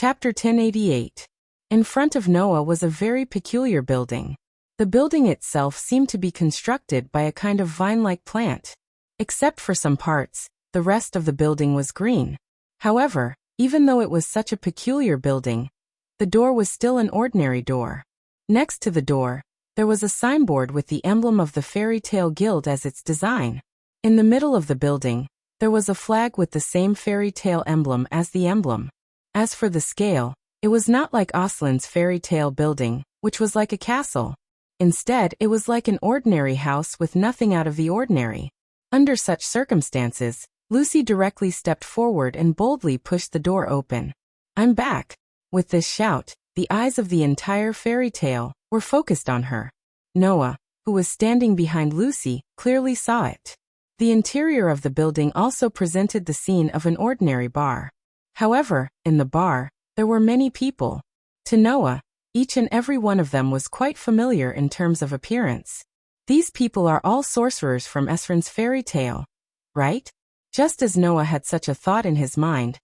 Chapter 1088. In front of Noah was a very peculiar building. The building itself seemed to be constructed by a kind of vine-like plant. Except for some parts, the rest of the building was green. However, even though it was such a peculiar building, the door was still an ordinary door. Next to the door, there was a signboard with the emblem of the Fairy Tale Guild as its design. In the middle of the building, there was a flag with the same fairy tale emblem as the emblem. As for the scale, it was not like Aslan's fairy tale building, which was like a castle. Instead, it was like an ordinary house with nothing out of the ordinary. Under such circumstances, Lucy directly stepped forward and boldly pushed the door open. "I'm back." With this shout, the eyes of the entire fairy tale were focused on her. Noah, who was standing behind Lucy, clearly saw it. The interior of the building also presented the scene of an ordinary bar. However, in the bar, there were many people. To Noah, each and every one of them was quite familiar in terms of appearance. These people are all sorcerers from Esran's fairy tale, right? Just as Noah had such a thought in his mind,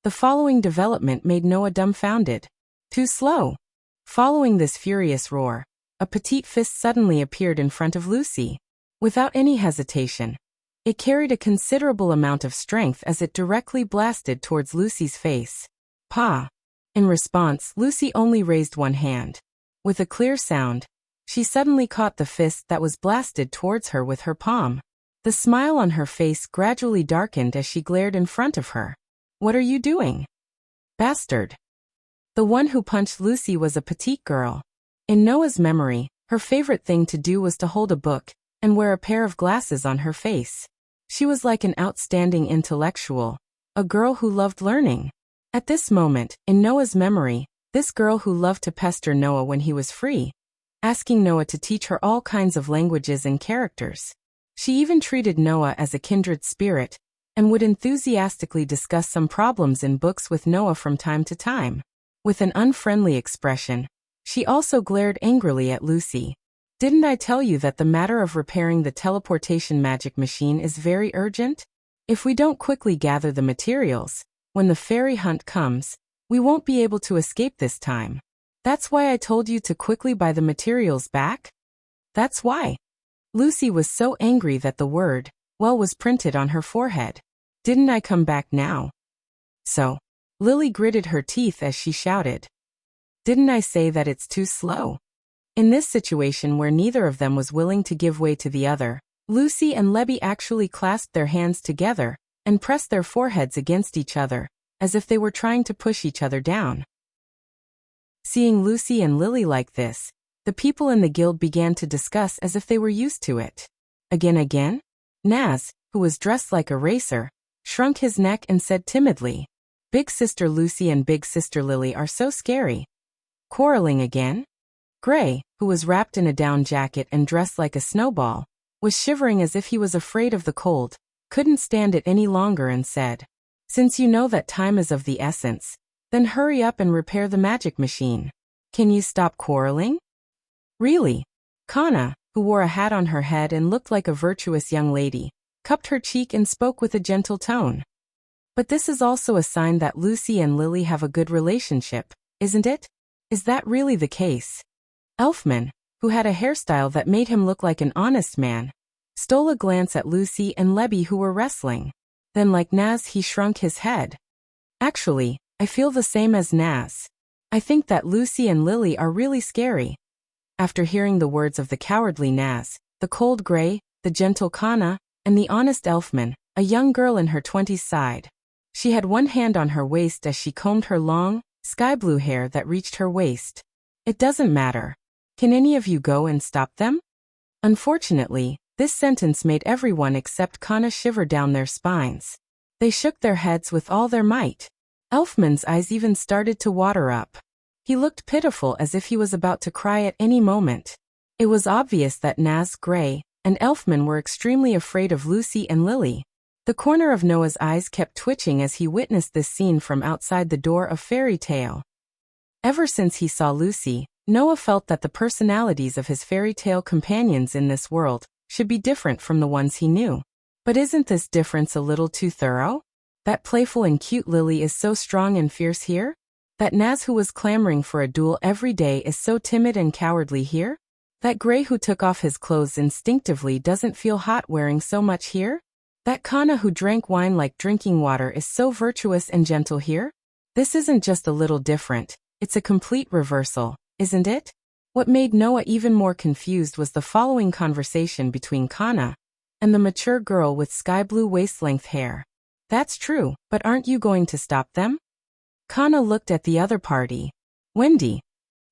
the following development made Noah dumbfounded. Too slow. Following this furious roar, a petite fist suddenly appeared in front of Lucy. Without any hesitation, it carried a considerable amount of strength as it directly blasted towards Lucy's face. Pa! In response, Lucy only raised one hand. With a clear sound, she suddenly caught the fist that was blasted towards her with her palm. The smile on her face gradually darkened as she glared in front of her. "What are you doing? Bastard!" The one who punched Lucy was a petite girl. In Noah's memory, her favorite thing to do was to hold a book and wear a pair of glasses on her face. She was like an outstanding intellectual, a girl who loved learning. At this moment, in Noah's memory, this girl who loved to pester Noah when he was free, asking Noah to teach her all kinds of languages and characters. She even treated Noah as a kindred spirit, and would enthusiastically discuss some problems in books with Noah from time to time. With an unfriendly expression, she also glared angrily at Lucy. "Didn't I tell you that the matter of repairing the teleportation magic machine is very urgent? If we don't quickly gather the materials, when the fairy hunt comes, we won't be able to escape this time. That's why I told you to quickly buy the materials back? That's why." Lucy was so angry that the word, "well," was printed on her forehead. "Didn't I come back now?" So, Lily gritted her teeth as she shouted. "Didn't I say that it's too slow?" In this situation where neither of them was willing to give way to the other, Lucy and Lebby actually clasped their hands together and pressed their foreheads against each other, as if they were trying to push each other down. Seeing Lucy and Lily like this, the people in the guild began to discuss as if they were used to it. Again? Naz, who was dressed like a racer, shrunk his neck and said timidly, "Big Sister Lucy and Big Sister Lily are so scary." Quarreling again? Gray, who was wrapped in a down jacket and dressed like a snowball, was shivering as if he was afraid of the cold, couldn't stand it any longer and said, "Since you know that time is of the essence, then hurry up and repair the magic machine. Can you stop quarreling?" "Really?" Kana, who wore a hat on her head and looked like a virtuous young lady, cupped her cheek and spoke with a gentle tone. "But this is also a sign that Lucy and Lily have a good relationship, isn't it? Is that really the case?" Elfman, who had a hairstyle that made him look like an honest man, stole a glance at Lucy and Lebby who were wrestling. Then like Naz he shrunk his head. "Actually, I feel the same as Naz. I think that Lucy and Lily are really scary." After hearing the words of the cowardly Naz, the cold Gray, the gentle Kana, and the honest Elfman, a young girl in her 20s sighed. She had one hand on her waist as she combed her long, sky-blue hair that reached her waist. "It doesn't matter. Can any of you go and stop them?" Unfortunately, this sentence made everyone except Kana shiver down their spines. They shook their heads with all their might. Elfman's eyes even started to water up. He looked pitiful as if he was about to cry at any moment. It was obvious that Naz, Gray, and Elfman were extremely afraid of Lucy and Lily. The corner of Noah's eyes kept twitching as he witnessed this scene from outside the door of Fairy Tale. Ever since he saw Lucy, Noah felt that the personalities of his fairy tale companions in this world should be different from the ones he knew. But isn't this difference a little too thorough? That playful and cute Lily is so strong and fierce here? That Naz who was clamoring for a duel every day is so timid and cowardly here? That Gray who took off his clothes instinctively doesn't feel hot wearing so much here? That Kana who drank wine like drinking water is so virtuous and gentle here? This isn't just a little different, it's a complete reversal, isn't it? What made Noah even more confused was the following conversation between Kana and the mature girl with sky-blue waist-length hair. That's true, but aren't you going to stop them? Kana looked at the other party. Wendy.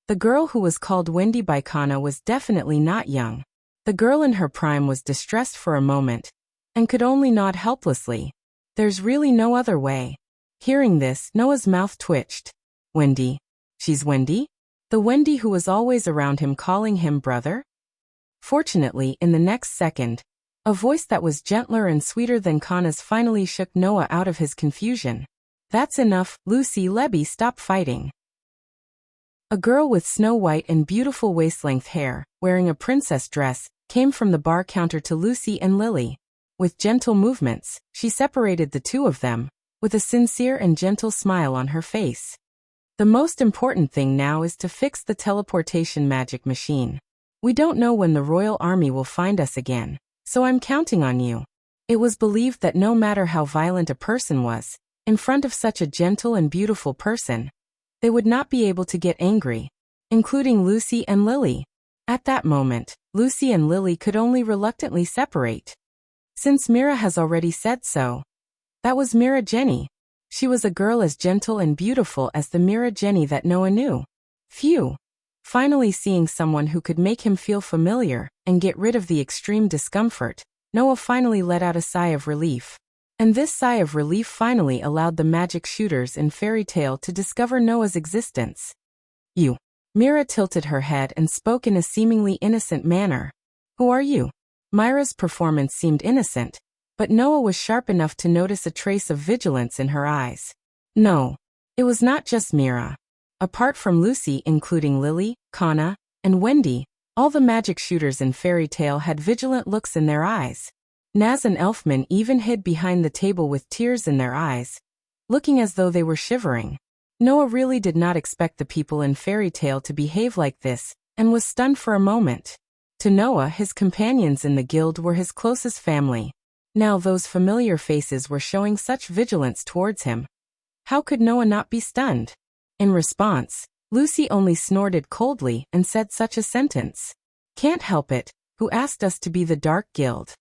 The girl who was called Wendy by Kana was definitely not young. The girl in her prime was distressed for a moment and could only nod helplessly. There's really no other way. Hearing this, Noah's mouth twitched. Wendy. She's Wendy? The Wendy who was always around him calling him brother? Fortunately, in the next second, a voice that was gentler and sweeter than Kana's finally shook Noah out of his confusion. That's enough, Lucy Lebby, stop fighting. A girl with snow-white and beautiful waist-length hair, wearing a princess dress, came from the bar counter to Lucy and Lily. With gentle movements, she separated the two of them, with a sincere and gentle smile on her face. The most important thing now is to fix the teleportation magic machine. We don't know when the royal army will find us again, so I'm counting on you. It was believed that no matter how violent a person was, in front of such a gentle and beautiful person, they would not be able to get angry, including Lucy and Lily. At that moment, Lucy and Lily could only reluctantly separate. Since Mira has already said so. That was Mira Jenny. She was a girl as gentle and beautiful as the Mira Jenny that Noah knew. Phew! Finally seeing someone who could make him feel familiar and get rid of the extreme discomfort, Noah finally let out a sigh of relief. And this sigh of relief finally allowed the magic shooters in Fairy Tale to discover Noah's existence. You. Mira tilted her head and spoke in a seemingly innocent manner. Who are you? Myra's performance seemed innocent, but Noah was sharp enough to notice a trace of vigilance in her eyes. No. It was not just Mira. Apart from Lucy, including Lily, Kana, and Wendy, all the magic shooters in Fairy Tale had vigilant looks in their eyes. Naz and Elfman even hid behind the table with tears in their eyes, looking as though they were shivering. Noah really did not expect the people in Fairy Tale to behave like this, and was stunned for a moment. To Noah, his companions in the guild were his closest family. Now those familiar faces were showing such vigilance towards him. How could Noah not be stunned? In response, Lucy only snorted coldly and said such a sentence. Can't help it. Who asked us to be the Dark Guild?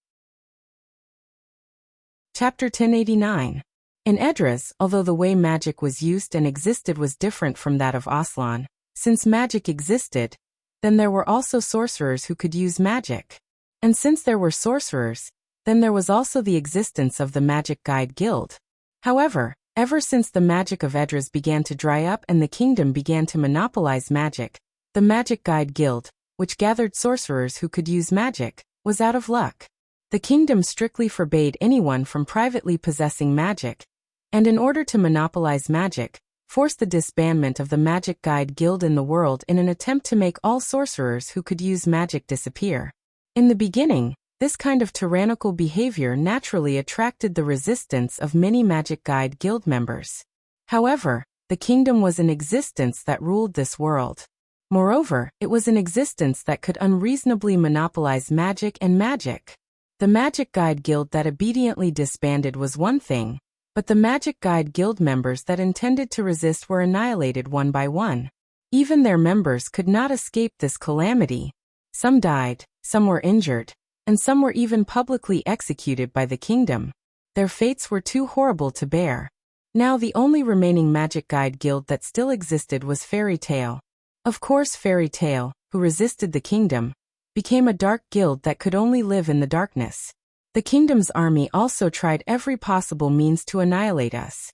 Chapter 1089. In Edras, although the way magic was used and existed was different from that of Aslan, since magic existed, then there were also sorcerers who could use magic. And since there were sorcerers, then there was also the existence of the Magic Guide Guild. However, ever since the magic of Edras began to dry up and the kingdom began to monopolize magic, the Magic Guide Guild, which gathered sorcerers who could use magic, was out of luck. The kingdom strictly forbade anyone from privately possessing magic, and in order to monopolize magic, forced the disbandment of the Magic Guide Guild in the world in an attempt to make all sorcerers who could use magic disappear. In the beginning, this kind of tyrannical behavior naturally attracted the resistance of many Magic Guide Guild members. However, the kingdom was in existence that ruled this world. Moreover, it was an existence that could unreasonably monopolize magic and magic. The Magic Guide Guild that obediently disbanded was one thing, but the Magic Guide Guild members that intended to resist were annihilated one by one. Even their members could not escape this calamity. Some died, some were injured, and some were even publicly executed by the kingdom. Their fates were too horrible to bear. Now the only remaining Magic Guide Guild that still existed was Fairy Tale. Of course Fairy Tale, who resisted the kingdom, became a dark guild that could only live in the darkness. The kingdom's army also tried every possible means to annihilate us.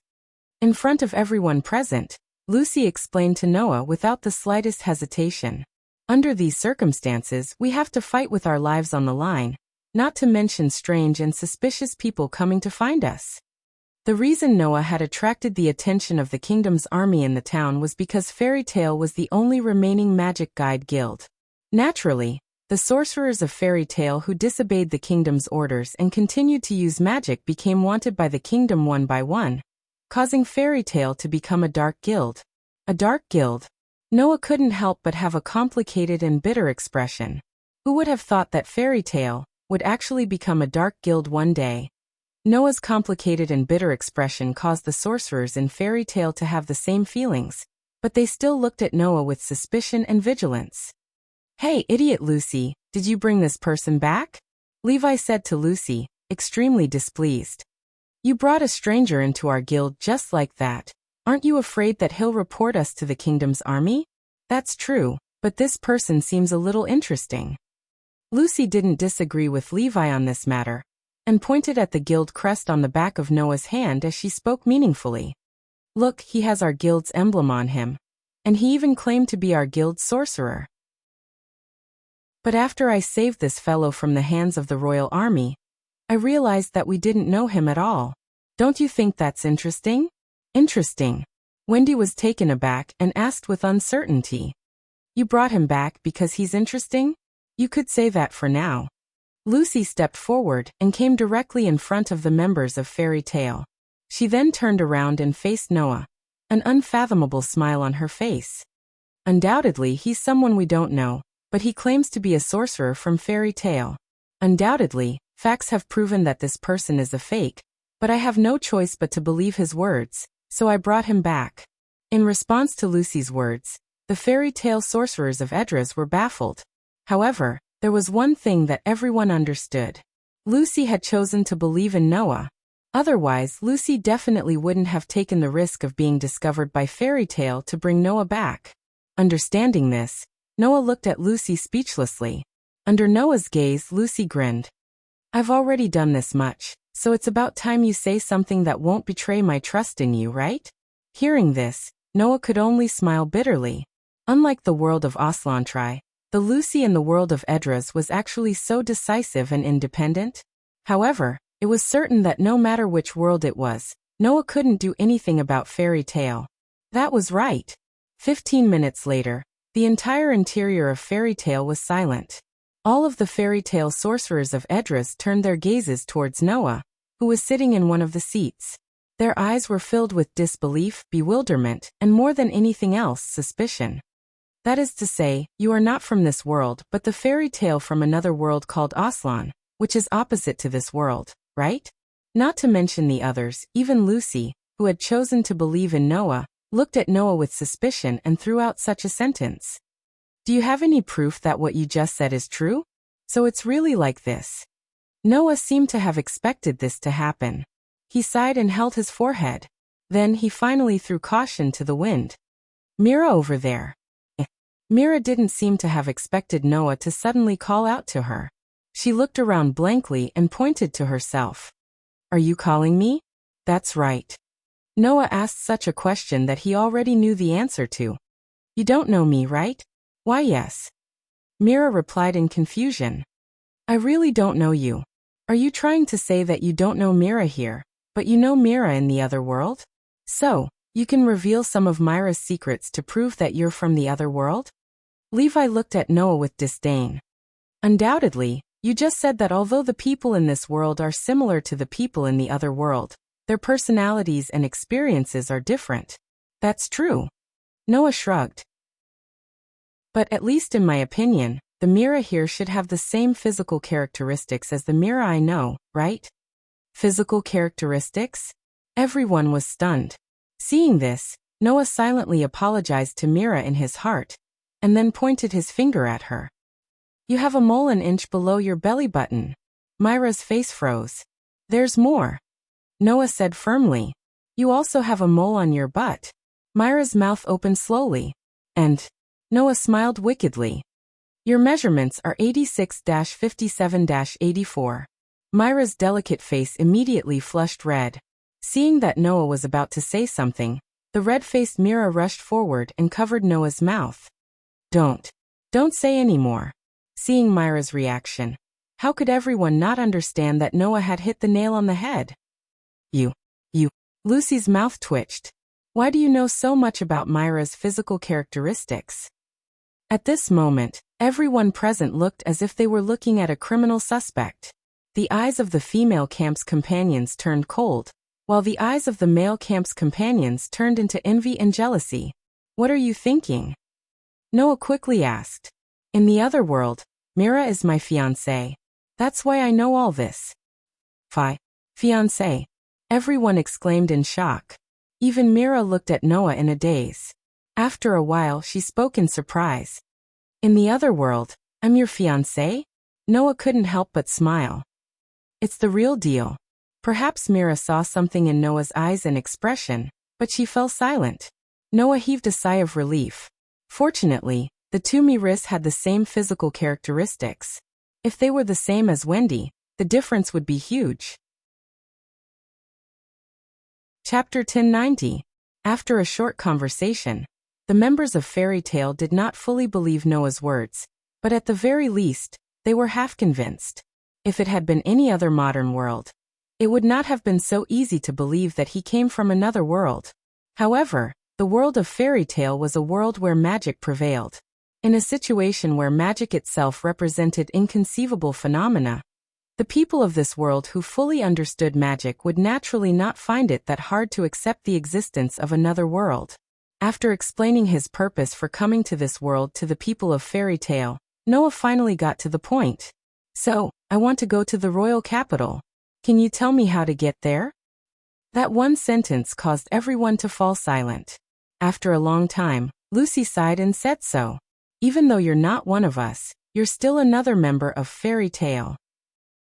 In front of everyone present, Lucy explained to Noah without the slightest hesitation. Under these circumstances, we have to fight with our lives on the line, not to mention strange and suspicious people coming to find us. The reason Noah had attracted the attention of the kingdom's army in the town was because Fairy Tale was the only remaining Magic Guide Guild. Naturally, the sorcerers of Fairy Tale who disobeyed the kingdom's orders and continued to use magic became wanted by the kingdom one by one, causing Fairy Tale to become a dark guild. A dark guild. Noah couldn't help but have a complicated and bitter expression. Who would have thought that fairy tale would actually become a dark guild one day? Noah's complicated and bitter expression caused the sorcerers in fairy tale to have the same feelings, but they still looked at Noah with suspicion and vigilance. "Hey, idiot Lucy, did you bring this person back?" Levi said to Lucy, extremely displeased. "You brought a stranger into our guild just like that. Aren't you afraid that he'll report us to the kingdom's army?" "That's true, but this person seems a little interesting." Lucy didn't disagree with Levi on this matter, and pointed at the guild crest on the back of Noah's hand as she spoke meaningfully. "Look, he has our guild's emblem on him. And he even claimed to be our guild's sorcerer. But after I saved this fellow from the hands of the royal army, I realized that we didn't know him at all. Don't you think that's interesting?" "Interesting." Wendy was taken aback and asked with uncertainty. "You brought him back because he's interesting? You could say that for now." Lucy stepped forward and came directly in front of the members of Fairy Tale. She then turned around and faced Noah, an unfathomable smile on her face. "Undoubtedly he's someone we don't know, but he claims to be a sorcerer from Fairy Tale. Undoubtedly, facts have proven that this person is a fake, but I have no choice but to believe his words, so I brought him back." In response to Lucy's words, the Fairy Tale sorcerers of Edras were baffled. However, there was one thing that everyone understood. Lucy had chosen to believe in Noah. Otherwise, Lucy definitely wouldn't have taken the risk of being discovered by Fairy Tale to bring Noah back. Understanding this, Noah looked at Lucy speechlessly. Under Noah's gaze, Lucy grinned. "I've already done this much, so it's about time you say something that won't betray my trust in you, right?" Hearing this, Noah could only smile bitterly. Unlike the world of Oslantry, the Lucy in the world of Edras was actually so decisive and independent. However, it was certain that no matter which world it was, Noah couldn't do anything about Fairy Tale. That was right. 15 minutes later, the entire interior of Fairy Tale was silent. All of the Fairy Tale sorcerers of Edras turned their gazes towards Noah, who was sitting in one of the seats. Their eyes were filled with disbelief, bewilderment, and more than anything else, suspicion. "That is to say, you are not from this world, but the fairy tale from another world called Aslan, which is opposite to this world, right?" Not to mention the others, even Lucy, who had chosen to believe in Noah, looked at Noah with suspicion and threw out such a sentence. "Do you have any proof that what you just said is true? So it's really like this?" Noah seemed to have expected this to happen. He sighed and held his forehead. Then he finally threw caution to the wind. "Mira over there." Mira didn't seem to have expected Noah to suddenly call out to her. She looked around blankly and pointed to herself. "Are you calling me?" "That's right." Noah asked such a question that he already knew the answer to. "You don't know me, right?" "Why, yes." Mira replied in confusion. "I really don't know you. Are you trying to say that you don't know Mira here, but you know Mira in the other world? So, you can reveal some of Mira's secrets to prove that you're from the other world?" Levi looked at Noah with disdain. "Undoubtedly, you just said that although the people in this world are similar to the people in the other world, their personalities and experiences are different." "That's true." Noah shrugged. "But at least in my opinion, the Mira here should have the same physical characteristics as the Mira I know, right?" "Physical characteristics?" Everyone was stunned. Seeing this, Noah silently apologized to Mira in his heart, and then pointed his finger at her. "You have a mole an inch below your belly button." Mira's face froze. "There's more," Noah said firmly. "You also have a mole on your butt." Mira's mouth opened slowly. "And?" Noah smiled wickedly. "Your measurements are 86-57-84. Myra's delicate face immediately flushed red. Seeing that Noah was about to say something, the red-faced Mira rushed forward and covered Noah's mouth. Don't say any more." Seeing Myra's reaction, how could everyone not understand that Noah had hit the nail on the head? You. Lucy's mouth twitched. "Why do you know so much about Myra's physical characteristics?" At this moment, everyone present looked as if they were looking at a criminal suspect. The eyes of the female camp's companions turned cold, while the eyes of the male camp's companions turned into envy and jealousy. What are you thinking? Noah quickly asked. In the other world, Mira is my fiancé. That's why I know all this. Fiancé. Everyone exclaimed in shock. Even Mira looked at Noah in a daze. After a while she spoke in surprise. In the other world, I'm your fiancé? Noah couldn't help but smile. It's the real deal. Perhaps Mira saw something in Noah's eyes and expression, but she fell silent. Noah heaved a sigh of relief. Fortunately, the two Miris had the same physical characteristics. If they were the same as Wendy, the difference would be huge. Chapter 1090. After a short conversation, the members of Fairy Tale did not fully believe Noah's words, but at the very least, they were half convinced. If it had been any other modern world, it would not have been so easy to believe that he came from another world. However, the world of Fairy Tale was a world where magic prevailed. In a situation where magic itself represented inconceivable phenomena, the people of this world who fully understood magic would naturally not find it that hard to accept the existence of another world. After explaining his purpose for coming to this world to the people of Fairy Tale, Noah finally got to the point. So, I want to go to the royal capital. Can you tell me how to get there? That one sentence caused everyone to fall silent. After a long time, Lucy sighed and said so. Even though you're not one of us, you're still another member of Fairy Tale.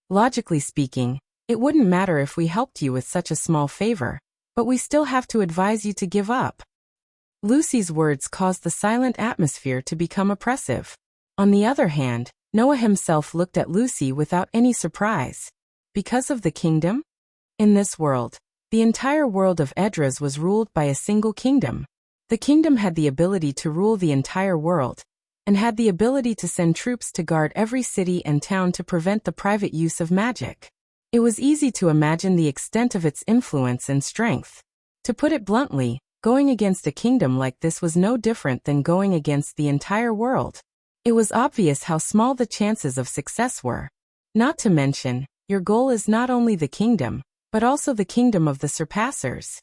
Logically speaking, it wouldn't matter if we helped you with such a small favor, but we still have to advise you to give up. Lucy's words caused the silent atmosphere to become oppressive. On the other hand, Noah himself looked at Lucy without any surprise. Because of the kingdom? In this world, the entire world of Edras was ruled by a single kingdom. The kingdom had the ability to rule the entire world, and had the ability to send troops to guard every city and town to prevent the private use of magic. It was easy to imagine the extent of its influence and strength. To put it bluntly, going against a kingdom like this was no different than going against the entire world. It was obvious how small the chances of success were. Not to mention, your goal is not only the kingdom, but also the kingdom of the Surpassers.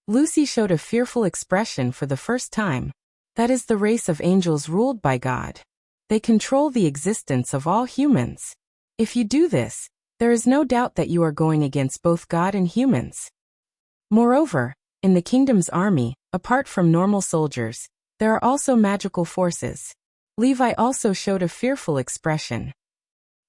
Lucy showed a fearful expression for the first time. That is the race of angels ruled by God. They control the existence of all humans. If you do this, there is no doubt that you are going against both God and humans. Moreover, in the kingdom's army, apart from normal soldiers, there are also magical forces. Levi also showed a fearful expression.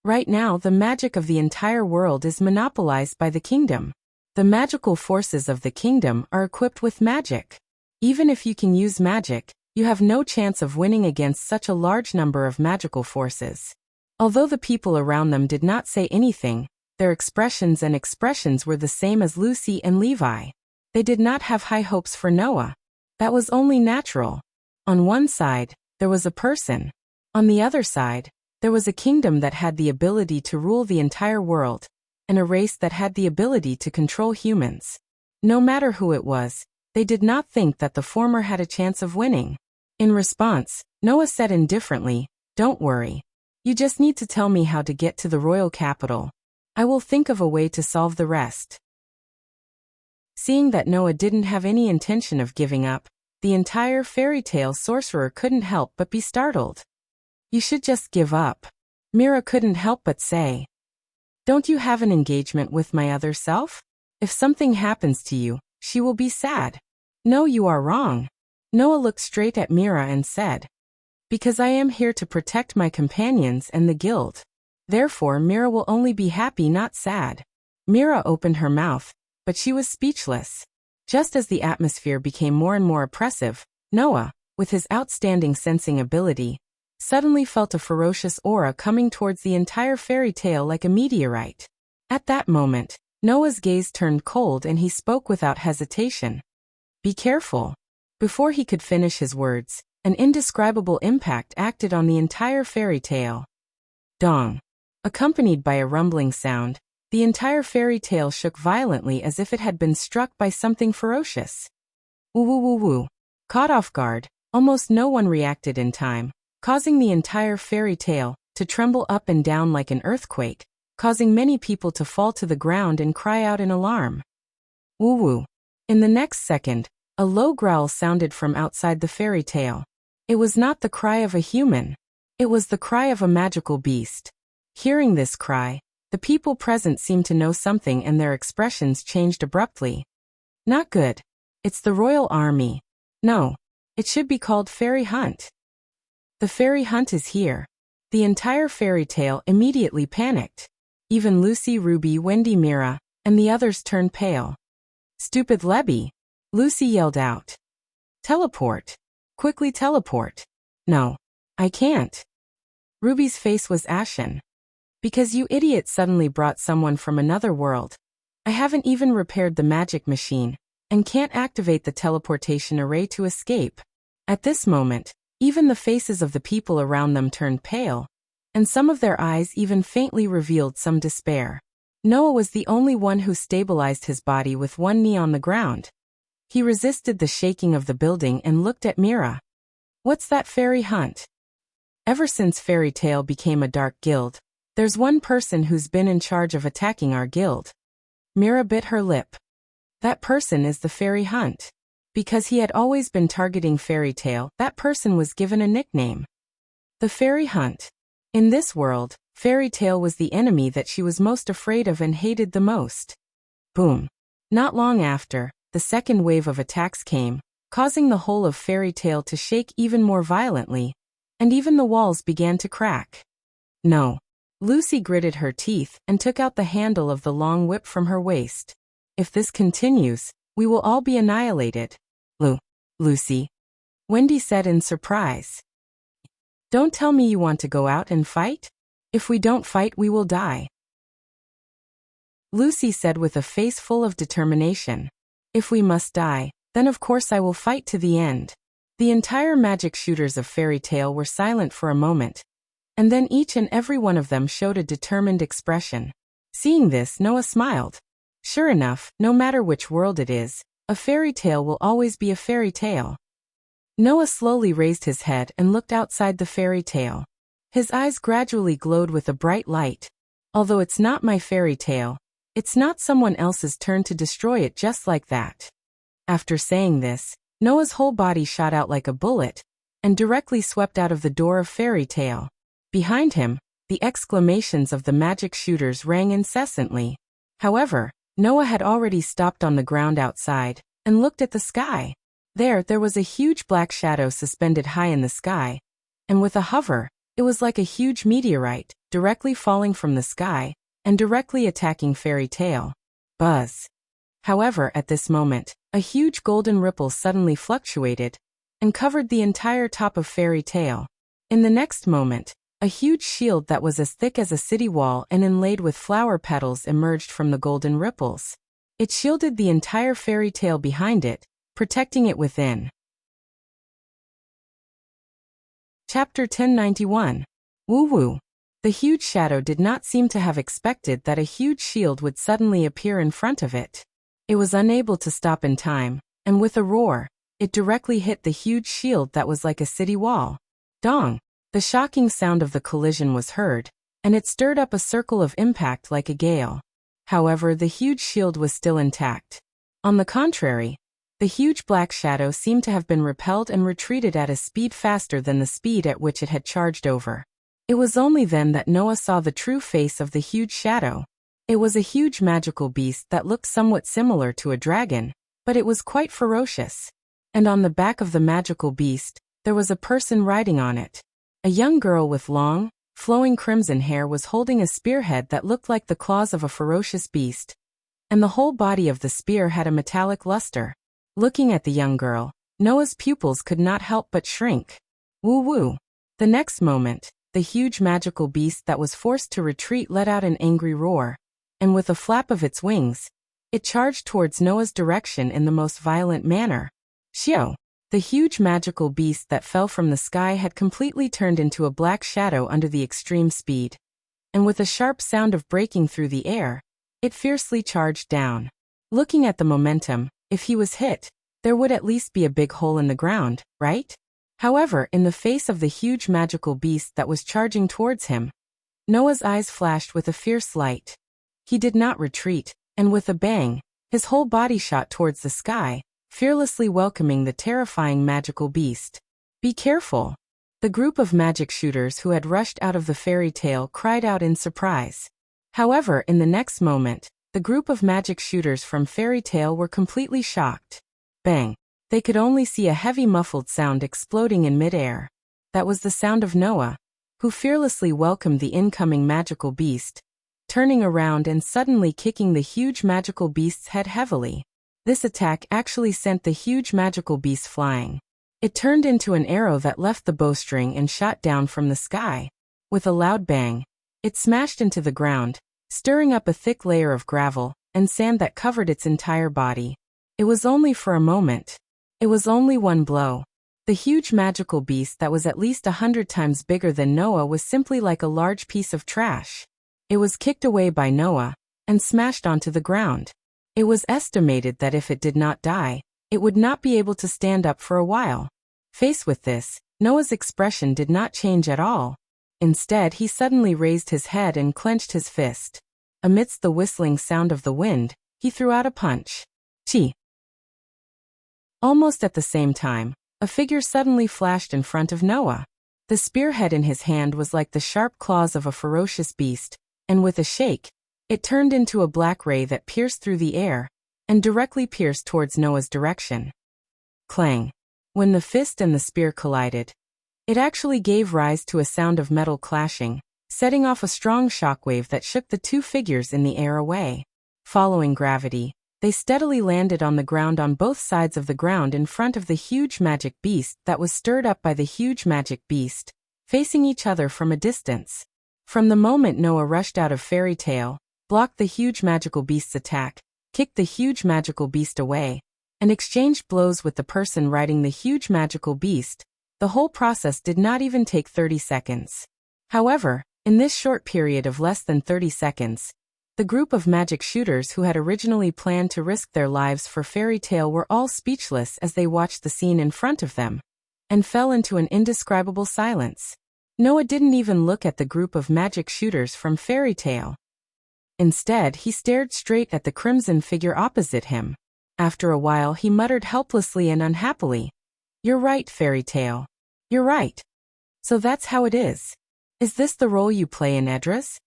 Right now, the magic of the entire world is monopolized by the kingdom. The magical forces of the kingdom are equipped with magic. Even if you can use magic, you have no chance of winning against such a large number of magical forces. Although the people around them did not say anything, their expressions were the same as Lucy and Levi. They did not have high hopes for Noah. That was only natural. On one side, there was a person. On the other side, there was a kingdom that had the ability to rule the entire world, and a race that had the ability to control humans. No matter who it was, they did not think that the former had a chance of winning. In response, Noah said indifferently, "Don't worry. You just need to tell me how to get to the royal capital. I will think of a way to solve the rest." Seeing that Noah didn't have any intention of giving up, the entire Fairy Tale sorcerer couldn't help but be startled. "You should just give up." Mira couldn't help but say. "Don't you have an engagement with my other self? If something happens to you, she will be sad." "No, you are wrong." Noah looked straight at Mira and said, "Because I am here to protect my companions and the guild. Therefore Mira will only be happy, not sad." Mira opened her mouth, but she was speechless. Just as the atmosphere became more and more oppressive, Noah, with his outstanding sensing ability, suddenly felt a ferocious aura coming towards the entire Fairy Tale like a meteorite. At that moment, Noah's gaze turned cold and he spoke without hesitation. "Be careful." Before he could finish his words, an indescribable impact acted on the entire Fairy Tale. Dong. Accompanied by a rumbling sound, the entire Fairy Tale shook violently as if it had been struck by something ferocious. Woo woo woo woo. Caught off guard, almost no one reacted in time, causing the entire Fairy Tale to tremble up and down like an earthquake, causing many people to fall to the ground and cry out in alarm. Woo woo. In the next second, A low growl sounded from outside the fairy tale. It was not the cry of a human. It was the cry of a magical beast. Hearing this cry, the people present seemed to know something and their expressions changed abruptly. Not good. It's the royal army. No. It should be called fairy hunt. The fairy hunt is here. The entire fairy tale immediately panicked. Even Lucy, Ruby, Wendy, Mira, and the others turned pale. Stupid Lebby! Lucy yelled out. Teleport. Quickly teleport. No. I can't. Ruby's face was ashen. Because you idiot suddenly brought someone from another world. I haven't even repaired the magic machine, and can't activate the teleportation array to escape. At this moment, even the faces of the people around them turned pale, and some of their eyes even faintly revealed some despair. Noah was the only one who stabilized his body with one knee on the ground. He resisted the shaking of the building and looked at Mira. What's that fairy hunt? Ever since Fairy Tale became a dark guild, there's one person who's been in charge of attacking our guild. Mira bit her lip. That person is the fairy hunt. Because he had always been targeting Fairy Tale, that person was given a nickname. The fairy hunt. In this world, Fairy Tale was the enemy that she was most afraid of and hated the most. Boom. Not long after, the second wave of attacks came, causing the whole of Fairy Tale to shake even more violently, and even the walls began to crack. No. Lucy gritted her teeth and took out the handle of the long whip from her waist. If this continues, we will all be annihilated. Lucy. Wendy said in surprise. Don't tell me you want to go out and fight? If we don't fight, we will die. Lucy said with a face full of determination. If we must die, then of course I will fight to the end. The entire magic shooters of Fairy Tale were silent for a moment, and then each and every one of them showed a determined expression. Seeing this, Noah smiled. Sure enough, no matter which world it is, a fairy tale will always be a fairy tale. Noah slowly raised his head and looked outside the fairy tale. His eyes gradually glowed with a bright light. Although it's not my fairy tale, it's not someone else's turn to destroy it just like that. After saying this, Noah's whole body shot out like a bullet, and directly swept out of the door of Fairy Tale. Behind him, the exclamations of the magic shooters rang incessantly. However, Noah had already stopped on the ground outside, and looked at the sky. There was a huge black shadow suspended high in the sky, and with a hover, it was like a huge meteorite, directly falling from the sky, and directly attacking Fairy Tale. Buzz. However, at this moment, a huge golden ripple suddenly fluctuated, and covered the entire top of Fairy Tale. In the next moment, a huge shield that was as thick as a city wall and inlaid with flower petals emerged from the golden ripples. It shielded the entire Fairy Tale behind it, protecting it within. Chapter 1091. Woo-woo. The huge shadow did not seem to have expected that a huge shield would suddenly appear in front of it. It was unable to stop in time, and with a roar, it directly hit the huge shield that was like a city wall. Dong! The shocking sound of the collision was heard, and it stirred up a circle of impact like a gale. However, the huge shield was still intact. On the contrary, the huge black shadow seemed to have been repelled and retreated at a speed faster than the speed at which it had charged over. It was only then that Noah saw the true face of the huge shadow. It was a huge magical beast that looked somewhat similar to a dragon, but it was quite ferocious. And on the back of the magical beast, there was a person riding on it. A young girl with long, flowing crimson hair was holding a spearhead that looked like the claws of a ferocious beast, and the whole body of the spear had a metallic luster. Looking at the young girl, Noah's pupils could not help but shrink. Woo-woo. The next moment, the huge magical beast that was forced to retreat let out an angry roar, and with a flap of its wings, it charged towards Noah's direction in the most violent manner. Shio! The huge magical beast that fell from the sky had completely turned into a black shadow under the extreme speed, and with a sharp sound of breaking through the air, it fiercely charged down. Looking at the momentum, if he was hit, there would at least be a big hole in the ground, right? However, in the face of the huge magical beast that was charging towards him, Noah's eyes flashed with a fierce light. He did not retreat, and with a bang, his whole body shot towards the sky, fearlessly welcoming the terrifying magical beast. "Be careful!" The group of magic shooters who had rushed out of the fairy tale cried out in surprise. However, in the next moment, the group of magic shooters from fairy tale were completely shocked. Bang! They could only see a heavy muffled sound exploding in midair. That was the sound of Noah, who fearlessly welcomed the incoming magical beast, turning around and suddenly kicking the huge magical beast's head heavily. This attack actually sent the huge magical beast flying. It turned into an arrow that left the bowstring and shot down from the sky. With a loud bang, it smashed into the ground, stirring up a thick layer of gravel and sand that covered its entire body. It was only for a moment. It was only one blow. The huge magical beast that was at least 100 times bigger than Noah was simply like a large piece of trash. It was kicked away by Noah and smashed onto the ground. It was estimated that if it did not die, it would not be able to stand up for a while. Faced with this, Noah's expression did not change at all. Instead, he suddenly raised his head and clenched his fist. Amidst the whistling sound of the wind, he threw out a punch. Chi! Almost at the same time, a figure suddenly flashed in front of Noah. The spearhead in his hand was like the sharp claws of a ferocious beast, and with a shake, it turned into a black ray that pierced through the air and directly pierced towards Noah's direction. Clang! When the fist and the spear collided, it actually gave rise to a sound of metal clashing, setting off a strong shockwave that shook the two figures in the air away. Following gravity, they steadily landed on the ground on both sides of the ground in front of the huge magic beast that was stirred up by the huge magic beast, facing each other from a distance. From the moment Noah rushed out of fairy tale, blocked the huge magical beast's attack, kicked the huge magical beast away, and exchanged blows with the person riding the huge magical beast, the whole process did not even take 30 seconds. However, in this short period of less than 30 seconds, the group of magic shooters who had originally planned to risk their lives for fairy tale were all speechless as they watched the scene in front of them, and fell into an indescribable silence. Noah didn't even look at the group of magic shooters from fairy tale. Instead, he stared straight at the crimson figure opposite him. After a while, he muttered helplessly and unhappily, "You're right, fairy tale. You're right. So that's how it is. Is this the role you play in Edris?"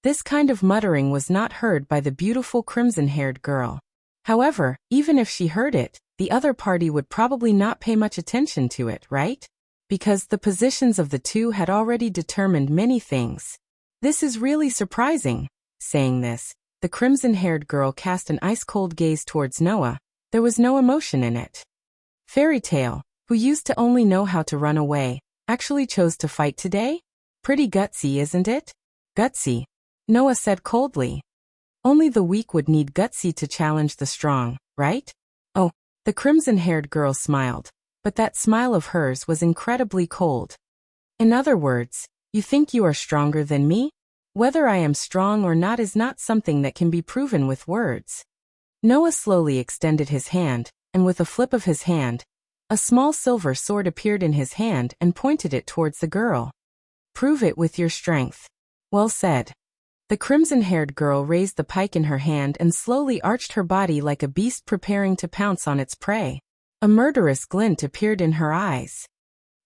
This kind of muttering was not heard by the beautiful crimson-haired girl. However, even if she heard it, the other party would probably not pay much attention to it, right? Because the positions of the two had already determined many things. "This is really surprising." Saying this, the crimson-haired girl cast an ice-cold gaze towards Noah. There was no emotion in it. Fairy tale, who used to only know how to run away, actually chose to fight today? Pretty gutsy, isn't it? Gutsy, Noah said coldly. Only the weak would need gutsy to challenge the strong, right? Oh, the crimson-haired girl smiled, but that smile of hers was incredibly cold. In other words, you think you are stronger than me? Whether I am strong or not is not something that can be proven with words. Noah slowly extended his hand, and with a flip of his hand, a small silver sword appeared in his hand and pointed it towards the girl. "Prove it with your strength." "Well said." The crimson-haired girl raised the pike in her hand and slowly arched her body like a beast preparing to pounce on its prey. A murderous glint appeared in her eyes.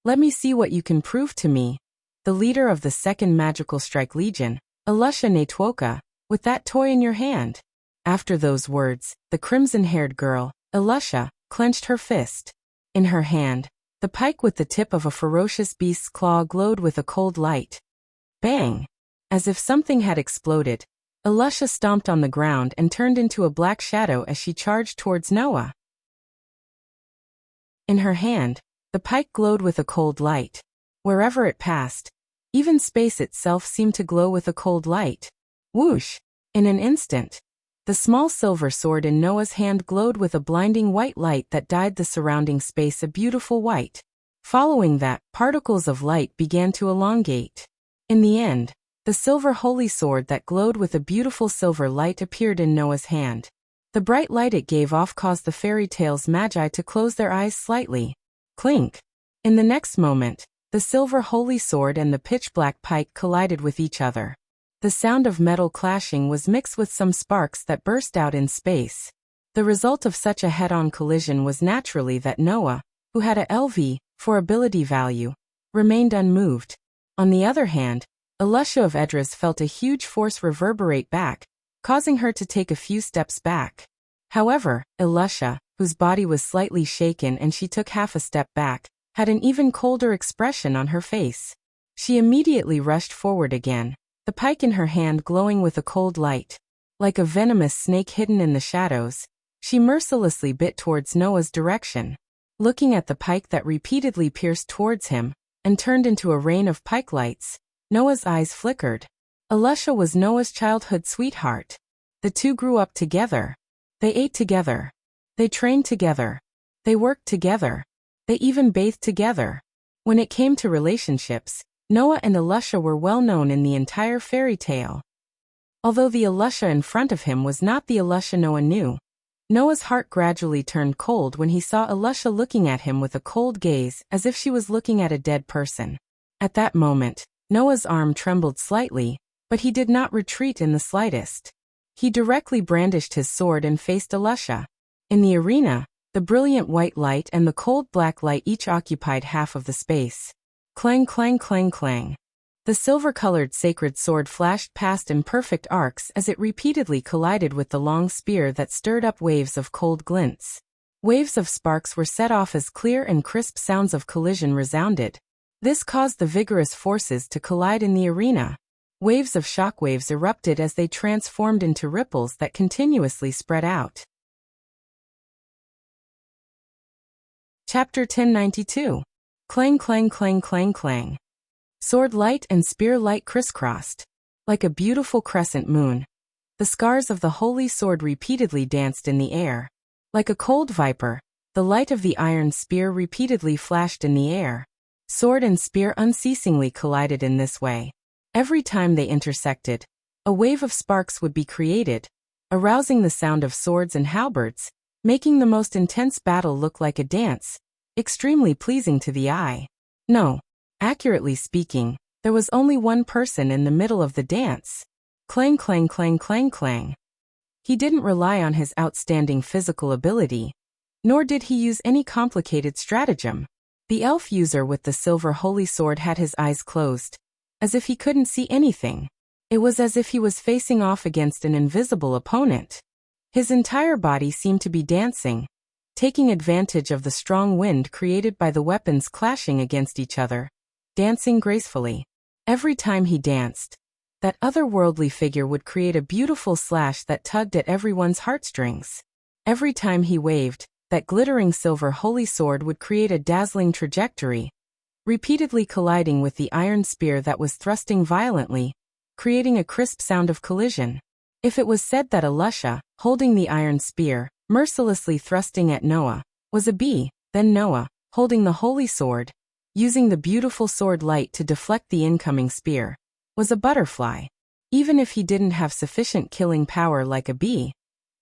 "Let me see what you can prove to me." The leader of the Second Magical Strike Legion, Alusha Netwoka, with that toy in your hand. After those words, the crimson-haired girl, Alusha, clenched her fist. In her hand, the pike with the tip of a ferocious beast's claw glowed with a cold light. Bang! As if something had exploded, Alusha stomped on the ground and turned into a black shadow as she charged towards Noah. In her hand, the pike glowed with a cold light. Wherever it passed, even space itself seemed to glow with a cold light. Whoosh! In an instant, the small silver sword in Noah's hand glowed with a blinding white light that dyed the surrounding space a beautiful white. Following that, particles of light began to elongate. In the end, the silver holy sword that glowed with a beautiful silver light appeared in Noah's hand. The bright light it gave off caused the fairy tale's magi to close their eyes slightly. Clink! In the next moment, the silver holy sword and the pitch-black pike collided with each other. The sound of metal clashing was mixed with some sparks that burst out in space. The result of such a head-on collision was naturally that Noah, who had a LV4 ability value, remained unmoved. On the other hand, Elisha of Edras felt a huge force reverberate back, causing her to take a few steps back. However, Elisha, whose body was slightly shaken and she took half a step back, had an even colder expression on her face. She immediately rushed forward again, the pike in her hand glowing with a cold light. Like a venomous snake hidden in the shadows, she mercilessly bit towards Noah's direction. Looking at the pike that repeatedly pierced towards him and turned into a rain of pike lights, Noah's eyes flickered. Elisha was Noah's childhood sweetheart. The two grew up together. They ate together. They trained together. They worked together. They even bathed together. When it came to relationships, Noah and Elisha were well known in the entire fairy tale. Although the Elisha in front of him was not the Elisha Noah knew, Noah's heart gradually turned cold when he saw Elisha looking at him with a cold gaze as if she was looking at a dead person. At that moment, Noah's arm trembled slightly, but he did not retreat in the slightest. He directly brandished his sword and faced Elisha. In the arena, the brilliant white light and the cold black light each occupied half of the space. Clang, clang, clang, clang. The silver-colored sacred sword flashed past in perfect arcs as it repeatedly collided with the long spear that stirred up waves of cold glints. Waves of sparks were set off as clear and crisp sounds of collision resounded. This caused the vigorous forces to collide in the arena. Waves of shockwaves erupted as they transformed into ripples that continuously spread out. Chapter 1092. Clang, clang, clang, clang, clang. Sword light and spear light crisscrossed. Like a beautiful crescent moon, the scars of the holy sword repeatedly danced in the air. Like a cold viper, the light of the iron spear repeatedly flashed in the air. Sword and spear unceasingly collided in this way. Every time they intersected, a wave of sparks would be created, arousing the sound of swords and halberds, making the most intense battle look like a dance, extremely pleasing to the eye. No. Accurately speaking, there was only one person in the middle of the dance. Clang, clang, clang, clang, clang. He didn't rely on his outstanding physical ability, nor did he use any complicated stratagem. The elf user with the silver holy sword had his eyes closed, as if he couldn't see anything. It was as if he was facing off against an invisible opponent. His entire body seemed to be dancing, taking advantage of the strong wind created by the weapons clashing against each other. Dancing gracefully. Every time he danced, that otherworldly figure would create a beautiful slash that tugged at everyone's heartstrings. Every time he waved, that glittering silver holy sword would create a dazzling trajectory, repeatedly colliding with the iron spear that was thrusting violently, creating a crisp sound of collision. If it was said that Elisha, holding the iron spear, mercilessly thrusting at Noah, was a bee, then Noah, holding the holy sword, using the beautiful sword light to deflect the incoming spear, was a butterfly. Even if he didn't have sufficient killing power like a bee,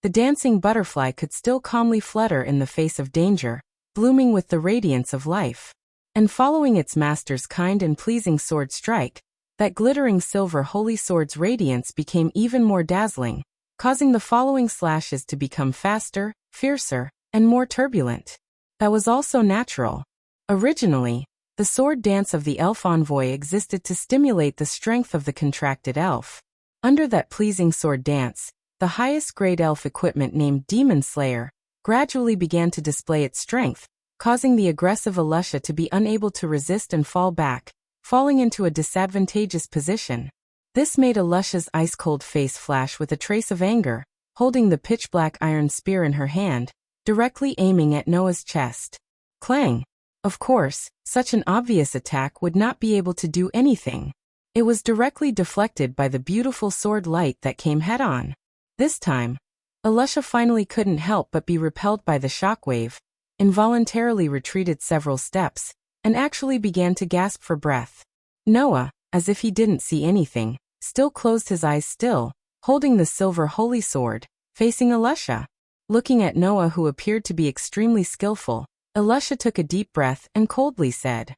the dancing butterfly could still calmly flutter in the face of danger, blooming with the radiance of life. And following its master's kind and pleasing sword strike, that glittering silver holy sword's radiance became even more dazzling, causing the following slashes to become faster, fiercer, and more turbulent. That was also natural. Originally, the sword dance of the elf envoy existed to stimulate the strength of the contracted elf. Under that pleasing sword dance, the highest grade elf equipment named Demon Slayer gradually began to display its strength, causing the aggressive Elisha to be unable to resist and fall back, falling into a disadvantageous position. This made Elisha's ice-cold face flash with a trace of anger, holding the pitch-black iron spear in her hand, directly aiming at Noah's chest. Clang! Of course, such an obvious attack would not be able to do anything. It was directly deflected by the beautiful sword light that came head-on. This time, Elisha finally couldn't help but be repelled by the shockwave, involuntarily retreated several steps, and actually began to gasp for breath. Noah, as if he didn't see anything, still closed his eyes still, holding the silver holy sword, facing Elisha. Looking at Noah, who appeared to be extremely skillful, Elisha took a deep breath and coldly said,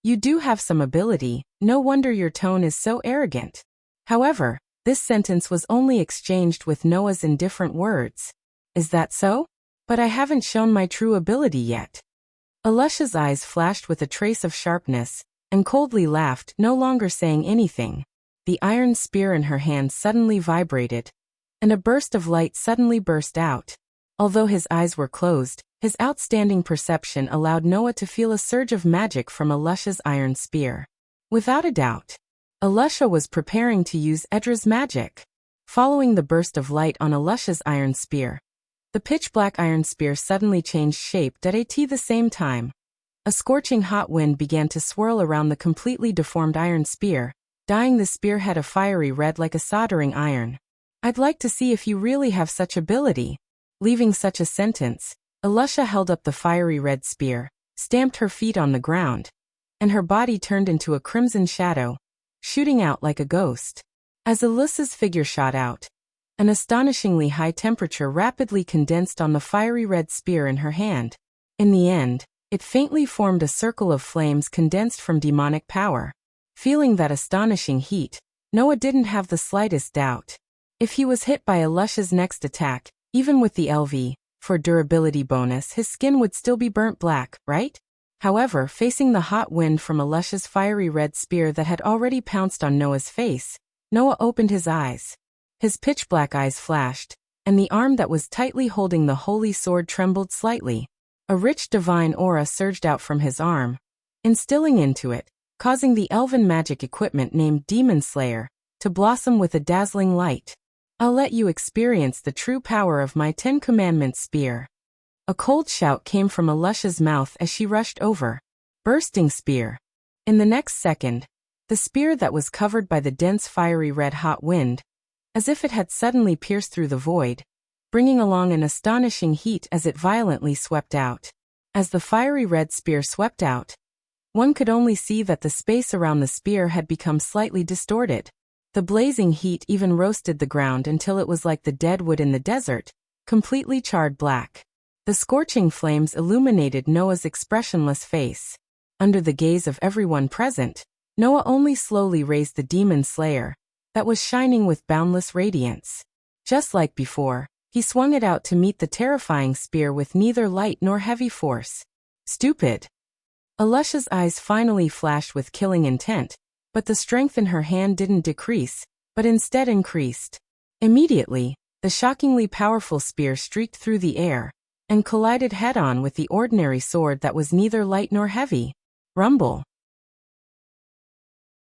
"You do have some ability, no wonder your tone is so arrogant. However, This sentence was only exchanged with Noah's indifferent words. Is that so? But I haven't shown my true ability yet. Alusha's eyes flashed with a trace of sharpness, and coldly laughed, no longer saying anything. The iron spear in her hand suddenly vibrated, and a burst of light suddenly burst out. Although his eyes were closed, his outstanding perception allowed Noah to feel a surge of magic from Alusha's iron spear. Without a doubt, Alusha was preparing to use Edra's magic. Following the burst of light on Alusha's iron spear, the pitch-black iron spear suddenly changed shape at the same time. A scorching hot wind began to swirl around the completely deformed iron spear, dyeing the spearhead a fiery red like a soldering iron. I'd like to see if you really have such ability. Leaving such a sentence, Alusha held up the fiery red spear, stamped her feet on the ground, and her body turned into a crimson shadow, shooting out like a ghost. As Alusha's figure shot out, an astonishingly high temperature rapidly condensed on the fiery red spear in her hand. In the end, it faintly formed a circle of flames condensed from demonic power. Feeling that astonishing heat, Noah didn't have the slightest doubt. If he was hit by Alusha's next attack, even with the LV, for durability bonus, his skin would still be burnt black, right? However, facing the hot wind from Alusha's fiery red spear that had already pounced on Noah's face, Noah opened his eyes. His pitch-black eyes flashed, and the arm that was tightly holding the holy sword trembled slightly. A rich divine aura surged out from his arm, instilling into it, causing the elven magic equipment named Demon Slayer to blossom with a dazzling light. I'll let you experience the true power of my 10 Commandments spear. A cold shout came from Alusha's mouth as she rushed over. Bursting spear. In the next second, the spear that was covered by the dense fiery red-hot wind, as if it had suddenly pierced through the void, bringing along an astonishing heat as it violently swept out. As the fiery red spear swept out, one could only see that the space around the spear had become slightly distorted. The blazing heat even roasted the ground until it was like the dead wood in the desert, completely charred black. The scorching flames illuminated Noah's expressionless face. Under the gaze of everyone present, Noah only slowly raised the Demon Slayer, that was shining with boundless radiance. Just like before, he swung it out to meet the terrifying spear with neither light nor heavy force. Stupid. Alusha's eyes finally flashed with killing intent, but the strength in her hand didn't decrease, but instead increased. Immediately, the shockingly powerful spear streaked through the air, and collided head-on with the ordinary sword that was neither light nor heavy. Rumble.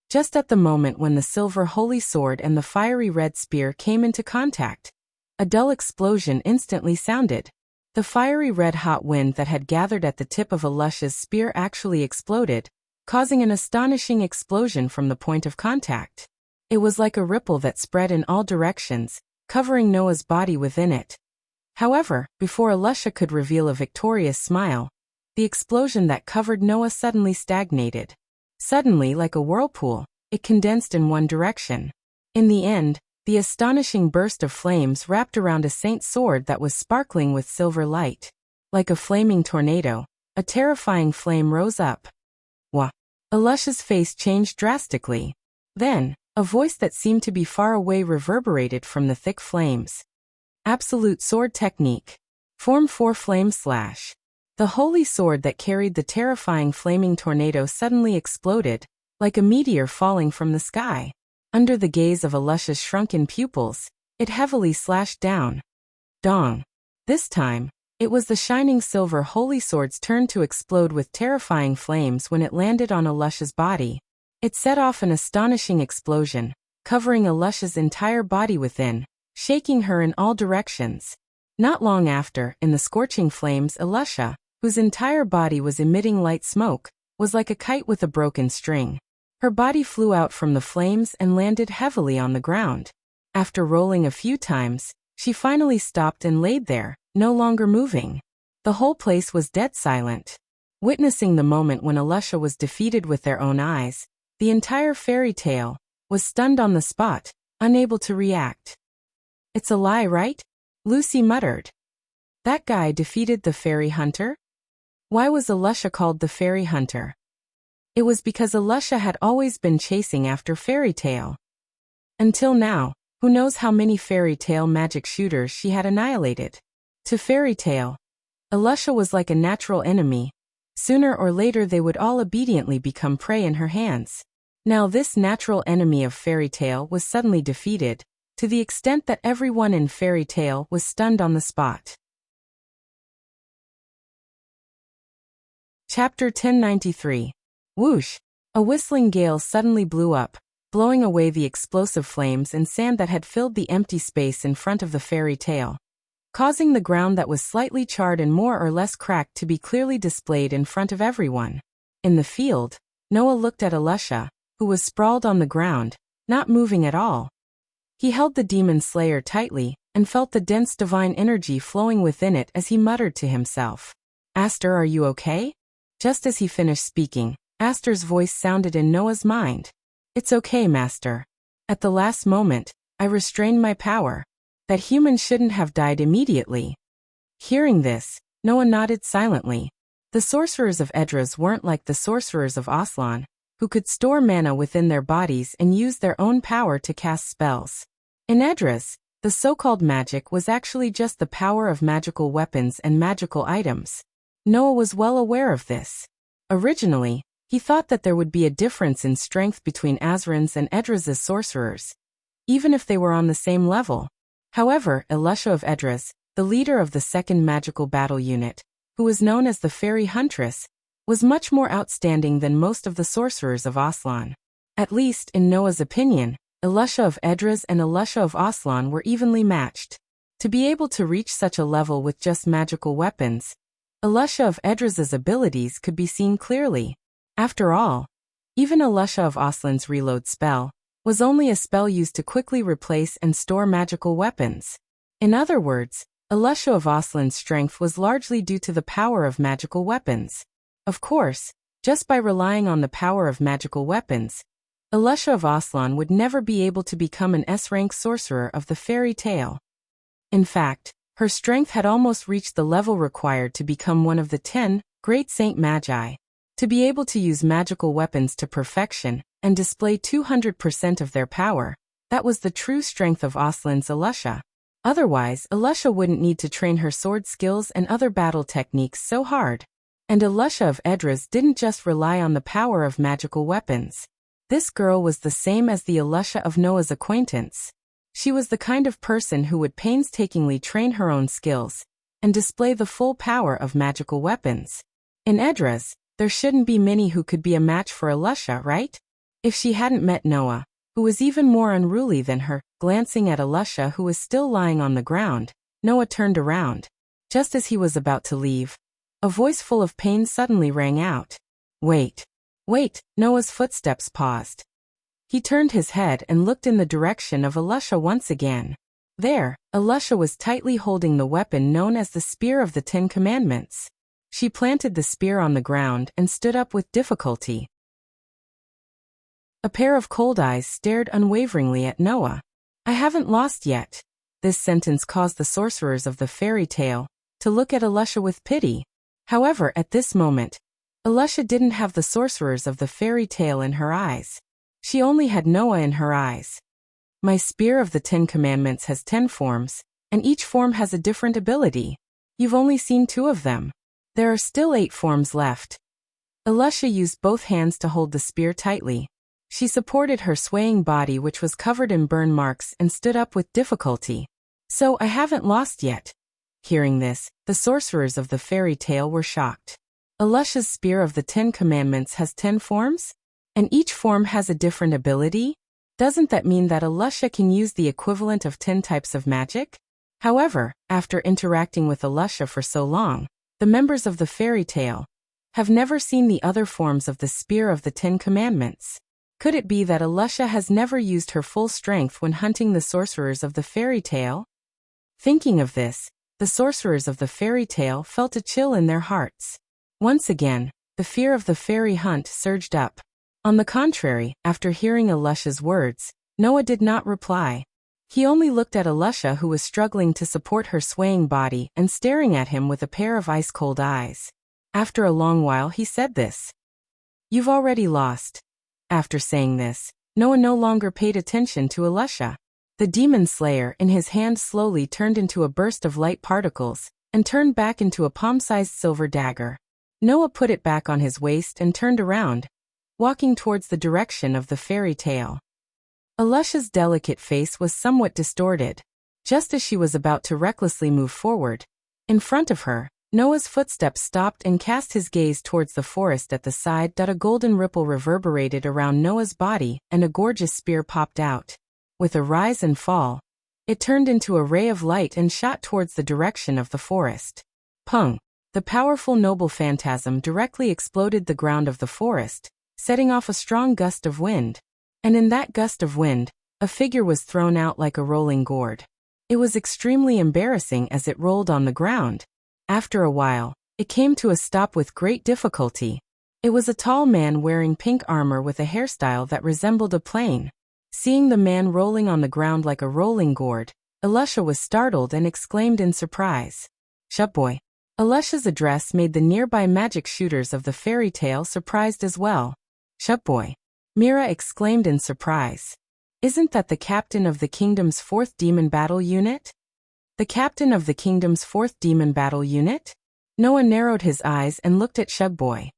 Just at the moment when the silver holy sword and the fiery red spear came into contact, a dull explosion instantly sounded. The fiery red-hot wind that had gathered at the tip of Alusha's spear actually exploded, causing an astonishing explosion from the point of contact. It was like a ripple that spread in all directions, covering Noah's body within it. However, before Alusha could reveal a victorious smile, the explosion that covered Noah suddenly stagnated. Suddenly, like a whirlpool, it condensed in one direction. In the end, the astonishing burst of flames wrapped around a saint's sword that was sparkling with silver light. Like a flaming tornado, a terrifying flame rose up. Wah! Alusha's face changed drastically. Then, a voice that seemed to be far away reverberated from the thick flames. Absolute sword technique. Form 4 flame slash. The holy sword that carried the terrifying flaming tornado suddenly exploded, like a meteor falling from the sky. Under the gaze of Alusha's shrunken pupils, it heavily slashed down. Dong. This time, it was the shining silver holy sword's turn to explode with terrifying flames when it landed on Alusha's body. It set off an astonishing explosion, covering Alusha's entire body within, shaking her in all directions. Not long after, in the scorching flames, Alusha, whose entire body was emitting light smoke, was like a kite with a broken string. Her body flew out from the flames and landed heavily on the ground. After rolling a few times, she finally stopped and laid there, no longer moving. The whole place was dead silent. Witnessing the moment when Alusha was defeated with their own eyes, the entire fairy tale was stunned on the spot, unable to react. It's a lie, right? Lucy muttered. That guy defeated the fairy hunter? Why was Alusha called the fairy hunter? It was because Alusha had always been chasing after Fairy Tale. Until now, Who knows how many fairy tale magic shooters she had annihilated? To fairy tale, Alusha was like a natural enemy. Sooner or later they would all obediently become prey in her hands. Now this natural enemy of fairy tale was suddenly defeated, to the extent that everyone in fairy tale was stunned on the spot. Chapter 1093. Whoosh! A whistling gale suddenly blew up, blowing away the explosive flames and sand that had filled the empty space in front of the fairy tale, causing the ground that was slightly charred and more or less cracked to be clearly displayed in front of everyone. In the field, Noah looked at Alusha, who was sprawled on the ground, not moving at all. He held the demon slayer tightly, and felt the dense divine energy flowing within it as he muttered to himself. Aster, are you okay? Just as he finished speaking, Aster's voice sounded in Noah's mind. It's okay, Master. At the last moment, I restrained my power. That humans shouldn't have died immediately. Hearing this, Noah nodded silently. The sorcerers of Edras weren't like the sorcerers of Aslan, who could store mana within their bodies and use their own power to cast spells. In Edras, the so-called magic was actually just the power of magical weapons and magical items. Noah was well aware of this. Originally, he thought that there would be a difference in strength between Azran's and Edras's sorcerers, even if they were on the same level. However, Alusha of Edras, the leader of the second magical battle unit, who was known as the Fairy Huntress, was much more outstanding than most of the sorcerers of Aslan. At least, in Noah's opinion, Alusha of Edras and Alusha of Aslan were evenly matched. To be able to reach such a level with just magical weapons, Alusha of Edras's abilities could be seen clearly. After all, even Alusha of Aslan's reload spell was only a spell used to quickly replace and store magical weapons. In other words, Alusha of Aslan's strength was largely due to the power of magical weapons. Of course, just by relying on the power of magical weapons, Alusha of Aslan would never be able to become an S-rank sorcerer of the fairy tale. In fact, her strength had almost reached the level required to become one of the 10 great Saint Magi. To be able to use magical weapons to perfection and display 200% of their power, that was the true strength of Aslan's Alusha. Otherwise, Alusha wouldn't need to train her sword skills and other battle techniques so hard. And Alusha of Edras didn't just rely on the power of magical weapons. This girl was the same as the Alusha of Noah's acquaintance. She was the kind of person who would painstakingly train her own skills and display the full power of magical weapons. In Edras, there shouldn't be many who could be a match for Alusha, right? If she hadn't met Noah, who was even more unruly than her, glancing at Alusha who was still lying on the ground, Noah turned around. Just as he was about to leave, a voice full of pain suddenly rang out. Wait. Wait, Noah's footsteps paused. He turned his head and looked in the direction of Alusha once again. There, Alusha was tightly holding the weapon known as the Spear of the 10 Commandments. She planted the spear on the ground and stood up with difficulty. A pair of cold eyes stared unwaveringly at Noah. I haven't lost yet. This sentence caused the sorcerers of the fairy tale to look at Alusha with pity. However, at this moment, Alusha didn't have the sorcerers of the fairy tale in her eyes. She only had Noah in her eyes. My Spear of the 10 Commandments has 10 forms, and each form has a different ability. You've only seen 2 of them. There are still 8 forms left. Alusha used both hands to hold the spear tightly. She supported her swaying body, which was covered in burn marks, and stood up with difficulty. So I haven't lost yet. Hearing this, the sorcerers of the fairy tale were shocked. Alusha's Spear of the 10 Commandments has 10 forms? And each form has a different ability? Doesn't that mean that Alusha can use the equivalent of 10 types of magic? However, after interacting with Alusha for so long, the members of the fairy tale have never seen the other forms of the Spear of the 10 Commandments. Could it be that Alusha has never used her full strength when hunting the sorcerers of the fairy tale? Thinking of this, the sorcerers of the fairy tale felt a chill in their hearts. Once again, the fear of the fairy hunt surged up. On the contrary, after hearing Alusha's words, Noah did not reply. He only looked at Alusha, who was struggling to support her swaying body and staring at him with a pair of ice-cold eyes. After a long while he said this. You've already lost. After saying this, Noah no longer paid attention to Alusha. The demon slayer in his hand slowly turned into a burst of light particles, and turned back into a palm-sized silver dagger. Noah put it back on his waist and turned around, walking towards the direction of the fairy tale. Alusha's delicate face was somewhat distorted. Just as she was about to recklessly move forward, in front of her, Noah's footsteps stopped and cast his gaze towards the forest at the side. A golden ripple reverberated around Noah's body and a gorgeous spear popped out. With a rise and fall, it turned into a ray of light and shot towards the direction of the forest. Pung! The powerful noble phantasm directly exploded the ground of the forest, setting off a strong gust of wind. And in that gust of wind, a figure was thrown out like a rolling gourd. It was extremely embarrassing as it rolled on the ground. After a while, it came to a stop with great difficulty. It was a tall man wearing pink armor with a hairstyle that resembled a plane. Seeing the man rolling on the ground like a rolling gourd, Alusha was startled and exclaimed in surprise, "Shupboy." Alusha's address made the nearby magic shooters of the fairy tale surprised as well. "Shupboy," Mira exclaimed in surprise. "Isn't that the captain of the kingdom's 4th demon battle unit?" "The captain of the kingdom's 4th demon battle unit?" Noah narrowed his eyes and looked at Shupboy.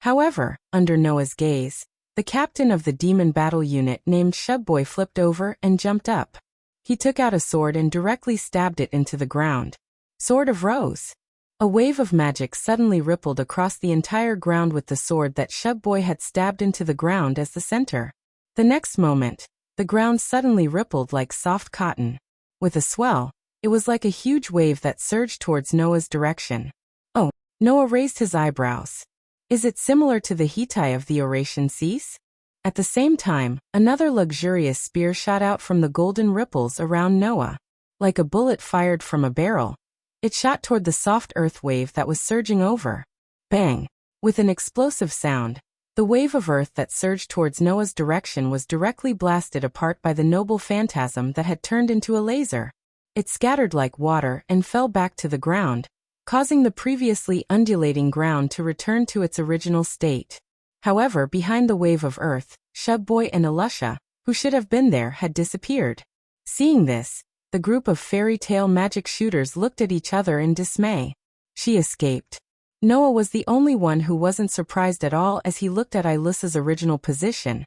However, under Noah's gaze, the captain of the demon battle unit named Shupboy flipped over and jumped up. He took out a sword and directly stabbed it into the ground. Sword of Rose. A wave of magic suddenly rippled across the entire ground with the sword that Shupboy had stabbed into the ground as the center. The next moment, the ground suddenly rippled like soft cotton. With a swell, it was like a huge wave that surged towards Noah's direction. Oh, Noah raised his eyebrows. Is it similar to the Hitai of the Oration Cease? At the same time, another luxurious spear shot out from the golden ripples around Noah. Like a bullet fired from a barrel, it shot toward the soft earth wave that was surging over. Bang! With an explosive sound, the wave of earth that surged towards Noah's direction was directly blasted apart by the noble phantasm that had turned into a laser. It scattered like water and fell back to the ground, causing the previously undulating ground to return to its original state. However, behind the wave of earth, Shupboy and Alusha, who should have been there, had disappeared. Seeing this, the group of fairy tale magic shooters looked at each other in dismay. She escaped. Noah was the only one who wasn't surprised at all as he looked at Alusha's original position,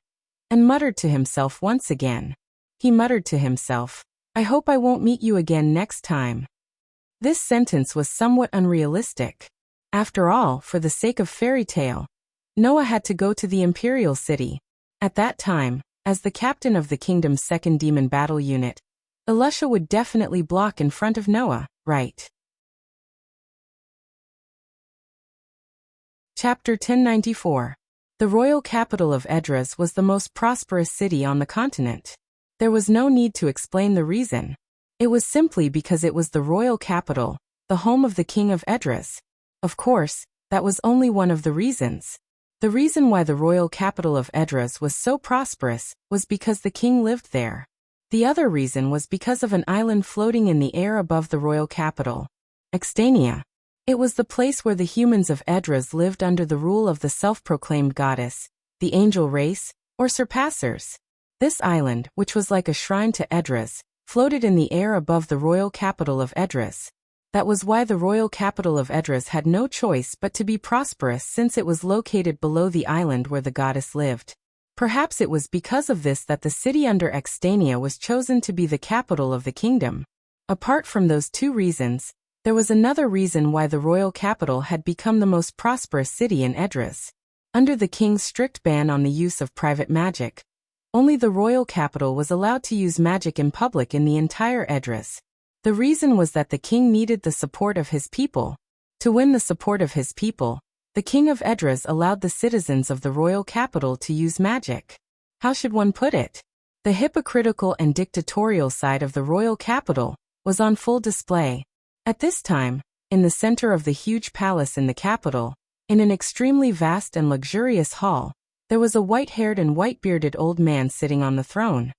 and muttered to himself once again. He muttered to himself, "I hope I won't meet you again next time." This sentence was somewhat unrealistic. After all, for the sake of fairy tale, Noah had to go to the Imperial City. At that time, as the captain of the kingdom's 2nd demon battle unit, Alusha would definitely block in front of Noah, right? Chapter 1094. The royal capital of Edras was the most prosperous city on the continent. There was no need to explain the reason. It was simply because it was the royal capital, the home of the king of Edras. Of course, that was only one of the reasons. The reason why the royal capital of Edras was so prosperous was because the king lived there. The other reason was because of an island floating in the air above the royal capital. Extania. It was the place where the humans of Edras lived under the rule of the self-proclaimed goddess, the angel race, or surpassers. This island, which was like a shrine to Edras, floated in the air above the royal capital of Edras. That was why the royal capital of Edras had no choice but to be prosperous, since it was located below the island where the goddess lived. Perhaps it was because of this that the city under Extania was chosen to be the capital of the kingdom. Apart from those two reasons, there was another reason why the royal capital had become the most prosperous city in Edras. Under the king's strict ban on the use of private magic, only the royal capital was allowed to use magic in public in the entire Edras. The reason was that the king needed the support of his people. To win the support of his people, the king of Edras allowed the citizens of the royal capital to use magic. How should one put it? The hypocritical and dictatorial side of the royal capital was on full display. At this time, in the center of the huge palace in the capital, in an extremely vast and luxurious hall, there was a white-haired and white-bearded old man sitting on the throne.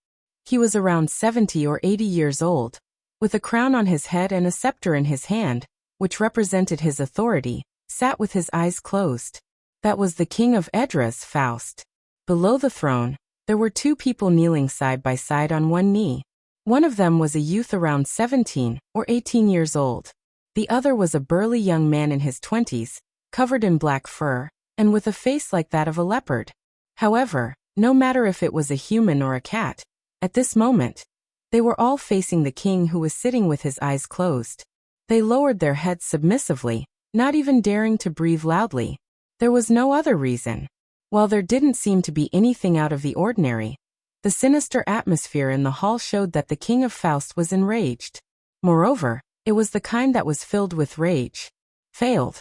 He was around 70 or 80 years old, with a crown on his head and a scepter in his hand, which represented his authority, sat with his eyes closed. That was the king of Edras, Faust. Below the throne, There were two people kneeling side by side on one knee. One of them was a youth around 17 or 18 years old. The other was a burly young man in his 20s, covered in black fur, and with a face like that of a leopard. However, no matter if it was a human or a cat, at this moment, they were all facing the king, who was sitting with his eyes closed. They lowered their heads submissively, not even daring to breathe loudly. There was no other reason. While there didn't seem to be anything out of the ordinary, the sinister atmosphere in the hall showed that the King of Faust was enraged. Moreover, it was the kind that was filled with rage. Failed.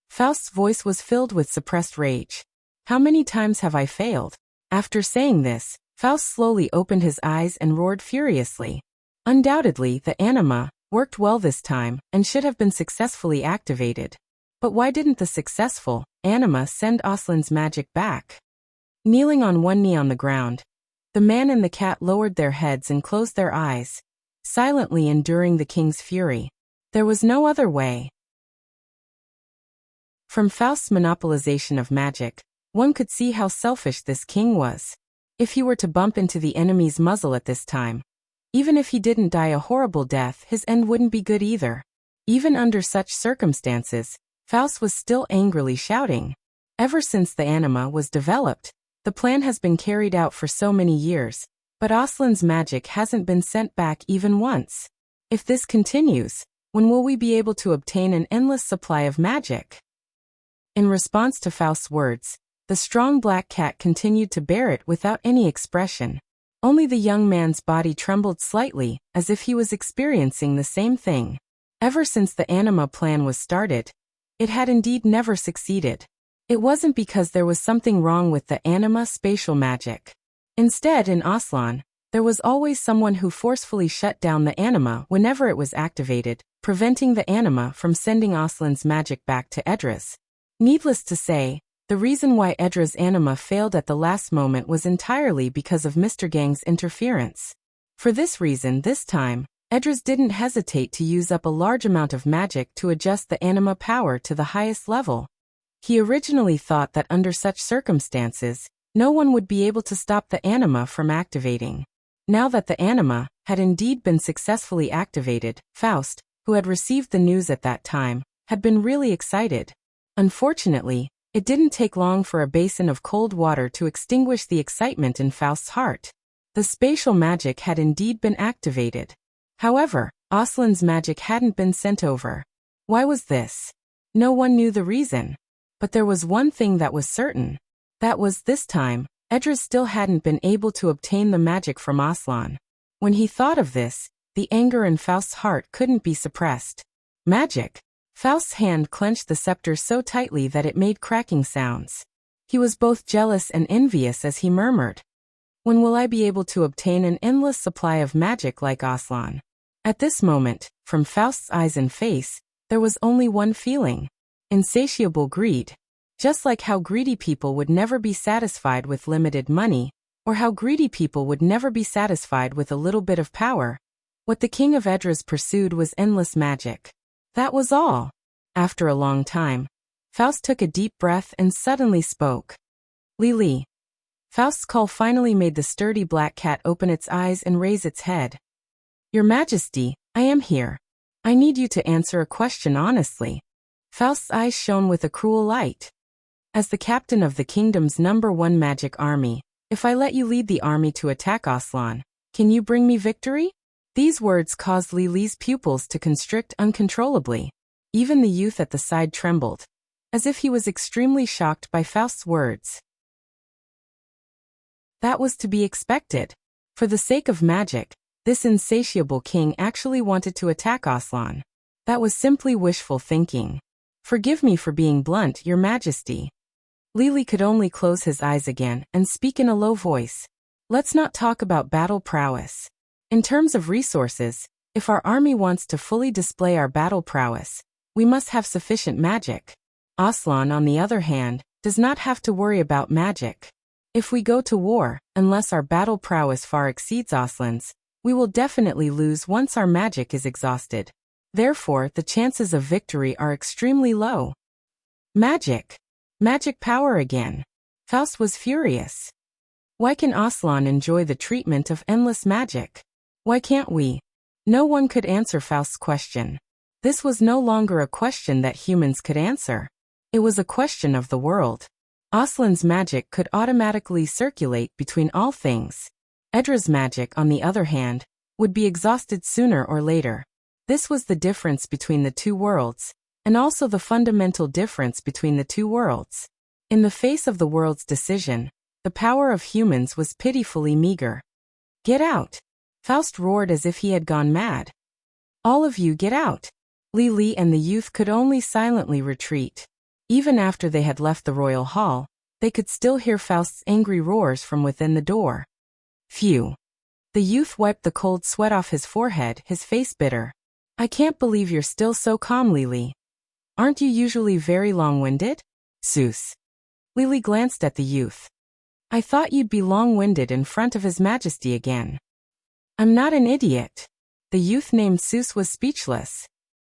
Faust's voice was filled with suppressed rage. How many times have I failed? After saying this, Faust slowly opened his eyes and roared furiously. Undoubtedly, the anima worked well this time and should have been successfully activated. But why didn't the successful anima send Aslan's magic back? Kneeling on one knee on the ground, the man and the cat lowered their heads and closed their eyes, silently enduring the king's fury. There was no other way. From Faust's monopolization of magic, one could see how selfish this king was. If he were to bump into the enemy's muzzle at this time, even if he didn't die a horrible death, his end wouldn't be good either. Even under such circumstances, Faust was still angrily shouting. Ever since the anima was developed, the plan has been carried out for so many years, but Aslan's magic hasn't been sent back even once. If this continues, when will we be able to obtain an endless supply of magic? In response to Faust's words, the strong black cat continued to bear it without any expression. Only the young man's body trembled slightly, as if he was experiencing the same thing. Ever since the anima plan was started, it had indeed never succeeded. It wasn't because there was something wrong with the anima spatial magic. Instead, in Aslan, there was always someone who forcefully shut down the anima whenever it was activated, preventing the anima from sending Aslan's magic back to Edras. Needless to say, the reason why Edras' anima failed at the last moment was entirely because of Mr. Gang's interference. For this reason, this time, Edras didn't hesitate to use up a large amount of magic to adjust the anima power to the highest level. He originally thought that under such circumstances, no one would be able to stop the anima from activating. Now that the anima had indeed been successfully activated, Faust, who had received the news at that time, had been really excited. Unfortunately, it didn't take long for a basin of cold water to extinguish the excitement in Faust's heart. The spatial magic had indeed been activated. However, Aslan's magic hadn't been sent over. Why was this? No one knew the reason. But there was one thing that was certain. That was, this time, Edras still hadn't been able to obtain the magic from Aslan. When he thought of this, the anger in Faust's heart couldn't be suppressed. Magic! Faust's hand clenched the scepter so tightly that it made cracking sounds. He was both jealous and envious as he murmured, "When will I be able to obtain an endless supply of magic like Aslan?" At this moment, from Faust's eyes and face, there was only one feeling: insatiable greed. Just like how greedy people would never be satisfied with limited money, or how greedy people would never be satisfied with a little bit of power, what the King of Edras pursued was endless magic. That was all. After a long time, Faust took a deep breath and suddenly spoke. "Lili." Faust's call finally made the sturdy black cat open its eyes and raise its head. "Your Majesty, I am here. I need you to answer a question honestly." Faust's eyes shone with a cruel light. "As the captain of the kingdom's #1 magic army, if I let you lead the army to attack Aslan, can you bring me victory?" These words caused Lili's pupils to constrict uncontrollably. Even the youth at the side trembled, as if he was extremely shocked by Faust's words. That was to be expected. For the sake of magic, this insatiable king actually wanted to attack Aslan. That was simply wishful thinking. "Forgive me for being blunt, Your Majesty." Lili could only close his eyes again and speak in a low voice. "Let's not talk about battle prowess. In terms of resources, if our army wants to fully display our battle prowess, we must have sufficient magic. Aslan, on the other hand, does not have to worry about magic. If we go to war, unless our battle prowess far exceeds Aslan's, we will definitely lose once our magic is exhausted. Therefore, the chances of victory are extremely low." Magic! Magic power again! Faust was furious. Why can Aslan enjoy the treatment of endless magic? Why can't we? No one could answer Faust's question. This was no longer a question that humans could answer. It was a question of the world. Aslan's magic could automatically circulate between all things. Edra's magic, on the other hand, would be exhausted sooner or later. This was the difference between the two worlds, and also the fundamental difference between the two worlds. In the face of the world's decision, the power of humans was pitifully meager. "Get out!" Faust roared as if he had gone mad. "All of you get out!" Lili and the youth could only silently retreat. Even after they had left the royal hall, they could still hear Faust's angry roars from within the door. Phew! The youth wiped the cold sweat off his forehead, his face bitter. "I can't believe you're still so calm, Lili. Aren't you usually very long-winded?" Zeus. Lili glanced at the youth. "I thought you'd be long-winded in front of His Majesty again." "I'm not an idiot." The youth named Zeus was speechless.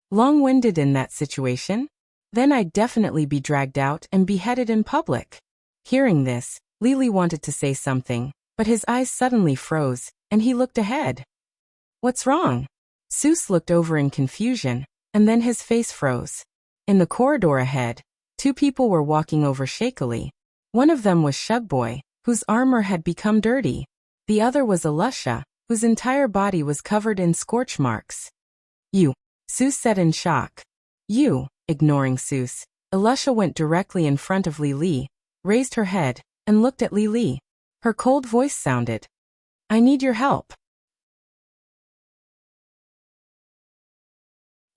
"Long-winded in that situation? Then I'd definitely be dragged out and beheaded in public." Hearing this, Lili wanted to say something, but his eyes suddenly froze, and he looked ahead. "What's wrong?" Zeus looked over in confusion, and then his face froze. In the corridor ahead, two people were walking over shakily. One of them was Shugboy, whose armor had become dirty. The other was Alusha, whose entire body was covered in scorch marks. "You," Zeus said in shock. "You," ignoring Zeus, Alusha went directly in front of Lili, raised her head, and looked at Lili. Her cold voice sounded. "I need your help."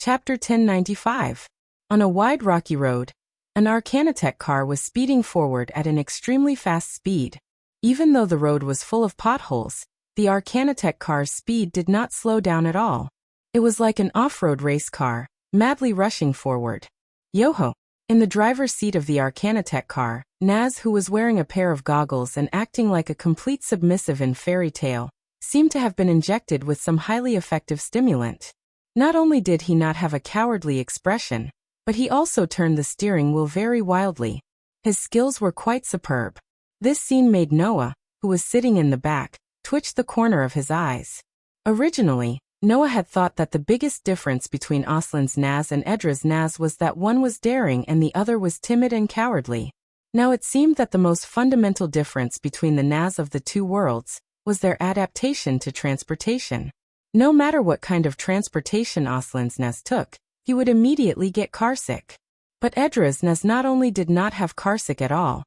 Chapter 1095. On a wide rocky road, an Arcanatech car was speeding forward at an extremely fast speed. Even though the road was full of potholes, the Arcanatech car's speed did not slow down at all. It was like an off-road race car, madly rushing forward. Yoho! In the driver's seat of the Arcanatech car, Naz, who was wearing a pair of goggles and acting like a complete submissive in Fairy Tale, seemed to have been injected with some highly effective stimulant. Not only did he not have a cowardly expression, but he also turned the steering wheel very wildly. His skills were quite superb. This scene made Noah, who was sitting in the back, twitch the corner of his eyes. Originally, Noah had thought that the biggest difference between Aslan's Naz and Edra's Naz was that one was daring and the other was timid and cowardly. Now it seemed that the most fundamental difference between the Naz of the two worlds was their adaptation to transportation. No matter what kind of transportation Aslan's Naz took, he would immediately get carsick. But Edra's Naz not only did not have carsick at all,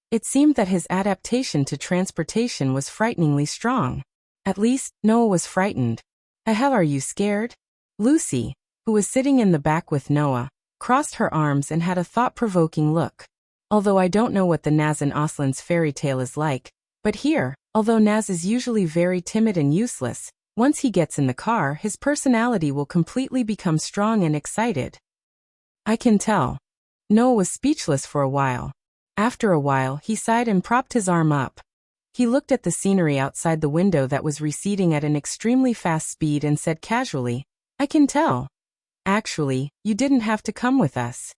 it seemed that his adaptation to transportation was frighteningly strong. At least, Noah was frightened. "The hell are you scared?" Lucy, who was sitting in the back with Noah, crossed her arms and had a thought-provoking look. "Although I don't know what the Naz in Aslan's fairy tale is like, but here, although Naz is usually very timid and useless, once he gets in the car, his personality will completely become strong and excited." "I can tell." Noah was speechless for a while. After a while, he sighed and propped his arm up. He looked at the scenery outside the window that was receding at an extremely fast speed and said casually, "I can tell. Actually, you didn't have to come with us."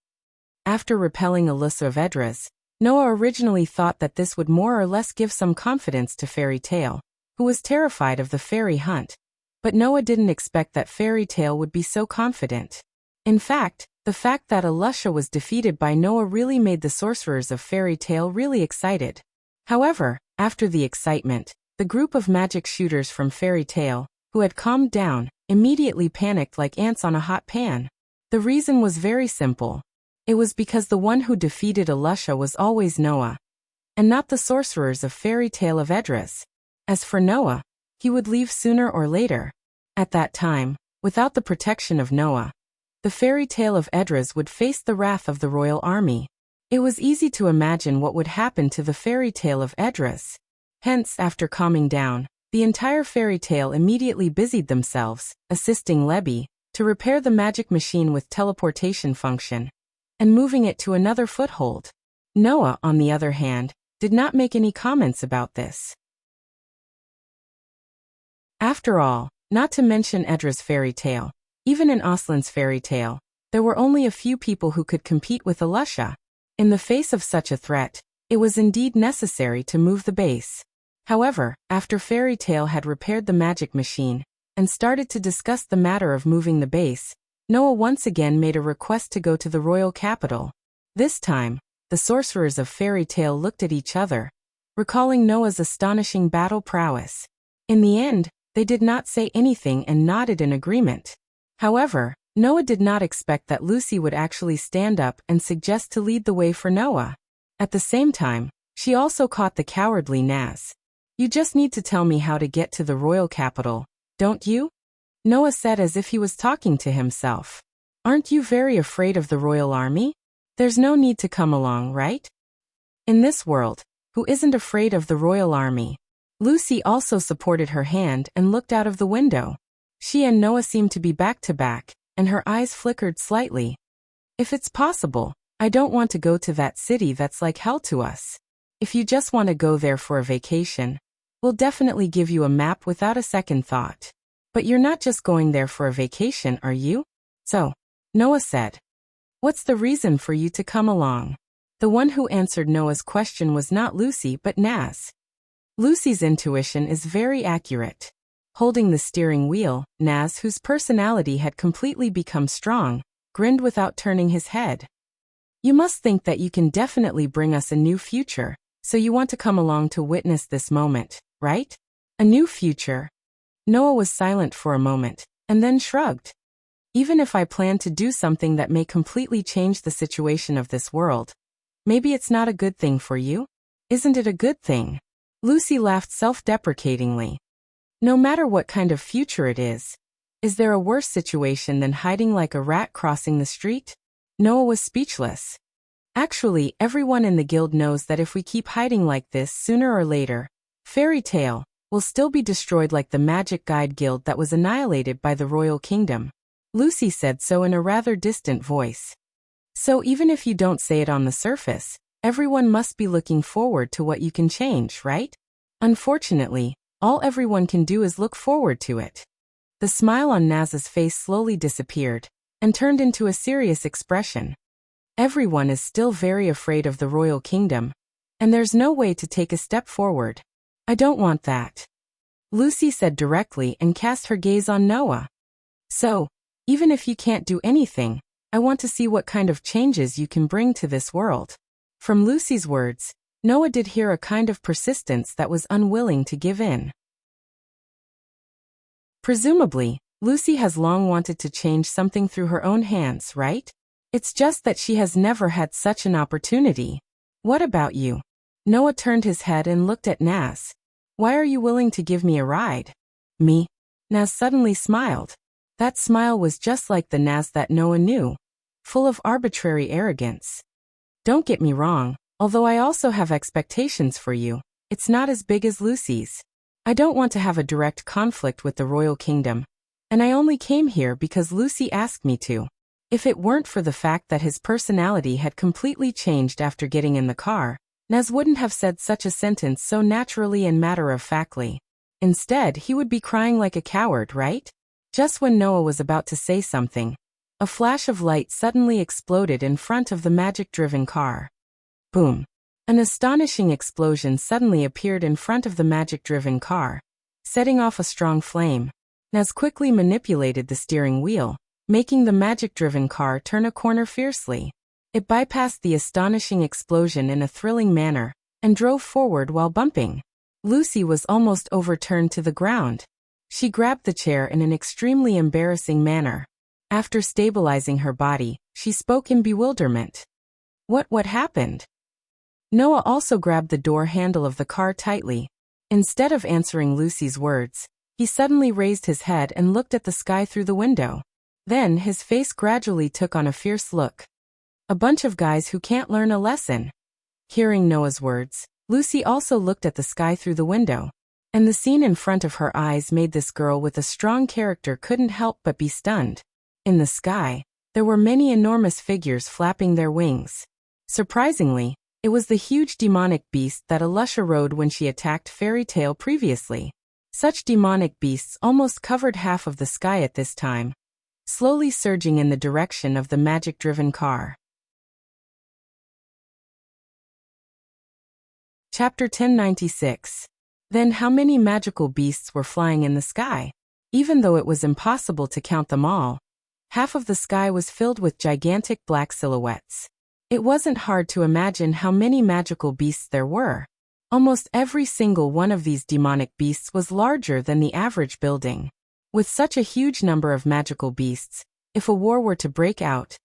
After repelling Alyssa of Edra's, Noah originally thought that this would more or less give some confidence to Fairy Tale, who was terrified of the fairy hunt. But Noah didn't expect that Fairy Tale would be so confident. In fact, the fact that Alusha was defeated by Noah really made the sorcerers of Fairy Tale really excited. However, after the excitement, the group of magic shooters from Fairy Tale, who had calmed down, immediately panicked like ants on a hot pan. The reason was very simple. It was because the one who defeated Alusha was always Noah, and not the sorcerers of Fairy Tale of Edra's. As for Noah, he would leave sooner or later. At that time, without the protection of Noah, the Fairy Tale of Edra's would face the wrath of the royal army. It was easy to imagine what would happen to the Fairy Tale of Edra's. Hence, after calming down, the entire Fairy Tale immediately busied themselves, assisting Lebby, to repair the magic machine with teleportation function, and moving it to another foothold. Noah, on the other hand, did not make any comments about this. After all, not to mention Edra's fairy tale, even in Aslan's fairy tale, there were only a few people who could compete with Alusha. In the face of such a threat, it was indeed necessary to move the base. However, after Fairy Tale had repaired the magic machine and started to discuss the matter of moving the base, Noah once again made a request to go to the royal capital. This time, the sorcerers of Fairy Tale looked at each other, recalling Noah's astonishing battle prowess. In the end, they did not say anything and nodded in agreement. However, Noah did not expect that Lucy would actually stand up and suggest to lead the way for Noah. At the same time, she also caught the cowardly Naz. "You just need to tell me how to get to the royal capital, don't you?" Noah said as if he was talking to himself. "Aren't you very afraid of the royal army? There's no need to come along, right?" In this world, who isn't afraid of the royal army? Lucy also supported her hand and looked out of the window. She and Noah seemed to be back to back, and her eyes flickered slightly. "If it's possible, I don't want to go to that city that's like hell to us. If you just want to go there for a vacation, we'll definitely give you a map without a second thought. But you're not just going there for a vacation, are you?" "So," Noah said, "what's the reason for you to come along?" The one who answered Noah's question was not Lucy but Naz. Lucy's intuition is very accurate. Holding the steering wheel, Naz, whose personality had completely become strong, grinned without turning his head. "You must think that you can definitely bring us a new future, so you want to come along to witness this moment, right?" "A new future?" Noah was silent for a moment, and then shrugged. "Even if I plan to do something that may completely change the situation of this world, maybe it's not a good thing for you? Isn't it a good thing?" Lucy laughed self-deprecatingly. "No matter what kind of future it is there a worse situation than hiding like a rat crossing the street?" Noah was speechless. "Actually, everyone in the guild knows that if we keep hiding like this, sooner or later, Fairy Tale will still be destroyed like the Magic Guide Guild that was annihilated by the Royal Kingdom." Lucy said so in a rather distant voice. "So even if you don't say it on the surface, everyone must be looking forward to what you can change, right?" "Unfortunately, all everyone can do is look forward to it." The smile on Naz's face slowly disappeared and turned into a serious expression. "Everyone is still very afraid of the Royal Kingdom, and there's no way to take a step forward. I don't want that," Lucy said directly and cast her gaze on Noah. "So, even if you can't do anything, I want to see what kind of changes you can bring to this world." From Lucy's words, Noah did hear a kind of persistence that was unwilling to give in. Presumably, Lucy has long wanted to change something through her own hands, right? It's just that she has never had such an opportunity. "What about you?" Noah turned his head and looked at Naz. "Why are you willing to give me a ride?" "Me?" Naz suddenly smiled. That smile was just like the Naz that Noah knew, full of arbitrary arrogance. "Don't get me wrong, although I also have expectations for you, it's not as big as Lucy's. I don't want to have a direct conflict with the Royal Kingdom, and I only came here because Lucy asked me to." If it weren't for the fact that his personality had completely changed after getting in the car, Naz wouldn't have said such a sentence so naturally and matter-of-factly. Instead, he would be crying like a coward, right? Just when Noah was about to say something, a flash of light suddenly exploded in front of the magic-driven car. Boom! An astonishing explosion suddenly appeared in front of the magic-driven car, setting off a strong flame. Naz quickly manipulated the steering wheel, making the magic-driven car turn a corner fiercely. It bypassed the astonishing explosion in a thrilling manner and drove forward while bumping. Lucy was almost overturned to the ground. She grabbed the chair in an extremely embarrassing manner. After stabilizing her body, she spoke in bewilderment. What happened?" Noah also grabbed the door handle of the car tightly. Instead of answering Lucy's words, he suddenly raised his head and looked at the sky through the window. Then his face gradually took on a fierce look. "A bunch of guys who can't learn a lesson." Hearing Noah's words, Lucy also looked at the sky through the window, and the scene in front of her eyes made this girl with a strong character couldn't help but be stunned. In the sky, there were many enormous figures flapping their wings. Surprisingly, it was the huge demonic beast that Alusha rode when she attacked Fairy Tale previously. Such demonic beasts almost covered half of the sky at this time, slowly surging in the direction of the magic-driven car. Chapter 1096. Then how many magical beasts were flying in the sky? Even though it was impossible to count them all, half of the sky was filled with gigantic black silhouettes. It wasn't hard to imagine how many magical beasts there were. Almost every single one of these demonic beasts was larger than the average building. With such a huge number of magical beasts, if a war were to break out,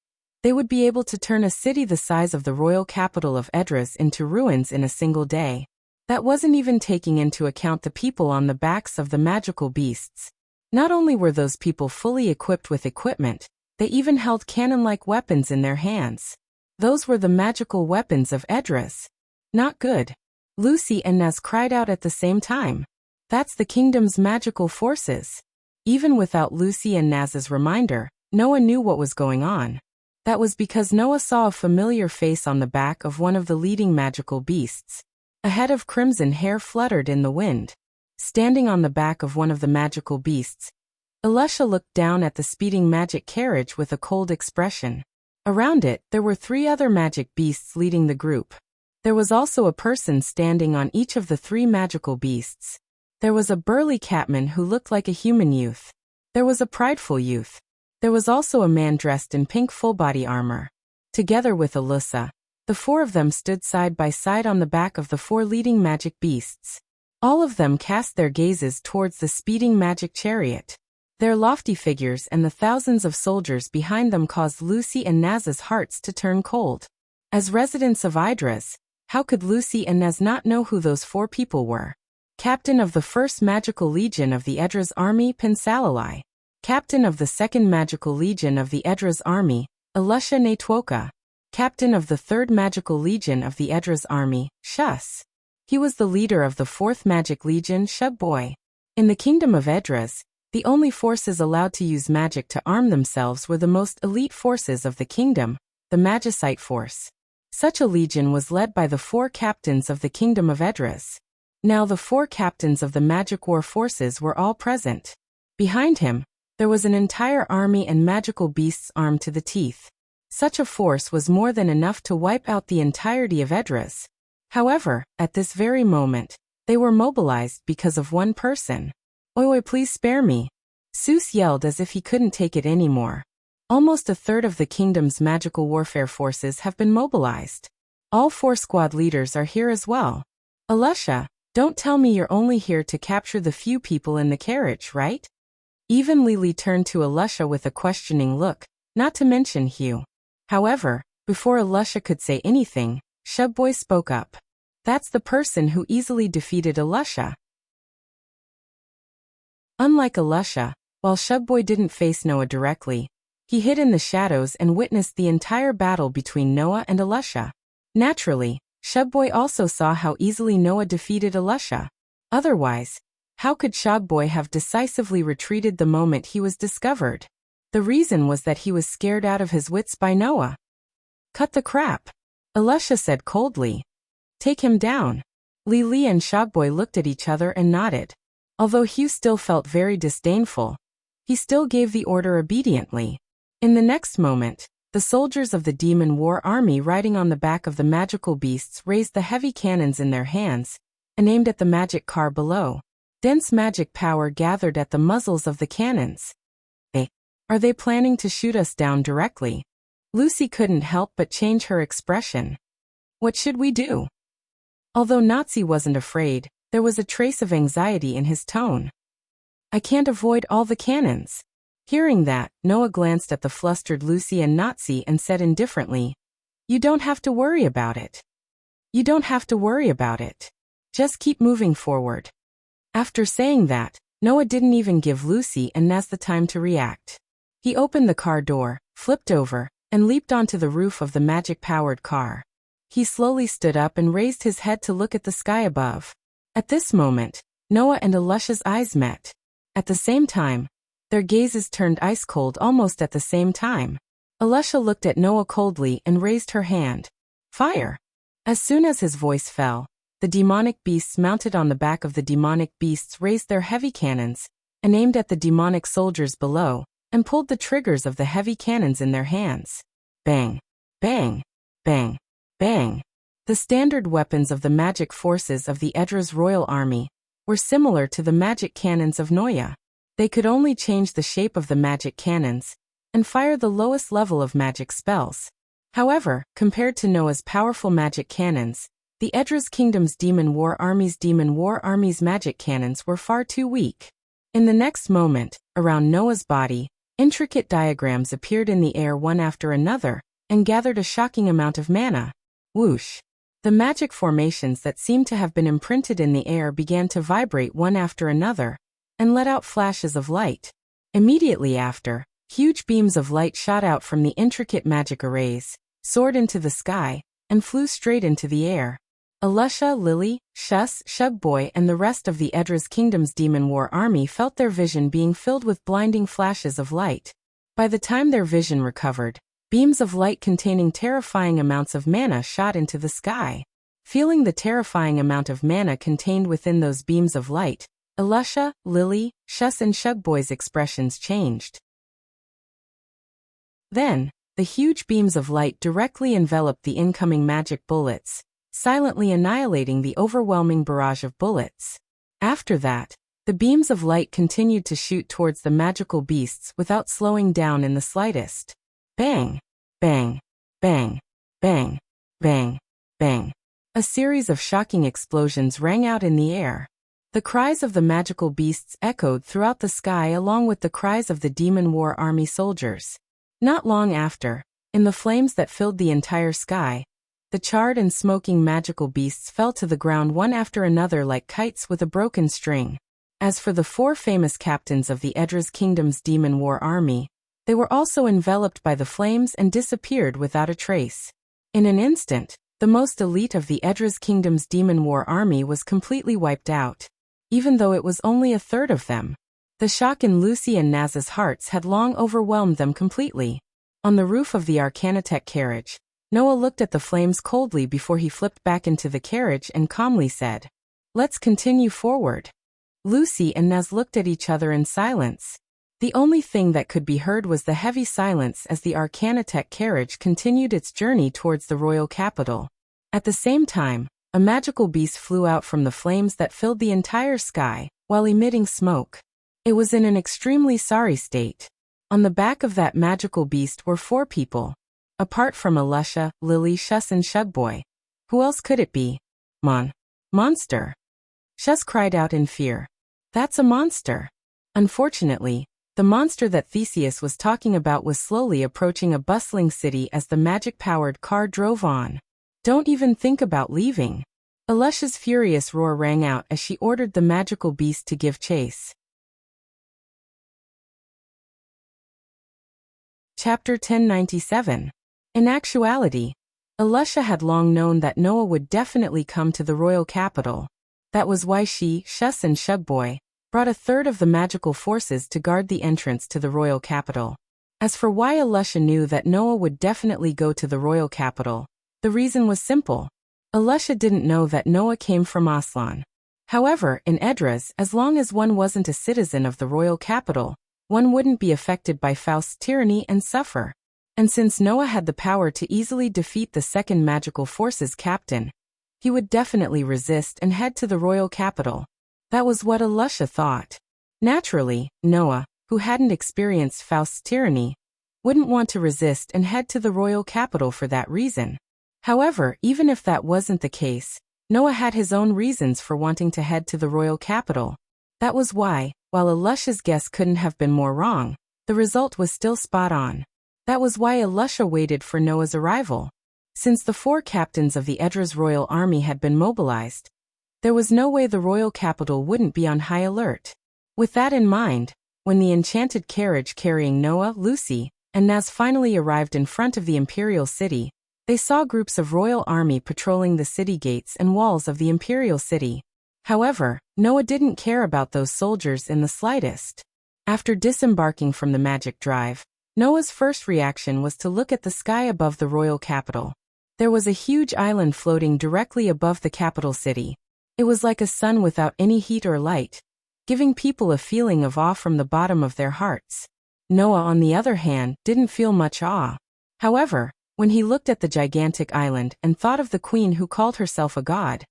they would be able to turn a city the size of the royal capital of Edras into ruins in a single day. That wasn't even taking into account the people on the backs of the magical beasts. Not only were those people fully equipped with equipment, they even held cannon-like weapons in their hands. Those were the magical weapons of Edras. Not good. Lucy and Naz cried out at the same time. That's the kingdom's magical forces. Even without Lucy and Naz's reminder, Noah knew what was going on. That was because Noah saw a familiar face on the back of one of the leading magical beasts. A head of crimson hair fluttered in the wind. Standing on the back of one of the magical beasts, Elisha looked down at the speeding magic carriage with a cold expression. Around it, there were 3 other magic beasts leading the group. There was also a person standing on each of the 3 magical beasts. There was a burly catman who looked like a human youth. There was a prideful youth. There was also a man dressed in pink full-body armor. Together with Elisha, the 4 of them stood side by side on the back of the 4 leading magic beasts. All of them cast their gazes towards the speeding magic chariot. Their lofty figures and the thousands of soldiers behind them caused Lucy and Naz's hearts to turn cold. As residents of Idris, how could Lucy and Naz not know who those 4 people were? Captain of the 1st Magical Legion of the Edras Army, Pensalalai. Captain of the 2nd Magical Legion of the Edras Army, Elisha Netwoka. Captain of the 3rd Magical Legion of the Edras Army, Shus. He was the leader of the 4th Magic Legion, Shubboy. In the Kingdom of Edras, the only forces allowed to use magic to arm themselves were the most elite forces of the kingdom, the Magicite Force. Such a legion was led by the 4 captains of the Kingdom of Edras. Now the 4 captains of the Magic War forces were all present. Behind him, there was an entire army and magical beasts armed to the teeth. Such a force was more than enough to wipe out the entirety of Edras. However, at this very moment, they were mobilized because of one person. Oi, please spare me. Seuss yelled as if he couldn't take it anymore. Almost a third of the kingdom's magical warfare forces have been mobilized. All 4 squad leaders are here as well. Elisha, don't tell me you're only here to capture the few people in the carriage, right? Even Lily turned to Elisha with a questioning look, not to mention Hugh. However, before Elisha could say anything, Shubboy spoke up. That's the person who easily defeated Elisha. Unlike Elisha, while Shubboy didn't face Noah directly, he hid in the shadows and witnessed the entire battle between Noah and Elisha. Naturally, Shubboy also saw how easily Noah defeated Elisha. Otherwise, how could Shubboy have decisively retreated the moment he was discovered? The reason was that he was scared out of his wits by Noah. Cut the crap, Elisha said coldly. Take him down. Lily and Shubboy looked at each other and nodded. Although Hugh still felt very disdainful, he still gave the order obediently. In the next moment, the soldiers of the demon war army riding on the back of the magical beasts raised the heavy cannons in their hands and aimed at the magic car below. Dense magic power gathered at the muzzles of the cannons. Are they planning to shoot us down directly? Lucy couldn't help but change her expression. What should we do? Although Nazi wasn't afraid, there was a trace of anxiety in his tone. I can't avoid all the cannons. Hearing that, Noah glanced at the flustered Lucy and Nazi and said indifferently, You don't have to worry about it. You don't have to worry about it. Just keep moving forward. After saying that, Noah didn't even give Lucy and Naz the time to react. He opened the car door, flipped over, and leaped onto the roof of the magic-powered car. He slowly stood up and raised his head to look at the sky above. At this moment, Noah and Elisha's eyes met. At the same time, their gazes turned ice-cold almost at the same time. Elisha looked at Noah coldly and raised her hand. Fire! As soon as his voice fell, the demonic beasts mounted on the back of the demonic beasts raised their heavy cannons and aimed at the demonic soldiers below and pulled the triggers of the heavy cannons in their hands. Bang! Bang! Bang! Bang! The standard weapons of the magic forces of the Edras Royal Army, were similar to the magic cannons of Noah. They could only change the shape of the magic cannons and fire the lowest level of magic spells. However, compared to Noah's powerful magic cannons, the Edras Kingdom's Demon War Army's magic cannons were far too weak. In the next moment, around Noah's body, intricate diagrams appeared in the air one after another, and gathered a shocking amount of mana. Whoosh! The magic formations that seemed to have been imprinted in the air began to vibrate one after another, and let out flashes of light. Immediately after, huge beams of light shot out from the intricate magic arrays, soared into the sky, and flew straight into the air. Alusha, Lily, Shus, Shugboy, and the rest of the Edras Kingdom's Demon War Army felt their vision being filled with blinding flashes of light. By the time their vision recovered, beams of light containing terrifying amounts of mana shot into the sky. Feeling the terrifying amount of mana contained within those beams of light, Alusha, Lily, Shus, and Shugboy's expressions changed. Then, the huge beams of light directly enveloped the incoming magic bullets, silently annihilating the overwhelming barrage of bullets. After that, the beams of light continued to shoot towards the magical beasts without slowing down in the slightest. Bang! Bang! Bang! Bang! Bang! Bang! A series of shocking explosions rang out in the air. The cries of the magical beasts echoed throughout the sky along with the cries of the Demon War Army soldiers. Not long after, in the flames that filled the entire sky, the charred and smoking magical beasts fell to the ground one after another like kites with a broken string. As for the 4 famous captains of the Edras Kingdom's Demon War Army, they were also enveloped by the flames and disappeared without a trace. In an instant, the most elite of the Edras Kingdom's Demon War Army was completely wiped out. Even though it was only a third of them. The shock in Lucy and Naz's hearts had long overwhelmed them completely. On the roof of the Arcanatech carriage, Noah looked at the flames coldly before he flipped back into the carriage and calmly said, "Let's continue forward." Lucy and Naz looked at each other in silence. The only thing that could be heard was the heavy silence as the Arcanatech carriage continued its journey towards the royal capital. At the same time, a magical beast flew out from the flames that filled the entire sky, while emitting smoke. It was in an extremely sorry state. On the back of that magical beast were 4 people. Apart from Alusha, Lily, Shus, and Shugboy. Who else could it be? Monster. Shus cried out in fear. That's a monster. Unfortunately, the monster that Theseus was talking about was slowly approaching a bustling city as the magic-powered car drove on. Don't even think about leaving. Alusha's furious roar rang out as she ordered the magical beast to give chase. Chapter 1097. In actuality, Alusha had long known that Noah would definitely come to the royal capital. That was why she, Shus, and Shugboy brought a third of the magical forces to guard the entrance to the royal capital. As for why Alusha knew that Noah would definitely go to the royal capital, the reason was simple. Alusha didn't know that Noah came from Aslan. However, in Edras, as long as one wasn't a citizen of the royal capital, one wouldn't be affected by Faust's tyranny and suffer. And since Noah had the power to easily defeat the second magical forces captain, he would definitely resist and head to the royal capital. That was what Alusha thought. Naturally, Noah, who hadn't experienced Faust's tyranny, wouldn't want to resist and head to the royal capital for that reason. However, even if that wasn't the case, Noah had his own reasons for wanting to head to the royal capital. That was why, while Alusha's guess couldn't have been more wrong, the result was still spot on. That was why Alusha waited for Noah's arrival. Since the 4 captains of the Edras royal army had been mobilized, there was no way the royal capital wouldn't be on high alert. With that in mind, when the enchanted carriage carrying Noah, Lucy, and Naz finally arrived in front of the imperial city, they saw groups of royal army patrolling the city gates and walls of the imperial city. However, Noah didn't care about those soldiers in the slightest. After disembarking from the magic drive, Noah's first reaction was to look at the sky above the royal capital. There was a huge island floating directly above the capital city. It was like a sun without any heat or light, giving people a feeling of awe from the bottom of their hearts. Noah, on the other hand, didn't feel much awe. However, when he looked at the gigantic island and thought of the queen who called herself a god,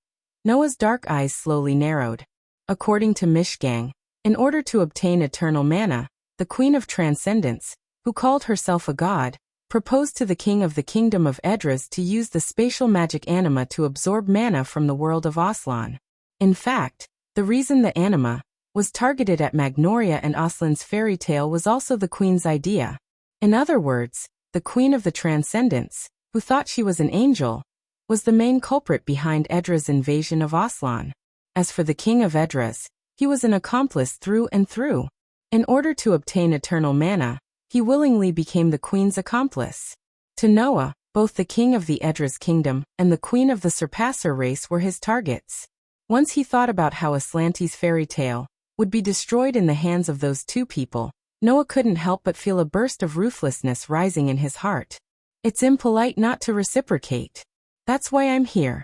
Noah's dark eyes slowly narrowed. According to Mishgang, in order to obtain eternal manna, the Queen of Transcendence, who called herself a god, proposed to the king of the kingdom of Edras to use the spatial magic anima to absorb manna from the world of Aslan. In fact, the reason the anima was targeted at Magnoria and Aslan's fairy tale was also the queen's idea. In other words, the Queen of the Transcendence, who thought she was an angel, was the main culprit behind Edras' invasion of Aslan. As for the king of Edras, he was an accomplice through and through. In order to obtain eternal manna, he willingly became the queen's accomplice. To Noah, both the king of the Edras kingdom and the queen of the Surpasser race were his targets. Once he thought about how Aslante's fairy tale would be destroyed in the hands of those two people, Noah couldn't help but feel a burst of ruthlessness rising in his heart. It's impolite not to reciprocate. That's why I'm here.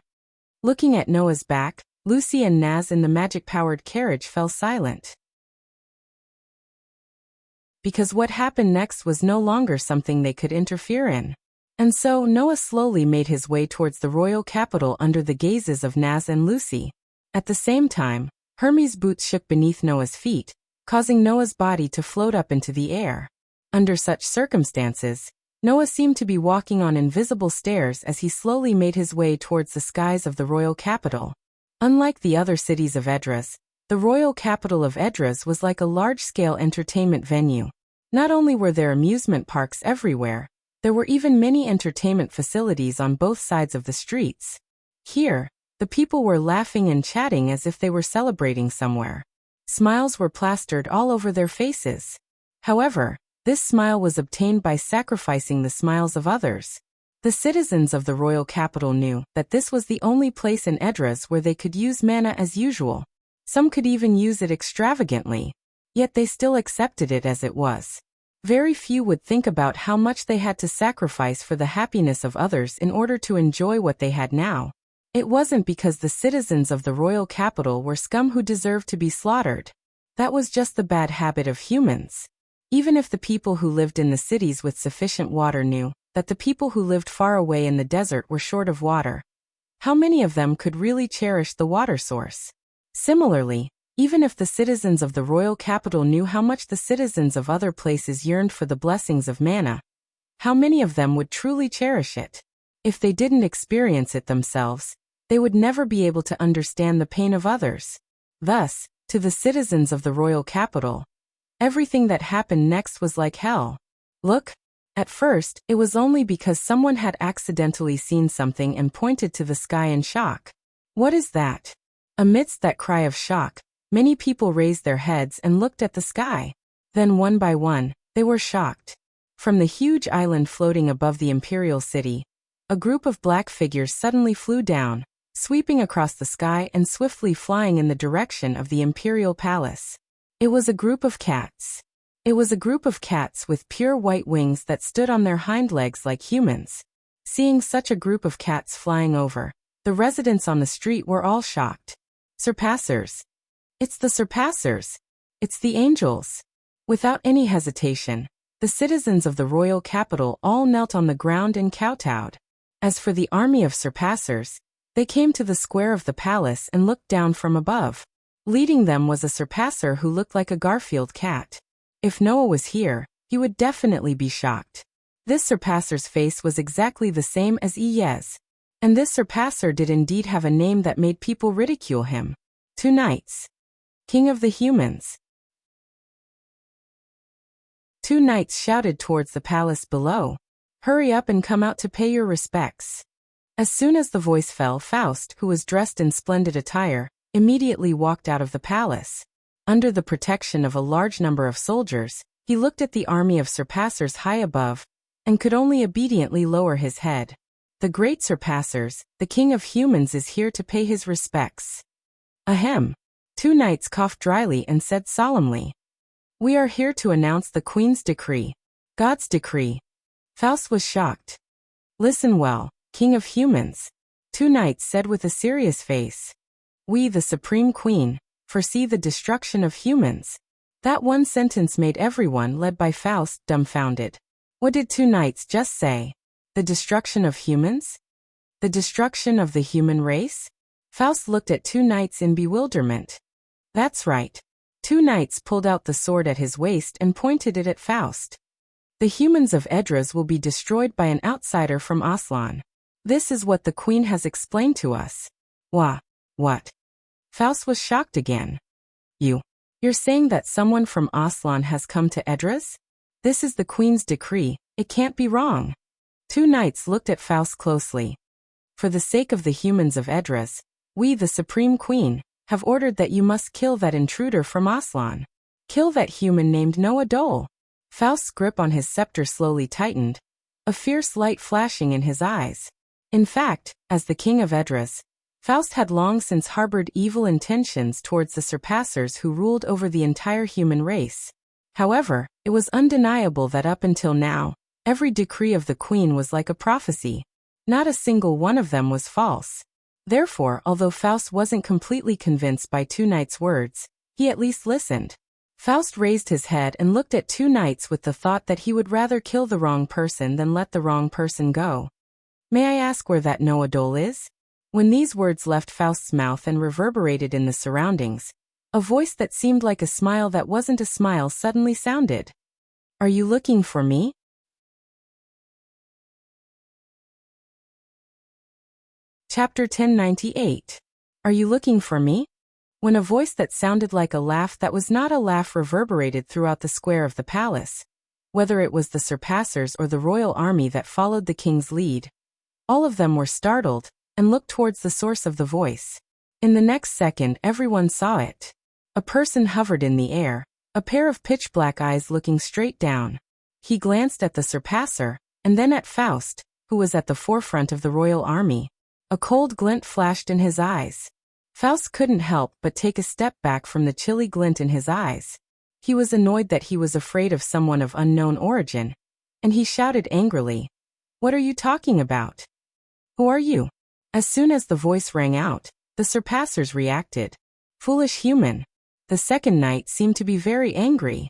Looking at Noah's back, Lucy and Naz in the magic-powered carriage fell silent. Because what happened next was no longer something they could interfere in. And so Noah slowly made his way towards the royal capital under the gazes of Naz and Lucy. At the same time, Hermes' boots shook beneath Noah's feet, causing Noah's body to float up into the air. Under such circumstances, Noah seemed to be walking on invisible stairs as he slowly made his way towards the skies of the royal capital. Unlike the other cities of Edras, the royal capital of Edras was like a large-scale entertainment venue. Not only were there amusement parks everywhere, there were even many entertainment facilities on both sides of the streets. Here, the people were laughing and chatting as if they were celebrating somewhere. Smiles were plastered all over their faces. However, this smile was obtained by sacrificing the smiles of others. The citizens of the royal capital knew that this was the only place in Edras where they could use manna as usual. Some could even use it extravagantly, yet they still accepted it as it was. Very few would think about how much they had to sacrifice for the happiness of others in order to enjoy what they had now. It wasn't because the citizens of the royal capital were scum who deserved to be slaughtered. That was just the bad habit of humans. Even if the people who lived in the cities with sufficient water knew that the people who lived far away in the desert were short of water, how many of them could really cherish the water source? Similarly, even if the citizens of the royal capital knew how much the citizens of other places yearned for the blessings of manna, how many of them would truly cherish it? If they didn't experience it themselves, they would never be able to understand the pain of others. Thus, to the citizens of the royal capital, everything that happened next was like hell. Look, at first, it was only because someone had accidentally seen something and pointed to the sky in shock. What is that? Amidst that cry of shock, many people raised their heads and looked at the sky. Then one by one, they were shocked. From the huge island floating above the imperial city, a group of black figures suddenly flew down, sweeping across the sky and swiftly flying in the direction of the imperial palace. It was a group of cats. It was a group of cats with pure white wings that stood on their hind legs like humans. Seeing such a group of cats flying over, the residents on the street were all shocked. Surpassers. It's the Surpassers. It's the angels. Without any hesitation, the citizens of the royal capital all knelt on the ground and kowtowed. As for the army of Surpassers, they came to the square of the palace and looked down from above. Leading them was a Surpasser who looked like a Garfield cat. If Noah was here, he would definitely be shocked. This Surpasser's face was exactly the same as Iyez. And this Surpasser did indeed have a name that made people ridicule him. Two Knights. King of the Humans. Two knights shouted towards the palace below. Hurry up and come out to pay your respects. As soon as the voice fell, Faust, who was dressed in splendid attire, immediately walked out of the palace. Under the protection of a large number of soldiers, he looked at the army of Surpassers high above, and could only obediently lower his head. The great Surpassers, the King of Humans, is here to pay his respects. Ahem. Two knights coughed dryly and said solemnly, "We are here to announce the Queen's decree. God's decree." Faust was shocked. "Listen well, King of Humans," two knights said with a serious face. "We, the Supreme Queen, foresee the destruction of humans." That one sentence made everyone, led by Faust, dumbfounded. What did two knights just say? The destruction of humans? The destruction of the human race? Faust looked at two knights in bewilderment. That's right. Two knights pulled out the sword at his waist and pointed it at Faust. The humans of Edras will be destroyed by an outsider from Aslan. This is what the queen has explained to us. Wah. What? Faust was shocked again. You're saying that someone from Aslan has come to Edras? This is the queen's decree, it can't be wrong. Two knights looked at Faust closely. For the sake of the humans of Edras, we, the supreme queen, have ordered that you must kill that intruder from Aslan. Kill that human named Noah Dole. Faust's grip on his scepter slowly tightened, a fierce light flashing in his eyes. In fact, as the king of Edras, Faust had long since harbored evil intentions towards the surpassers who ruled over the entire human race. However, it was undeniable that up until now, every decree of the queen was like a prophecy. Not a single one of them was false. Therefore, although Faust wasn't completely convinced by Two Knights' words, he at least listened. Faust raised his head and looked at Two Knights with the thought that he would rather kill the wrong person than let the wrong person go. May I ask where that Noah Dole is? When these words left Faust's mouth and reverberated in the surroundings, a voice that seemed like a smile that wasn't a smile suddenly sounded. Are you looking for me? Chapter 1098. Are you looking for me? When a voice that sounded like a laugh that was not a laugh reverberated throughout the square of the palace, whether it was the surpassers or the royal army that followed the king's lead, all of them were startled and looked towards the source of the voice. In the next second, everyone saw it. A person hovered in the air, a pair of pitch-black eyes looking straight down. He glanced at the surpasser, and then at Faust, who was at the forefront of the royal army. A cold glint flashed in his eyes. Faust couldn't help but take a step back from the chilly glint in his eyes. He was annoyed that he was afraid of someone of unknown origin, and he shouted angrily, "What are you talking about? Who are you?" As soon as the voice rang out, the surpassers reacted. Foolish human. The second knight seemed to be very angry.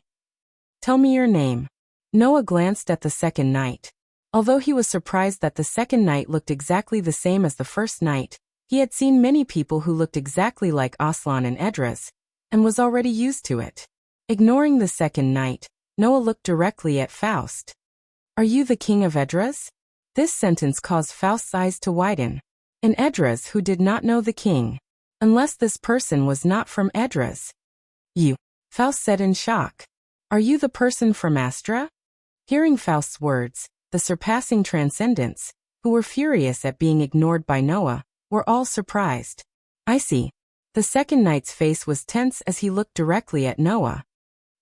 Tell me your name. Noah glanced at the second knight. Although he was surprised that the second knight looked exactly the same as the first knight, he had seen many people who looked exactly like Aslan and Edras, and was already used to it. Ignoring the second knight, Noah looked directly at Faust. Are you the king of Edras? This sentence caused Faust's eyes to widen. In Edras, who did not know the king? Unless this person was not from Edras. You, Faust said in shock. Are you the person from Astra? Hearing Faust's words, the surpassing transcendents, who were furious at being ignored by Noah, were all surprised. I see. The second knight's face was tense as he looked directly at Noah.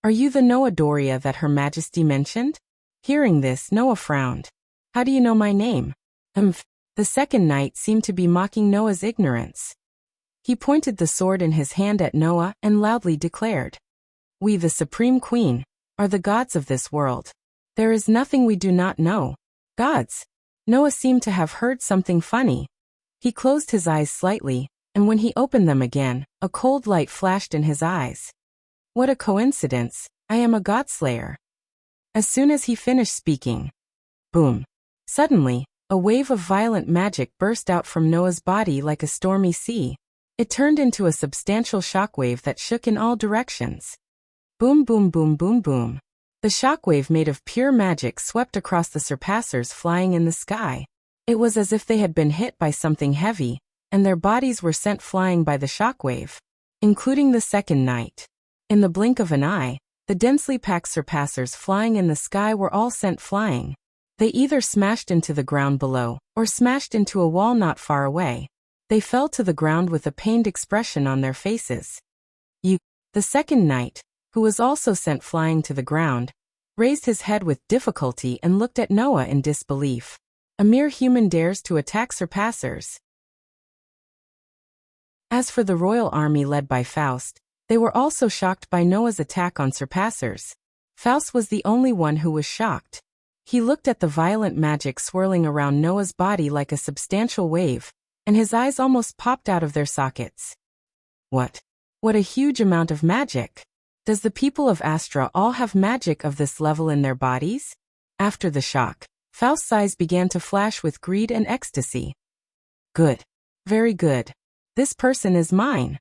Are you the Noah Doria that Her Majesty mentioned? Hearing this, Noah frowned. How do you know my name? The second knight seemed to be mocking Noah's ignorance. He pointed the sword in his hand at Noah and loudly declared, We, the Supreme Queen, are the gods of this world. There is nothing we do not know. Gods. Noah seemed to have heard something funny. He closed his eyes slightly, and when he opened them again, a cold light flashed in his eyes. What a coincidence, I am a godslayer. As soon as he finished speaking, boom. Suddenly, a wave of violent magic burst out from Noah's body like a stormy sea. It turned into a substantial shockwave that shook in all directions. Boom, boom, boom, boom, boom. The shockwave made of pure magic swept across the surpassers flying in the sky. It was as if they had been hit by something heavy, and their bodies were sent flying by the shockwave, including the second knight. In the blink of an eye, the densely packed surpassers flying in the sky were all sent flying. They either smashed into the ground below, or smashed into a wall not far away. They fell to the ground with a pained expression on their faces. The second knight, who was also sent flying to the ground, raised his head with difficulty and looked at Noah in disbelief. A mere human dares to attack surpassers. As for the royal army led by Faust, they were also shocked by Noah's attack on surpassers. Faust was the only one who was shocked. He looked at the violent magic swirling around Noah's body like a substantial wave, and his eyes almost popped out of their sockets. What a huge amount of magic! Does the people of Astra all have magic of this level in their bodies? After the shock, Faust's eyes began to flash with greed and ecstasy. Good. Very good. This person is mine.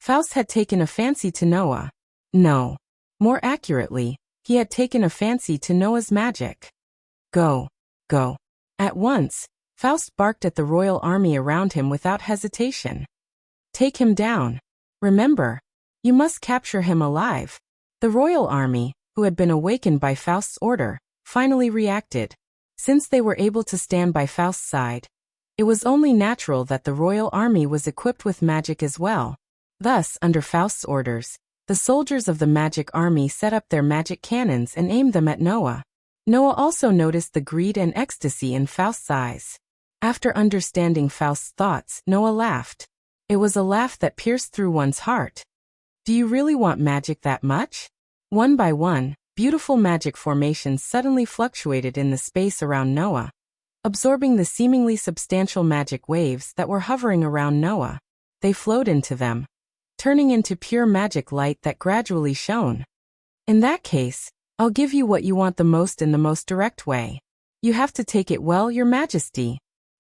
Faust had taken a fancy to Noah. No. More accurately, he had taken a fancy to Noah's magic. Go. Go. At once, Faust barked at the royal army around him without hesitation. Take him down. Remember, you must capture him alive. The royal army, who had been awakened by Faust's order, finally reacted. Since they were able to stand by Faust's side, it was only natural that the royal army was equipped with magic as well. Thus, under Faust's orders, the soldiers of the magic army set up their magic cannons and aimed them at Noah. Noah also noticed the greed and ecstasy in Faust's eyes. After understanding Faust's thoughts, Noah laughed. It was a laugh that pierced through one's heart. Do you really want magic that much? One by one, beautiful magic formations suddenly fluctuated in the space around Noah, absorbing the seemingly substantial magic waves that were hovering around Noah. They flowed into them, turning into pure magic light that gradually shone. In that case, I'll give you what you want the most in the most direct way. You have to take it well, Your Majesty.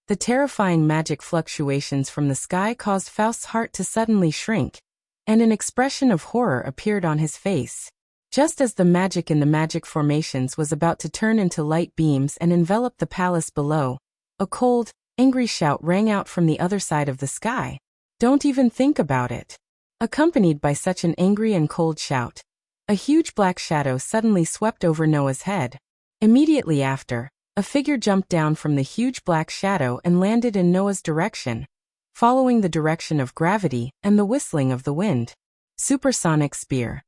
The terrifying magic fluctuations from the sky caused Faust's heart to suddenly shrink, and an expression of horror appeared on his face. Just as the magic in the magic formations was about to turn into light beams and envelop the palace below, a cold, angry shout rang out from the other side of the sky. Don't even think about it. Accompanied by such an angry and cold shout, a huge black shadow suddenly swept over Noah's head. Immediately after, a figure jumped down from the huge black shadow and landed in Noah's direction, following the direction of gravity and the whistling of the wind. Supersonic spear.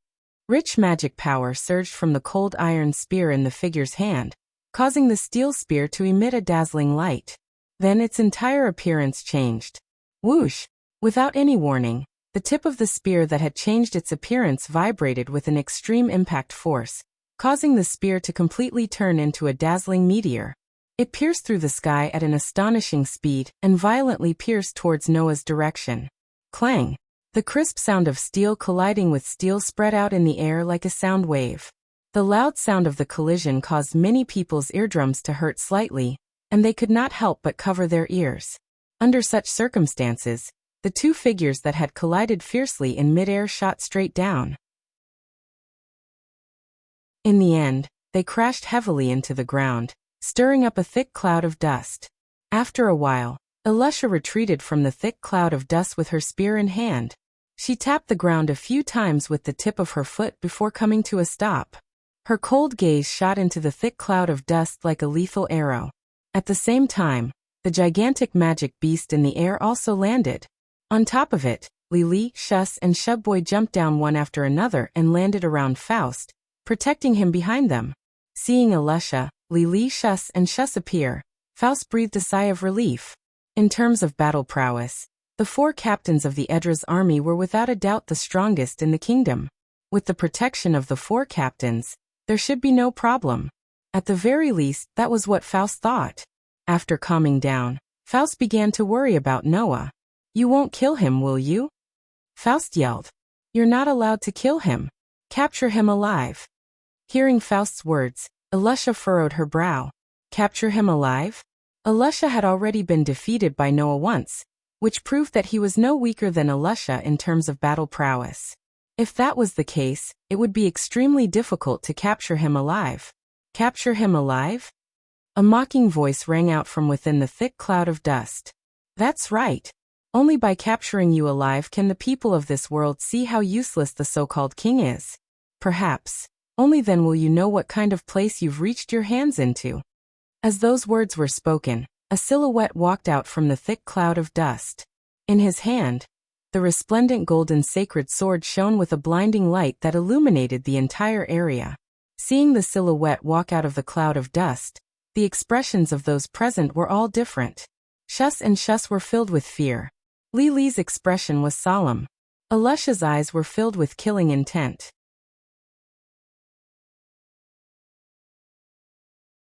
Rich magic power surged from the cold iron spear in the figure's hand, causing the steel spear to emit a dazzling light. Then its entire appearance changed. Whoosh! Without any warning, the tip of the spear that had changed its appearance vibrated with an extreme impact force, causing the spear to completely turn into a dazzling meteor. It pierced through the sky at an astonishing speed and violently pierced towards Noah's direction. Clang! The crisp sound of steel colliding with steel spread out in the air like a sound wave. The loud sound of the collision caused many people's eardrums to hurt slightly, and they could not help but cover their ears. Under such circumstances, the two figures that had collided fiercely in midair shot straight down. In the end, they crashed heavily into the ground, stirring up a thick cloud of dust. After a while, Elisha retreated from the thick cloud of dust with her spear in hand. She tapped the ground a few times with the tip of her foot before coming to a stop. Her cold gaze shot into the thick cloud of dust like a lethal arrow. At the same time, the gigantic magic beast in the air also landed. On top of it, Lili, Shus, and Shubboy jumped down one after another and landed around Faust, protecting him behind them. Seeing Elisha, Lili, Shus, and Shus appear, Faust breathed a sigh of relief. In terms of battle prowess, the 4 captains of the Edra's army were without a doubt the strongest in the kingdom. With the protection of the 4 captains, there should be no problem. At the very least, that was what Faust thought. After calming down, Faust began to worry about Noah. You won't kill him, will you? Faust yelled. You're not allowed to kill him. Capture him alive. Hearing Faust's words, Elisha furrowed her brow. Capture him alive? Elisha had already been defeated by Noah once, which proved that he was no weaker than Elisha in terms of battle prowess. If that was the case, it would be extremely difficult to capture him alive. Capture him alive? A mocking voice rang out from within the thick cloud of dust. That's right. Only by capturing you alive can the people of this world see how useless the so-called king is. Perhaps, only then will you know what kind of place you've reached your hands into. As those words were spoken, a silhouette walked out from the thick cloud of dust. In his hand, the resplendent golden sacred sword shone with a blinding light that illuminated the entire area. Seeing the silhouette walk out of the cloud of dust, the expressions of those present were all different. Shus and Shus were filled with fear. Lili's expression was solemn. Elisha's eyes were filled with killing intent.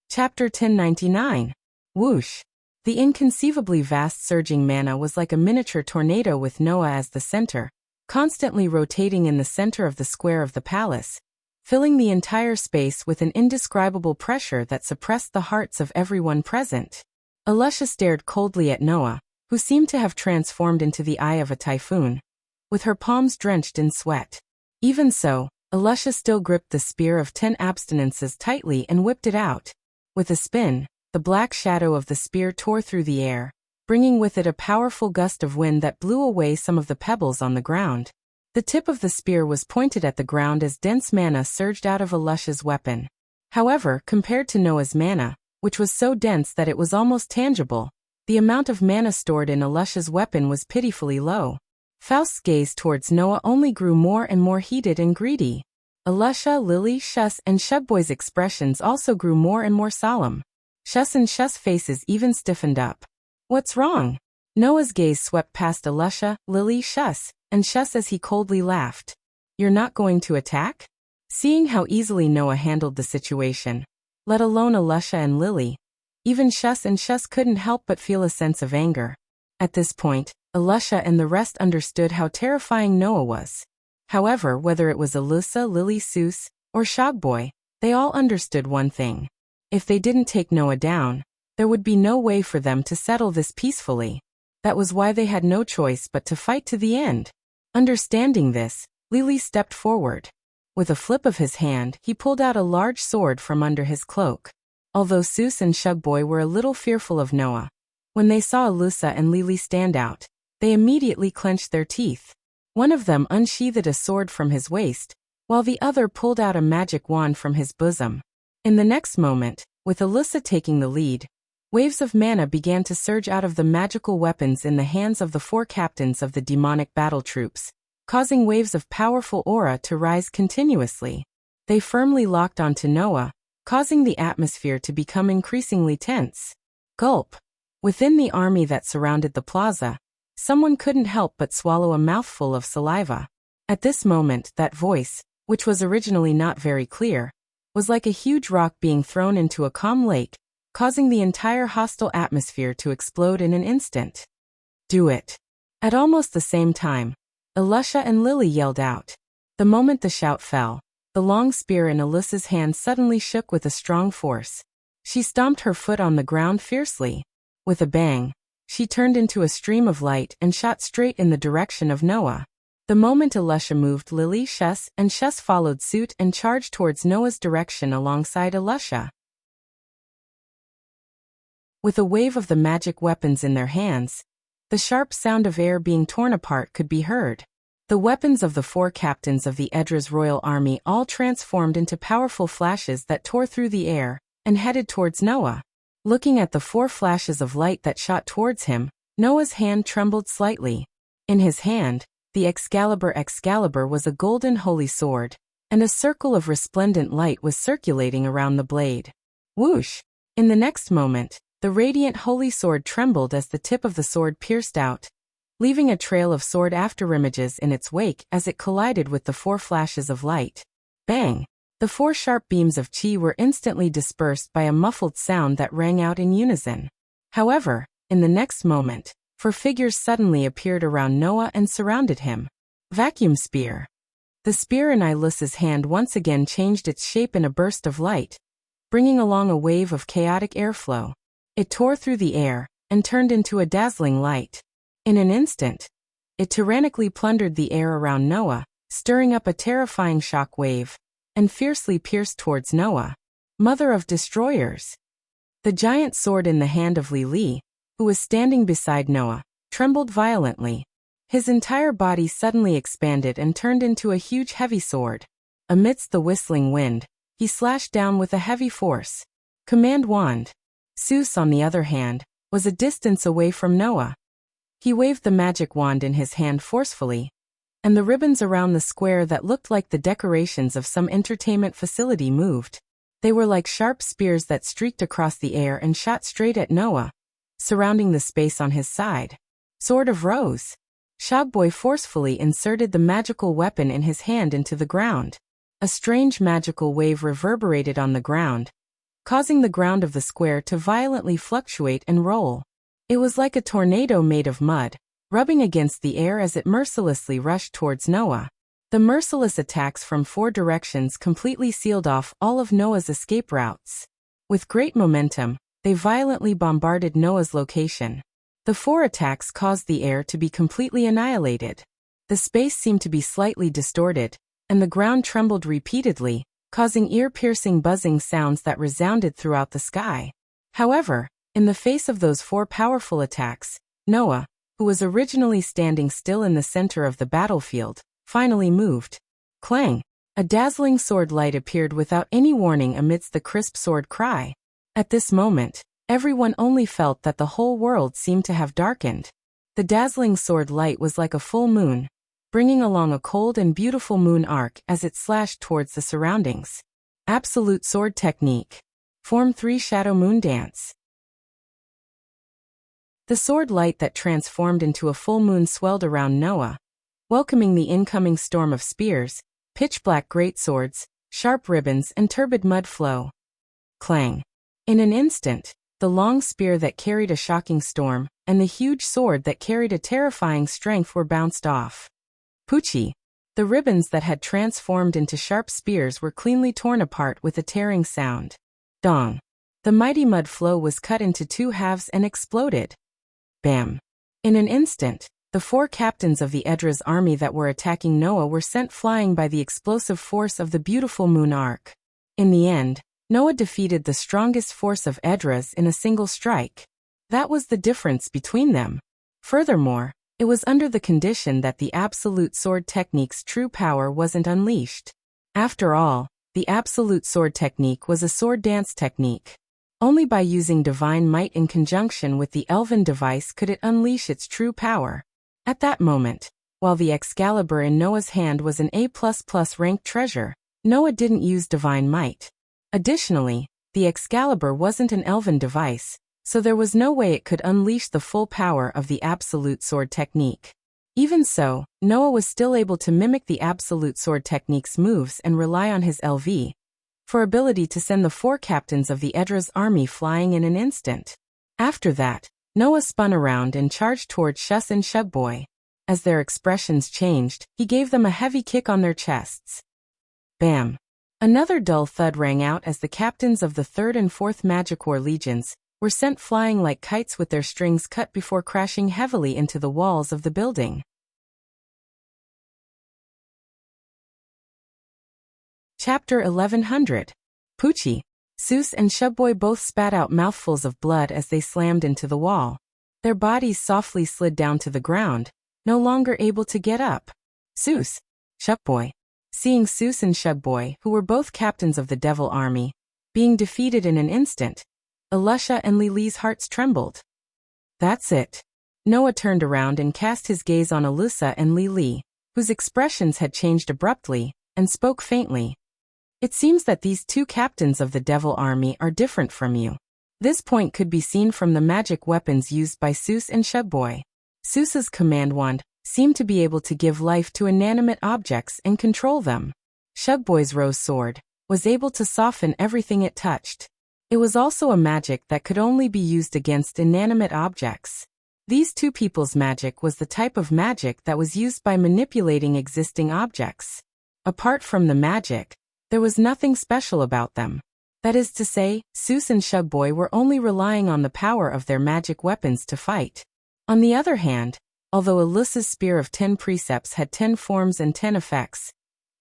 Chapter 1099. Whoosh. The inconceivably vast surging manna was like a miniature tornado with Noah as the center, constantly rotating in the center of the square of the palace, filling the entire space with an indescribable pressure that suppressed the hearts of everyone present. Elisha stared coldly at Noah, who seemed to have transformed into the eye of a typhoon. with her palms drenched in sweat. Even so, Elisha still gripped the spear of 10 abstinences tightly and whipped it out. With a spin, the black shadow of the spear tore through the air, bringing with it a powerful gust of wind that blew away some of the pebbles on the ground. The tip of the spear was pointed at the ground as dense manna surged out of Elisha's weapon. However, compared to Noah's manna, which was so dense that it was almost tangible, the amount of manna stored in Elisha's weapon was pitifully low. Faust's gaze towards Noah only grew more and more heated and greedy. Elisha, Lily, Shus, and Shubboy's expressions also grew more and more solemn. Shus and Shus' faces even stiffened up. "What's wrong?" Noah's gaze swept past Elisha, Lily, Shus, and Shus as he coldly laughed. "You're not going to attack?" Seeing how easily Noah handled the situation, let alone Elisha and Lily, even Shus and Shus couldn't help but feel a sense of anger. At this point, Elisha and the rest understood how terrifying Noah was. However, whether it was Elisha, Lily, Seuss, or Shogboy, they all understood one thing. If they didn't take Noah down, there would be no way for them to settle this peacefully. That was why they had no choice but to fight to the end. Understanding this, Lily stepped forward. With a flip of his hand, he pulled out a large sword from under his cloak. Although Seuss and Shugboy were a little fearful of Noah, when they saw Elisha and Lily stand out, they immediately clenched their teeth. One of them unsheathed a sword from his waist, while the other pulled out a magic wand from his bosom. In the next moment, with Elisha taking the lead, waves of mana began to surge out of the magical weapons in the hands of the 4 captains of the demonic battle troops, causing waves of powerful aura to rise continuously. They firmly locked onto Noah, causing the atmosphere to become increasingly tense. Gulp. Within the army that surrounded the plaza, someone couldn't help but swallow a mouthful of saliva. At this moment, that voice, which was originally not very clear, was like a huge rock being thrown into a calm lake, causing the entire hostile atmosphere to explode in an instant. "Do it." At almost the same time, Elisha and Lily yelled out. The moment the shout fell, the long spear in Elisha's hand suddenly shook with a strong force. She stomped her foot on the ground fiercely. With a bang, she turned into a stream of light and shot straight in the direction of Noah. The moment Elisha moved, Lily, Shus, and Shus followed suit and charged towards Noah's direction alongside Elisha. With a wave of the magic weapons in their hands, the sharp sound of air being torn apart could be heard. The weapons of the 4 captains of the Edra's royal army all transformed into powerful flashes that tore through the air and headed towards Noah. Looking at the 4 flashes of light that shot towards him, Noah's hand trembled slightly. In his hand, the Excalibur was a golden holy sword, and a circle of resplendent light was circulating around the blade. Whoosh! In the next moment, the radiant holy sword trembled as the tip of the sword pierced out, leaving a trail of sword afterimages in its wake as it collided with the 4 flashes of light. Bang! The 4 sharp beams of chi were instantly dispersed by a muffled sound that rang out in unison. However, in the next moment, 4 figures suddenly appeared around Noah and surrounded him. Vacuum spear. The spear in Elisha's hand once again changed its shape in a burst of light, bringing along a wave of chaotic airflow. It tore through the air and turned into a dazzling light. In an instant, it tyrannically plundered the air around Noah, stirring up a terrifying shock wave, and fiercely pierced towards Noah. Mother of destroyers. The giant sword in the hand of Lili, who was standing beside Noah, trembled violently. His entire body suddenly expanded and turned into a huge heavy sword. Amidst the whistling wind, he slashed down with a heavy force. Command wand. Seuss, on the other hand, was a distance away from Noah. He waved the magic wand in his hand forcefully, and the ribbons around the square that looked like the decorations of some entertainment facility moved. They were like sharp spears that streaked across the air and shot straight at Noah, surrounding the space on his side. Sword of Rose. Shogboy forcefully inserted the magical weapon in his hand into the ground. A strange magical wave reverberated on the ground, causing the ground of the square to violently fluctuate and roll. It was like a tornado made of mud, rubbing against the air as it mercilessly rushed towards Noah. The merciless attacks from 4 directions completely sealed off all of Noah's escape routes. With great momentum, they violently bombarded Noah's location. The 4 attacks caused the air to be completely annihilated. The space seemed to be slightly distorted, and the ground trembled repeatedly, causing ear-piercing buzzing sounds that resounded throughout the sky. However, in the face of those 4 powerful attacks, Noah, who was originally standing still in the center of the battlefield, finally moved. Clang! A dazzling sword light appeared without any warning amidst the crisp sword cry. At this moment, everyone only felt that the whole world seemed to have darkened. The dazzling sword light was like a full moon, bringing along a cold and beautiful moon arc as it slashed towards the surroundings. Absolute sword technique. Form 3 Shadow Moon Dance. The sword light that transformed into a full moon swelled around Noah, welcoming the incoming storm of spears, pitch-black greatswords, sharp ribbons, and turbid mud flow. Clang! In an instant, the long spear that carried a shocking storm, and the huge sword that carried a terrifying strength were bounced off. Poochie! The ribbons that had transformed into sharp spears were cleanly torn apart with a tearing sound. Dong! The mighty mud flow was cut into 2 halves and exploded. Bam! In an instant, the 4 captains of the Edra's army that were attacking Noah were sent flying by the explosive force of the beautiful moon arc. In the end, Noah defeated the strongest force of Edra's in a single strike. That was the difference between them. Furthermore, it was under the condition that the absolute sword technique's true power wasn't unleashed. After all, the absolute sword technique was a sword dance technique. Only by using divine might in conjunction with the elven device could it unleash its true power. At that moment, while the Excalibur in Noah's hand was an A++ ranked treasure, Noah didn't use divine might. Additionally, the Excalibur wasn't an elven device, so there was no way it could unleash the full power of the absolute sword technique. Even so, Noah was still able to mimic the absolute sword technique's moves and rely on his LV for ability to send the 4 captains of the Edra's army flying in an instant. After that, Noah spun around and charged toward Shus and Shubboy. As their expressions changed, he gave them a heavy kick on their chests. Bam! Another dull thud rang out as the captains of the 3rd and 4th Magicorps legions were sent flying like kites with their strings cut before crashing heavily into the walls of the building. Chapter 1100. Poochie. Seuss and Shubboy both spat out mouthfuls of blood as they slammed into the wall. Their bodies softly slid down to the ground, no longer able to get up. Seuss. Shubboy. Seeing Seuss and Shubboy, who were both captains of the Devil Army, being defeated in an instant, Alusha and Lily's hearts trembled. That's it. Noah turned around and cast his gaze on Alusa and Lily, whose expressions had changed abruptly, and spoke faintly. It seems that these 2 captains of the Devil Army are different from you. This point could be seen from the magic weapons used by Seuss and Shubboy. Seuss's command wand seemed to be able to give life to inanimate objects and control them. Shubboy's rose sword was able to soften everything it touched. It was also a magic that could only be used against inanimate objects. These 2 people's magic was the type of magic that was used by manipulating existing objects. Apart from the magic, there was nothing special about them. That is to say, Seuss and Shubboy were only relying on the power of their magic weapons to fight. On the other hand, although Alusa's Spear of 10 Precepts had 10 forms and 10 effects,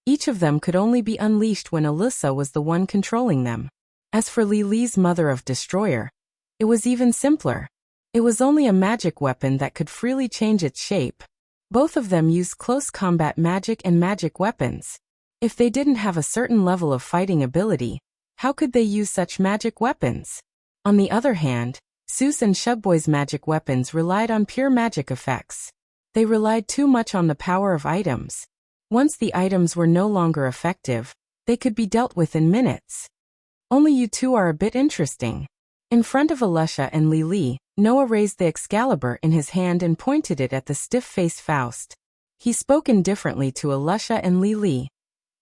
each of them could only be unleashed when Alusa was the one controlling them. As for Lily's Mother of Destroyer, it was even simpler. It was only a magic weapon that could freely change its shape. Both of them used close combat magic and magic weapons. If they didn't have a certain level of fighting ability, how could they use such magic weapons? On the other hand, Seuss and Shubboy's magic weapons relied on pure magic effects. They relied too much on the power of items. Once the items were no longer effective, they could be dealt with in minutes. Only you 2 are a bit interesting. In front of Alusha and Lily, Noah raised the Excalibur in his hand and pointed it at the stiff-faced Faust. He spoke indifferently to Alusha and Lily.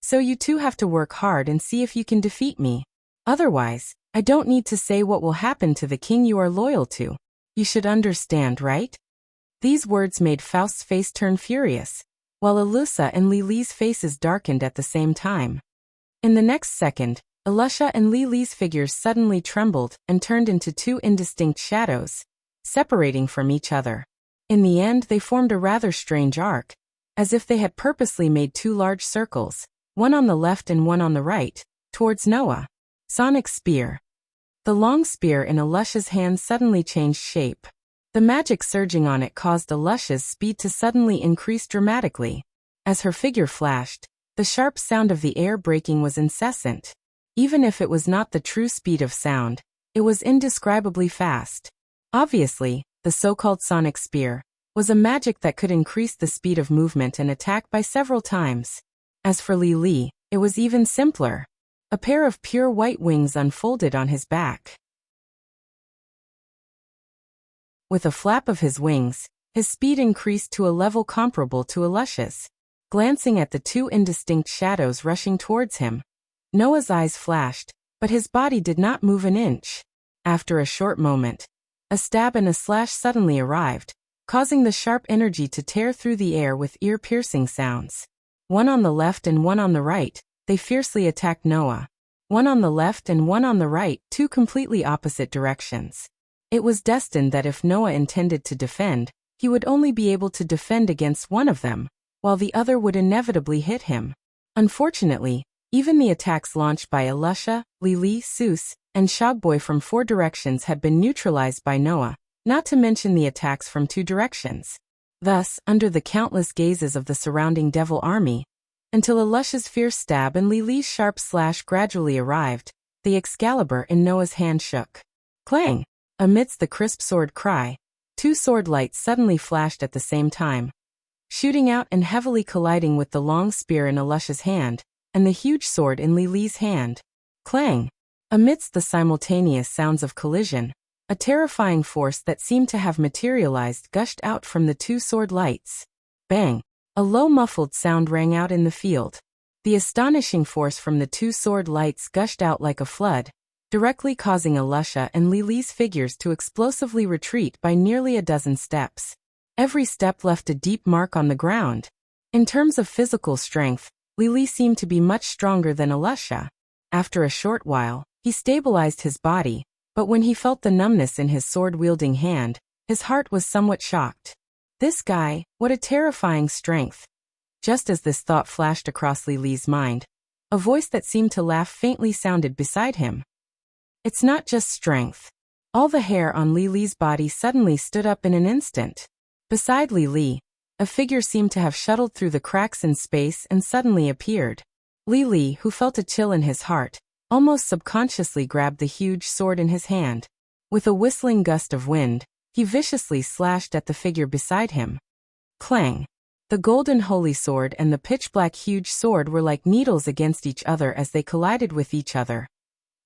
So you 2 have to work hard and see if you can defeat me. Otherwise, I don't need to say what will happen to the king you are loyal to. You should understand, right? These words made Faust's face turn furious, while Alusa and Lily's faces darkened at the same time. In the next second, Alusha and Lily's figures suddenly trembled and turned into 2 indistinct shadows, separating from each other. In the end, they formed a rather strange arc, as if they had purposely made two large circles, one on the left and one on the right, towards Noah. Sonic spear. The long spear in Alusha's hand suddenly changed shape. The magic surging on it caused Alusha's speed to suddenly increase dramatically. As her figure flashed, the sharp sound of the air breaking was incessant. Even if it was not the true speed of sound, it was indescribably fast. Obviously, the so-called sonic spear was a magic that could increase the speed of movement and attack by several times. As for Li Li, it was even simpler. A pair of pure white wings unfolded on his back. With a flap of his wings, his speed increased to a level comparable to Alusha's. Glancing at the two indistinct shadows rushing towards him, Noah's eyes flashed, but his body did not move an inch. After a short moment, a stab and a slash suddenly arrived, causing the sharp energy to tear through the air with ear-piercing sounds. One on the left and one on the right, they fiercely attacked Noah. One on the left and one on the right, two completely opposite directions. It was destined that if Noah intended to defend, he would only be able to defend against one of them, while the other would inevitably hit him. Unfortunately, even the attacks launched by Alusha, Li Li, Seuss, and Shogboy from 4 directions had been neutralized by Noah, not to mention the attacks from 2 directions. Thus, under the countless gazes of the surrounding devil army, until Alusha's fierce stab and Li Li's sharp slash gradually arrived, the Excalibur in Noah's hand shook. Clang! Amidst the crisp sword cry, 2 sword lights suddenly flashed at the same time, shooting out and heavily colliding with the long spear in Alusha's hand, and the huge sword in Li Li's hand. Clang! Amidst the simultaneous sounds of collision, a terrifying force that seemed to have materialized gushed out from the 2 sword lights. Bang! A low muffled sound rang out in the field. The astonishing force from the 2 sword lights gushed out like a flood, directly causing Alusha and Li Li's figures to explosively retreat by nearly a dozen steps. Every step left a deep mark on the ground. In terms of physical strength, Li Li seemed to be much stronger than Alusha. After a short while, he stabilized his body, but when he felt the numbness in his sword-wielding hand, his heart was somewhat shocked. This guy, what a terrifying strength. Just as this thought flashed across Li Li's mind, a voice that seemed to laugh faintly sounded beside him. It's not just strength. All the hair on Li Li's body suddenly stood up in an instant. Beside Li Li, a figure seemed to have shuttled through the cracks in space and suddenly appeared. Li Li, who felt a chill in his heart, almost subconsciously grabbed the huge sword in his hand. With a whistling gust of wind, he viciously slashed at the figure beside him. Clang! The golden holy sword and the pitch-black huge sword were like needles against each other as they collided with each other,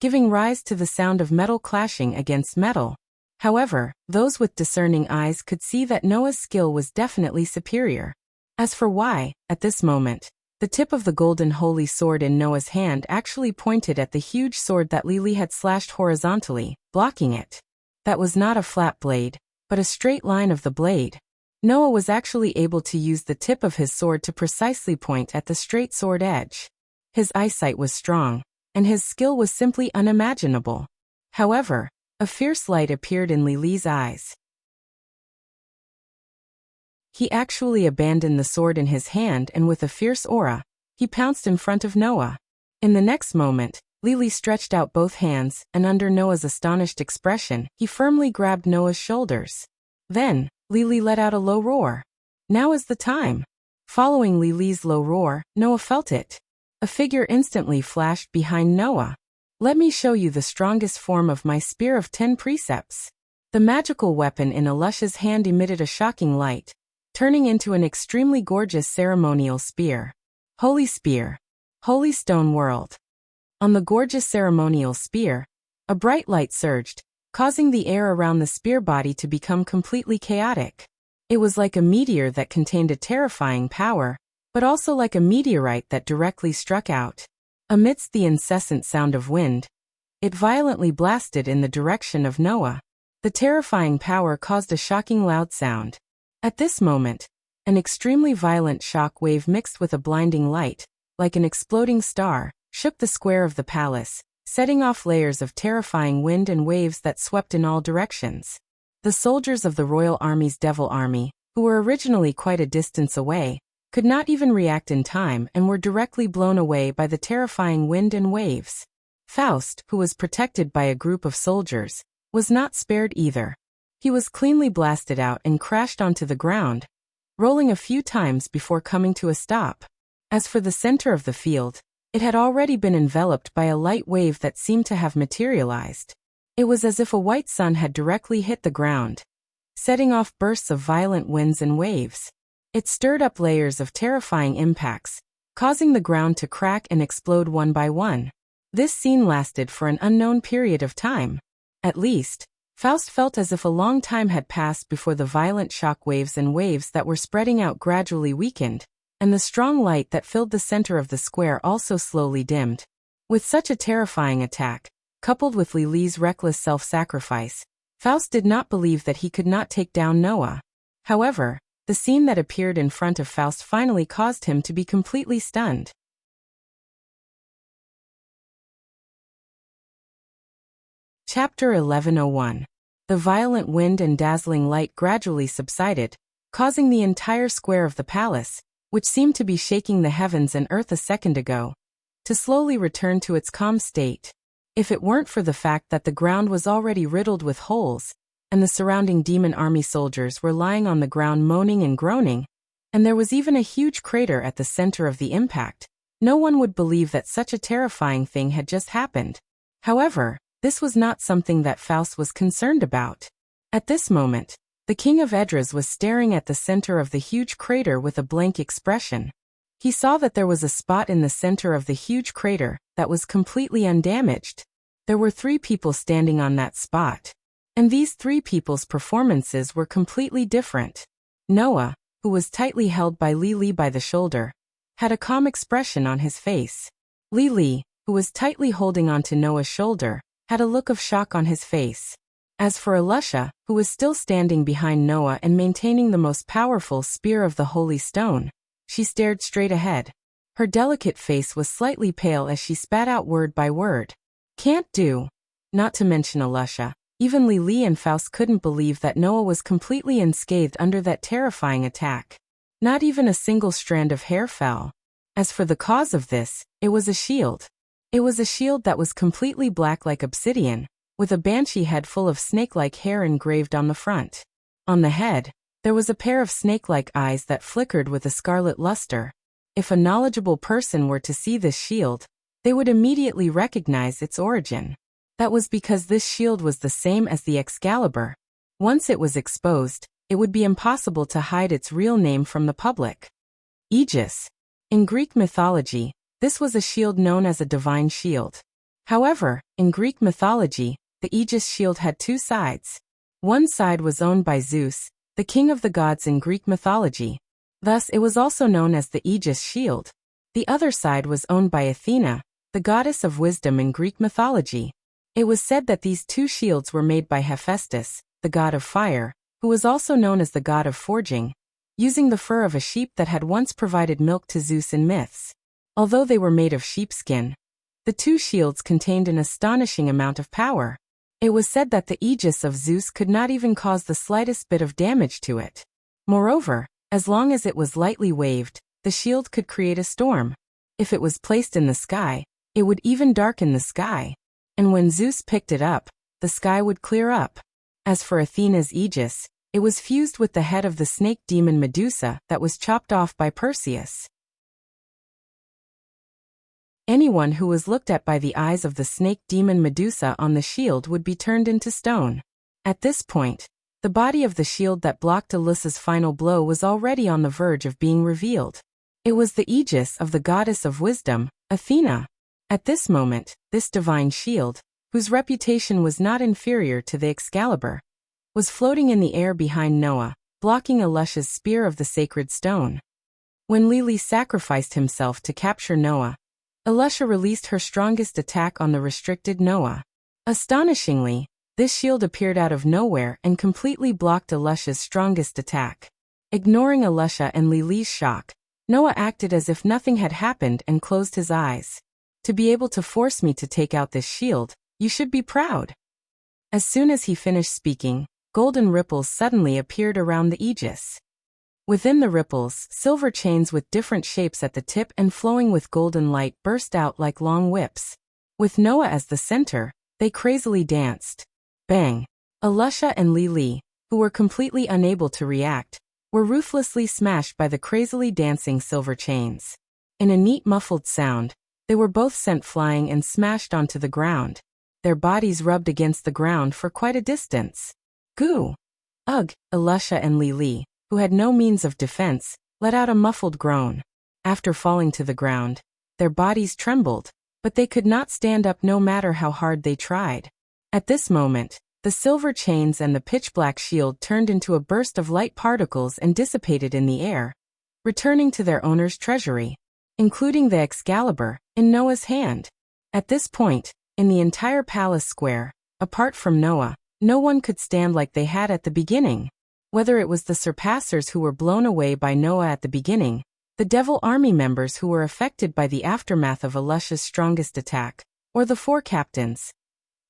giving rise to the sound of metal clashing against metal. However, those with discerning eyes could see that Noah's skill was definitely superior. As for why, at this moment, the tip of the golden holy sword in Noah's hand actually pointed at the huge sword that Li Li had slashed horizontally, blocking it. That was not a flat blade, but a straight line of the blade. Noah was actually able to use the tip of his sword to precisely point at the straight sword edge. His eyesight was strong, and his skill was simply unimaginable. However, a fierce light appeared in Li Li's eyes. He actually abandoned the sword in his hand and with a fierce aura, he pounced in front of Noah. In the next moment, Li Li stretched out both hands, and under Noah's astonished expression, he firmly grabbed Noah's shoulders. Then, Li Li let out a low roar. Now is the time. Following Li Li's low roar, Noah felt it. A figure instantly flashed behind Noah. Let me show you the strongest form of my spear of 10 precepts. The magical weapon in Alusha's hand emitted a shocking light, turning into an extremely gorgeous ceremonial spear. Holy Spear. Holy Stone World. On the gorgeous ceremonial spear, a bright light surged, causing the air around the spear body to become completely chaotic. It was like a meteor that contained a terrifying power, but also like a meteorite that directly struck out. Amidst the incessant sound of wind, it violently blasted in the direction of Noah. The terrifying power caused a shocking loud sound. At this moment, an extremely violent shock wave mixed with a blinding light, like an exploding star, shook the square of the palace, setting off layers of terrifying wind and waves that swept in all directions. The soldiers of the royal army's devil army, who were originally quite a distance away, could not even react in time and were directly blown away by the terrifying wind and waves. Faust, who was protected by a group of soldiers, was not spared either. He was cleanly blasted out and crashed onto the ground, rolling a few times before coming to a stop. As for the center of the field, it had already been enveloped by a light wave that seemed to have materialized. It was as if a white sun had directly hit the ground, setting off bursts of violent winds and waves. It stirred up layers of terrifying impacts, causing the ground to crack and explode one by one. This scene lasted for an unknown period of time. At least, Faust felt as if a long time had passed before the violent shock waves and waves that were spreading out gradually weakened, and the strong light that filled the center of the square also slowly dimmed. With such a terrifying attack, coupled with Lily's reckless self-sacrifice, Faust did not believe that he could not take down Noah. However, the scene that appeared in front of Faust finally caused him to be completely stunned. Chapter 11:01. The violent wind and dazzling light gradually subsided, causing the entire square of the palace, which seemed to be shaking the heavens and earth a second ago, to slowly return to its calm state. If it weren't for the fact that the ground was already riddled with holes, and the surrounding demon army soldiers were lying on the ground moaning and groaning, and there was even a huge crater at the center of the impact, no one would believe that such a terrifying thing had just happened. However, this was not something that Faust was concerned about. At this moment, the king of Edras was staring at the center of the huge crater with a blank expression. He saw that there was a spot in the center of the huge crater that was completely undamaged. There were 3 people standing on that spot, and these 3 people's performances were completely different. Noah, who was tightly held by Lily by the shoulder, had a calm expression on his face. Lily, who was tightly holding onto Noah's shoulder, had a look of shock on his face. As for Elisha, who was still standing behind Noah and maintaining the most powerful spear of the holy stone, she stared straight ahead. Her delicate face was slightly pale as she spat out word by word. Can't do. Not to mention Elisha, even Lily and Faust couldn't believe that Noah was completely unscathed under that terrifying attack. Not even a single strand of hair fell. As for the cause of this, it was a shield. It was a shield that was completely black like obsidian, with a banshee head full of snake-like hair engraved on the front. On the head, there was a pair of snake-like eyes that flickered with a scarlet luster. If a knowledgeable person were to see this shield, they would immediately recognize its origin. That was because this shield was the same as the Excalibur. Once it was exposed, it would be impossible to hide its real name from the public. Aegis. In Greek mythology, this was a shield known as a divine shield. However, in Greek mythology, the Aegis shield had 2 sides. One side was owned by Zeus, the king of the gods in Greek mythology. Thus it was also known as the Aegis shield. The other side was owned by Athena, the goddess of wisdom in Greek mythology. It was said that these 2 shields were made by Hephaestus, the god of fire, who was also known as the god of forging, using the fur of a sheep that had once provided milk to Zeus in myths. Although they were made of sheepskin, the 2 shields contained an astonishing amount of power. It was said that the Aegis of Zeus could not even cause the slightest bit of damage to it. Moreover, as long as it was lightly waved, the shield could create a storm. If it was placed in the sky, it would even darken the sky. And when Zeus picked it up, the sky would clear up. As for Athena's Aegis, it was fused with the head of the snake demon Medusa that was chopped off by Perseus. Anyone who was looked at by the eyes of the snake demon Medusa on the shield would be turned into stone. At this point, the body of the shield that blocked Ilyssa's final blow was already on the verge of being revealed. It was the Aegis of the goddess of wisdom, Athena. At this moment, this divine shield, whose reputation was not inferior to the Excalibur, was floating in the air behind Noah, blocking Elisha's spear of the sacred stone. When Lily sacrificed himself to capture Noah, Elisha released her strongest attack on the restricted Noah. Astonishingly, this shield appeared out of nowhere and completely blocked Elisha's strongest attack. Ignoring Elisha and Lily's shock, Noah acted as if nothing had happened and closed his eyes. To be able to force me to take out this shield, you should be proud. As soon as he finished speaking, golden ripples suddenly appeared around the Aegis. Within the ripples, silver chains with different shapes at the tip and flowing with golden light burst out like long whips. With Noah as the center, they crazily danced. Bang! Alusha and Lili, who were completely unable to react, were ruthlessly smashed by the crazily dancing silver chains. In a neat muffled sound, they were both sent flying and smashed onto the ground. Their bodies rubbed against the ground for quite a distance. Goo! Ugh! Alusha and Lili, who had no means of defense, let out a muffled groan. After falling to the ground, their bodies trembled, but they could not stand up no matter how hard they tried. At this moment, the silver chains and the pitch-black shield turned into a burst of light particles and dissipated in the air, returning to their owner's treasury, including the Excalibur, in Noah's hand. At this point, in the entire palace square, apart from Noah, no one could stand like they had at the beginning. Whether it was the Surpassers who were blown away by Noah at the beginning, the Devil Army members who were affected by the aftermath of Alusha's strongest attack, or the 4 captains.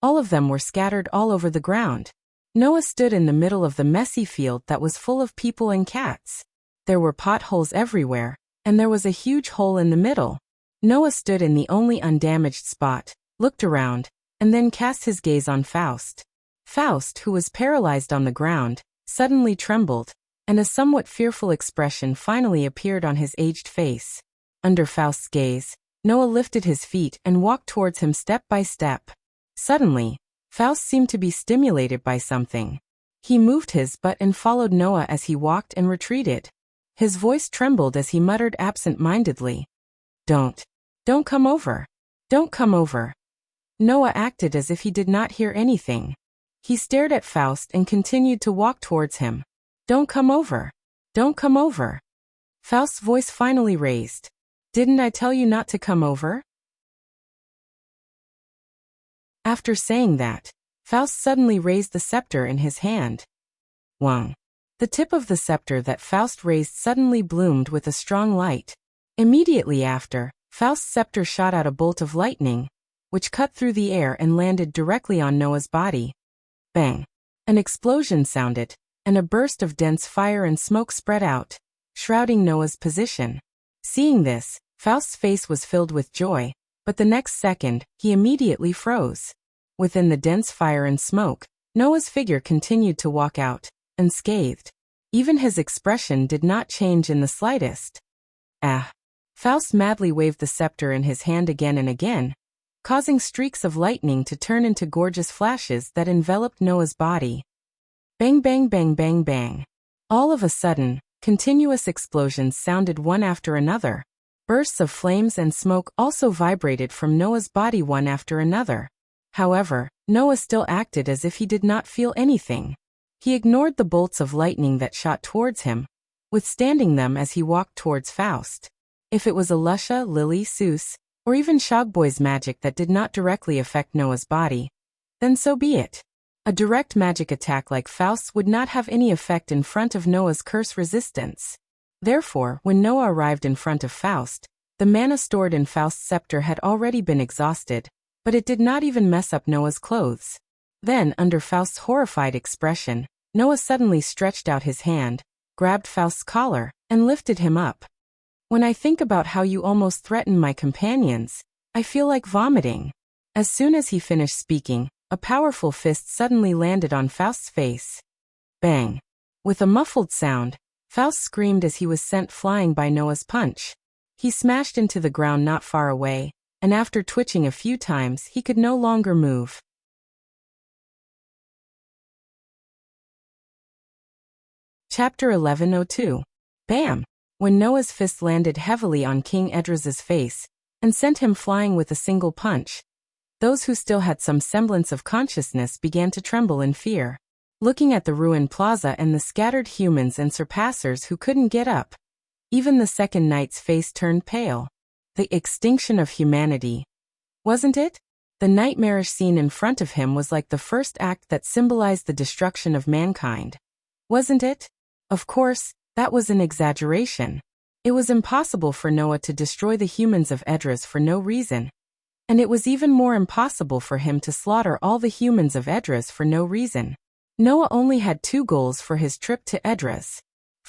All of them were scattered all over the ground. Noah stood in the middle of the messy field that was full of people and cats. There were potholes everywhere, and there was a huge hole in the middle. Noah stood in the only undamaged spot, looked around, and then cast his gaze on Faust. Faust, who was paralyzed on the ground, suddenly trembled, and a somewhat fearful expression finally appeared on his aged face. Under Faust's gaze, Noah lifted his feet and walked towards him step by step. Suddenly, Faust seemed to be stimulated by something. He moved his butt and followed Noah as he walked and retreated. His voice trembled as he muttered absent-mindedly, Don't come over. Don't come over." Noah acted as if he did not hear anything. He stared at Faust and continued to walk towards him. "Don't come over. Don't come over." Faust's voice finally raised. "Didn't I tell you not to come over?" After saying that, Faust suddenly raised the scepter in his hand. Wang. The tip of the scepter that Faust raised suddenly bloomed with a strong light. Immediately after, Faust's scepter shot out a bolt of lightning, which cut through the air and landed directly on Noah's body. Bang! An explosion sounded, and a burst of dense fire and smoke spread out, shrouding Noah's position. Seeing this, Faust's face was filled with joy, but the next second, he immediately froze. Within the dense fire and smoke, Noah's figure continued to walk out, unscathed. Even his expression did not change in the slightest. Ah! Faust madly waved the scepter in his hand again and again, causing streaks of lightning to turn into gorgeous flashes that enveloped Noah's body. Bang bang bang bang bang. All of a sudden, continuous explosions sounded one after another. Bursts of flames and smoke also vibrated from Noah's body one after another. However, Noah still acted as if he did not feel anything. He ignored the bolts of lightning that shot towards him, withstanding them as he walked towards Faust. If it was Alusha, Lily, Seuss, or even Shogboy's magic that did not directly affect Noah's body, then so be it. A direct magic attack like Faust's would not have any effect in front of Noah's curse resistance. Therefore, when Noah arrived in front of Faust, the mana stored in Faust's scepter had already been exhausted, but it did not even mess up Noah's clothes. Then, under Faust's horrified expression, Noah suddenly stretched out his hand, grabbed Faust's collar, and lifted him up. "When I think about how you almost threatened my companions, I feel like vomiting." As soon as he finished speaking, a powerful fist suddenly landed on Faust's face. Bang! With a muffled sound, Faust screamed as he was sent flying by Noah's punch. He smashed into the ground not far away, and after twitching a few times he could no longer move. Chapter 11:02. Bam! When Noah's fist landed heavily on King Edris's face, and sent him flying with a single punch, those who still had some semblance of consciousness began to tremble in fear. Looking at the ruined plaza and the scattered humans and surpassers who couldn't get up, even the second knight's face turned pale. The extinction of humanity. Wasn't it? The nightmarish scene in front of him was like the first act that symbolized the destruction of mankind. Wasn't it? Of course, that was an exaggeration. It was impossible for Noah to destroy the humans of Edris for no reason. And it was even more impossible for him to slaughter all the humans of Edris for no reason. Noah only had two goals for his trip to Edris.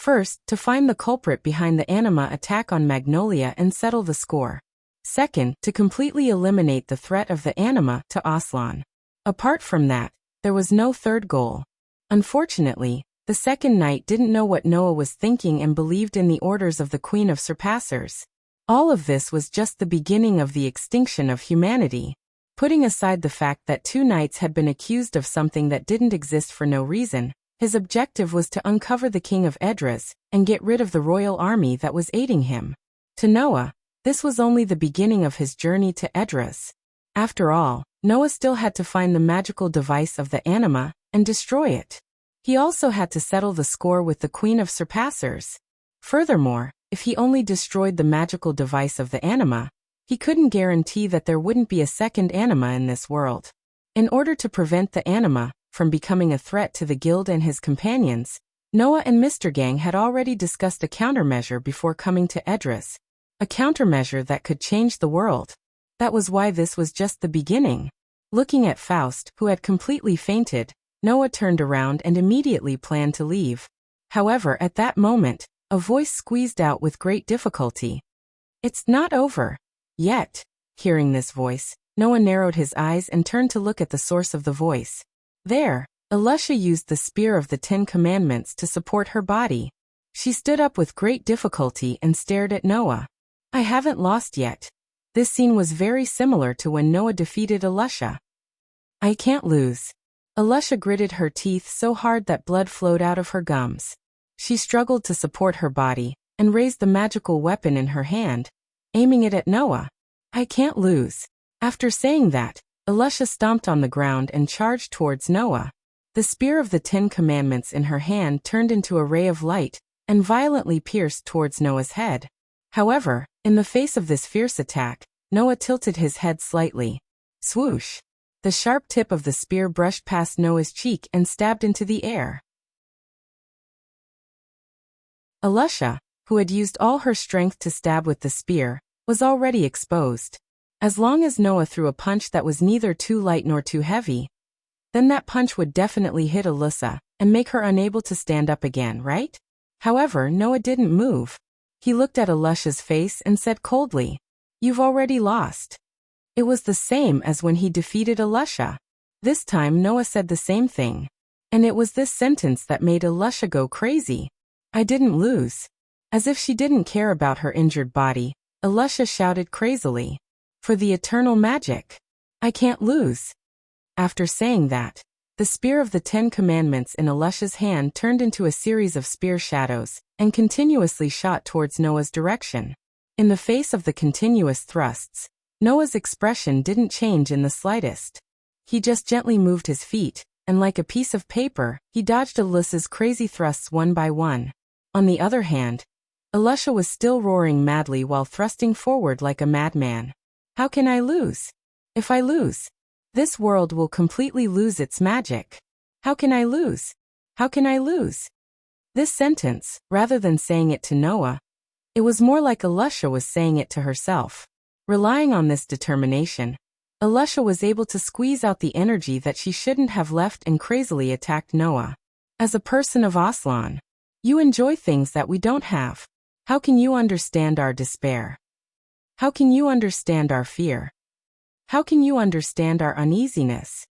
First, to find the culprit behind the anima attack on Magnolia and settle the score. Second, to completely eliminate the threat of the anima to Aslan. Apart from that, there was no third goal. Unfortunately, the second knight didn't know what Noah was thinking and believed in the orders of the Queen of Surpassers. All of this was just the beginning of the extinction of humanity. Putting aside the fact that two knights had been accused of something that didn't exist for no reason, his objective was to uncover the king of Edras and get rid of the royal army that was aiding him. To Noah, this was only the beginning of his journey to Edras. After all, Noah still had to find the magical device of the anima and destroy it. He also had to settle the score with the Queen of Surpassers. Furthermore, if he only destroyed the magical device of the anima, he couldn't guarantee that there wouldn't be a second anima in this world. In order to prevent the anima from becoming a threat to the guild and his companions, Noah and Mr. Gang had already discussed a countermeasure before coming to Edras. A countermeasure that could change the world. That was why this was just the beginning. Looking at Faust, who had completely fainted, Noah turned around and immediately planned to leave. However, at that moment, a voice squeezed out with great difficulty. "It's not over. Yet." Hearing this voice, Noah narrowed his eyes and turned to look at the source of the voice. There, Elisha used the spear of the 10 Commandments to support her body. She stood up with great difficulty and stared at Noah. "I haven't lost yet." This scene was very similar to when Noah defeated Elisha. "I can't lose." Elisha gritted her teeth so hard that blood flowed out of her gums. She struggled to support her body and raised the magical weapon in her hand, aiming it at Noah. "I can't lose." After saying that, Elisha stomped on the ground and charged towards Noah. The spear of the 10 Commandments in her hand turned into a ray of light and violently pierced towards Noah's head. However, in the face of this fierce attack, Noah tilted his head slightly. Swoosh! The sharp tip of the spear brushed past Noah's cheek and stabbed into the air. Elisha, who had used all her strength to stab with the spear, was already exposed. As long as Noah threw a punch that was neither too light nor too heavy, then that punch would definitely hit Alyssa and make her unable to stand up again, right? However, Noah didn't move. He looked at Elisha's face and said coldly, "You've already lost." It was the same as when he defeated Elisha. This time Noah said the same thing. And it was this sentence that made Elisha go crazy. "I didn't lose." As if she didn't care about her injured body, Elisha shouted crazily, "For the eternal magic. I can't lose." After saying that, the spear of the 10 Commandments in Elisha's hand turned into a series of spear shadows and continuously shot towards Noah's direction. In the face of the continuous thrusts, Noah's expression didn't change in the slightest. He just gently moved his feet, and like a piece of paper, he dodged Alyssa's crazy thrusts one by one. On the other hand, Elisha was still roaring madly while thrusting forward like a madman. "How can I lose? If I lose, this world will completely lose its magic. How can I lose? How can I lose?" This sentence, rather than saying it to Noah, it was more like Elisha was saying it to herself. Relying on this determination, Elisha was able to squeeze out the energy that she shouldn't have left and crazily attacked Noah. As a person of Aslan, you enjoy things that we don't have. How can you understand our despair? How can you understand our fear? How can you understand our uneasiness?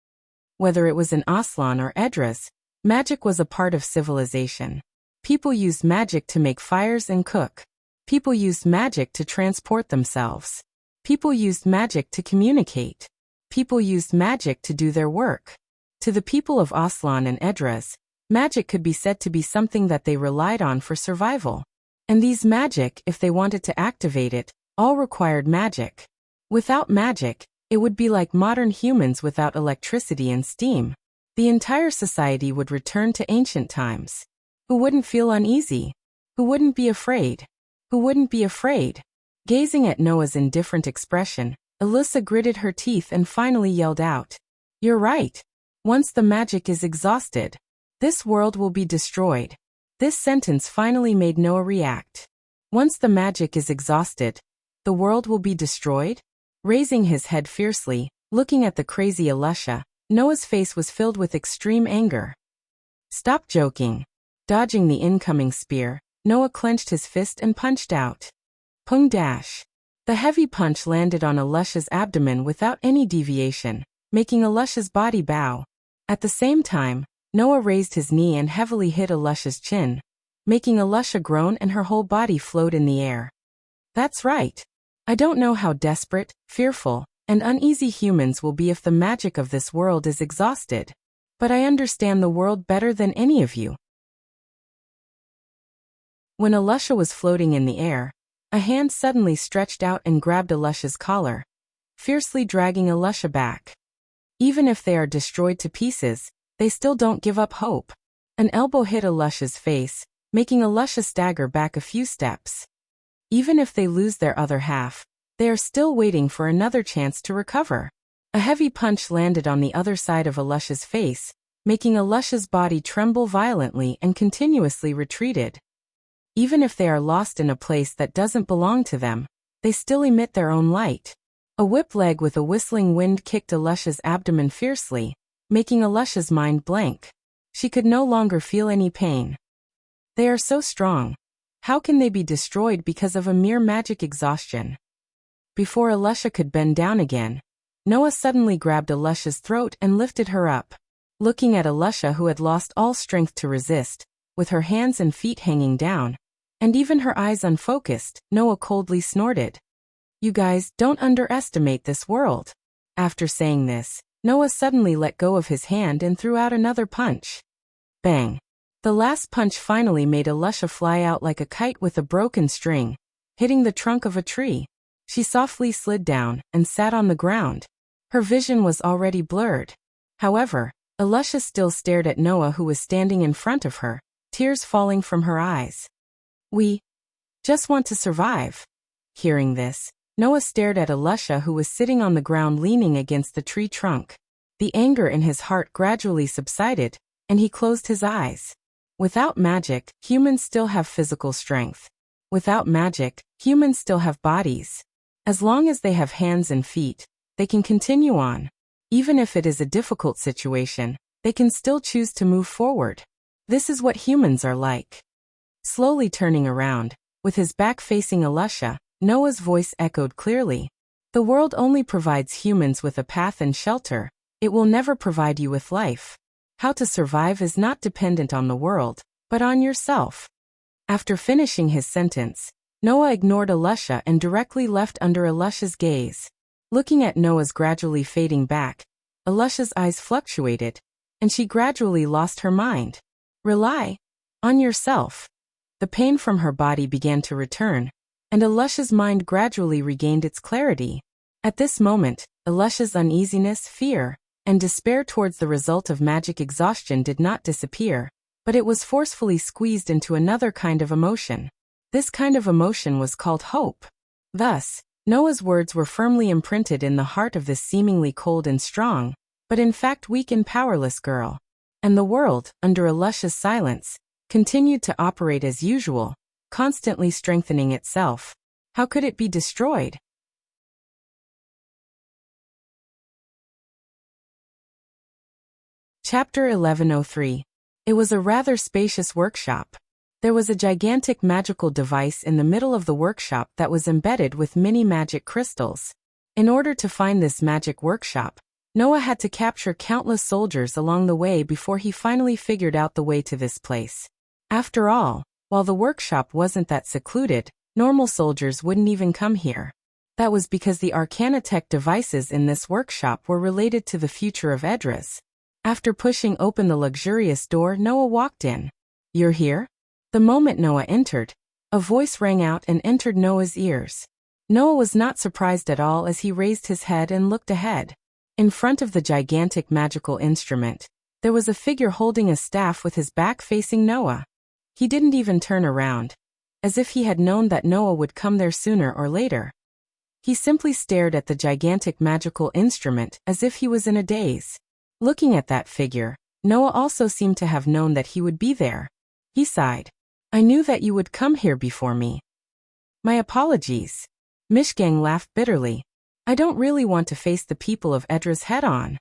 Whether it was in Aslan or Edras, magic was a part of civilization. People used magic to make fires and cook. People used magic to transport themselves. People used magic to communicate. People used magic to do their work. To the people of Aslan and Edras, magic could be said to be something that they relied on for survival. And these magic, if they wanted to activate it, all required magic. Without magic, it would be like modern humans without electricity and steam. The entire society would return to ancient times. Who wouldn't feel uneasy? Who wouldn't be afraid? Who wouldn't be afraid? Gazing at Noah's indifferent expression, Alyssa gritted her teeth and finally yelled out, "You're right. Once the magic is exhausted, this world will be destroyed." This sentence finally made Noah react. Once the magic is exhausted, the world will be destroyed? Raising his head fiercely, looking at the crazy Elisha, Noah's face was filled with extreme anger. "Stop joking. Dodging the incoming spear, Noah clenched his fist and punched out. Pung dash. The heavy punch landed on Alusha's abdomen without any deviation, making Alusha's body bow. At the same time, Noah raised his knee and heavily hit Alusha's chin, making Alusha groan and her whole body float in the air. That's right. I don't know how desperate, fearful, and uneasy humans will be if the magic of this world is exhausted. But I understand the world better than any of you. When Alusha was floating in the air, a hand suddenly stretched out and grabbed Alusha's collar, fiercely dragging Alusha back. Even if they are destroyed to pieces, they still don't give up hope. An elbow hit Alusha's face, making Alusha stagger back a few steps. Even if they lose their other half, they are still waiting for another chance to recover. A heavy punch landed on the other side of Alusha's face, making Alusha's body tremble violently and continuously retreated. Even if they are lost in a place that doesn't belong to them, they still emit their own light. A whip leg with a whistling wind kicked Alusha's abdomen fiercely, making Alusha's mind blank. She could no longer feel any pain. They are so strong. How can they be destroyed because of a mere magic exhaustion? Before Alusha could bend down again, Noah suddenly grabbed Alusha's throat and lifted her up. Looking at Alusha, who had lost all strength to resist, with her hands and feet hanging down, and even her eyes unfocused, Noah coldly snorted. You guys, don't underestimate this world. After saying this, Noah suddenly let go of his hand and threw out another punch. Bang! The last punch finally made Alusha fly out like a kite with a broken string, hitting the trunk of a tree. She softly slid down and sat on the ground. Her vision was already blurred. However, Alusha still stared at Noah, who was standing in front of her, tears falling from her eyes. We just want to survive. Hearing this, Noah stared at Alusha, who was sitting on the ground leaning against the tree trunk. The anger in his heart gradually subsided, and he closed his eyes. Without magic, humans still have physical strength. Without magic, humans still have bodies. As long as they have hands and feet, they can continue on. Even if it is a difficult situation, they can still choose to move forward. This is what humans are like. Slowly turning around, with his back facing Alusha, Noah's voice echoed clearly. The world only provides humans with a path and shelter. It will never provide you with life. How to survive is not dependent on the world, but on yourself. After finishing his sentence, Noah ignored Alusha and directly left under Alusha's gaze. Looking at Noah's gradually fading back, Alusha's eyes fluctuated, and she gradually lost her mind. Rely on yourself. The pain from her body began to return, and Alusha's mind gradually regained its clarity. At this moment, Alusha's uneasiness, fear, and despair towards the result of magic exhaustion did not disappear, but it was forcefully squeezed into another kind of emotion. This kind of emotion was called hope. Thus, Noah's words were firmly imprinted in the heart of this seemingly cold and strong, but in fact weak and powerless girl. And the world, under Alusha's silence, continued to operate as usual, constantly strengthening itself. How could it be destroyed? Chapter 1103. It was a rather spacious workshop. There was a gigantic magical device in the middle of the workshop that was embedded with many magic crystals. In order to find this magic workshop, Noah had to capture countless soldiers along the way before he finally figured out the way to this place. After all, while the workshop wasn't that secluded, normal soldiers wouldn't even come here. That was because the Arcanatech devices in this workshop were related to the future of Edras. After pushing open the luxurious door, Noah walked in. You're here? The moment Noah entered, a voice rang out and entered Noah's ears. Noah was not surprised at all as he raised his head and looked ahead. In front of the gigantic magical instrument, there was a figure holding a staff with his back facing Noah. He didn't even turn around, as if he had known that Noah would come there sooner or later. He simply stared at the gigantic magical instrument as if he was in a daze. Looking at that figure, Noah also seemed to have known that he would be there. He sighed. I knew that you would come here before me. My apologies. Mishgang laughed bitterly. I don't really want to face the people of Edras head on.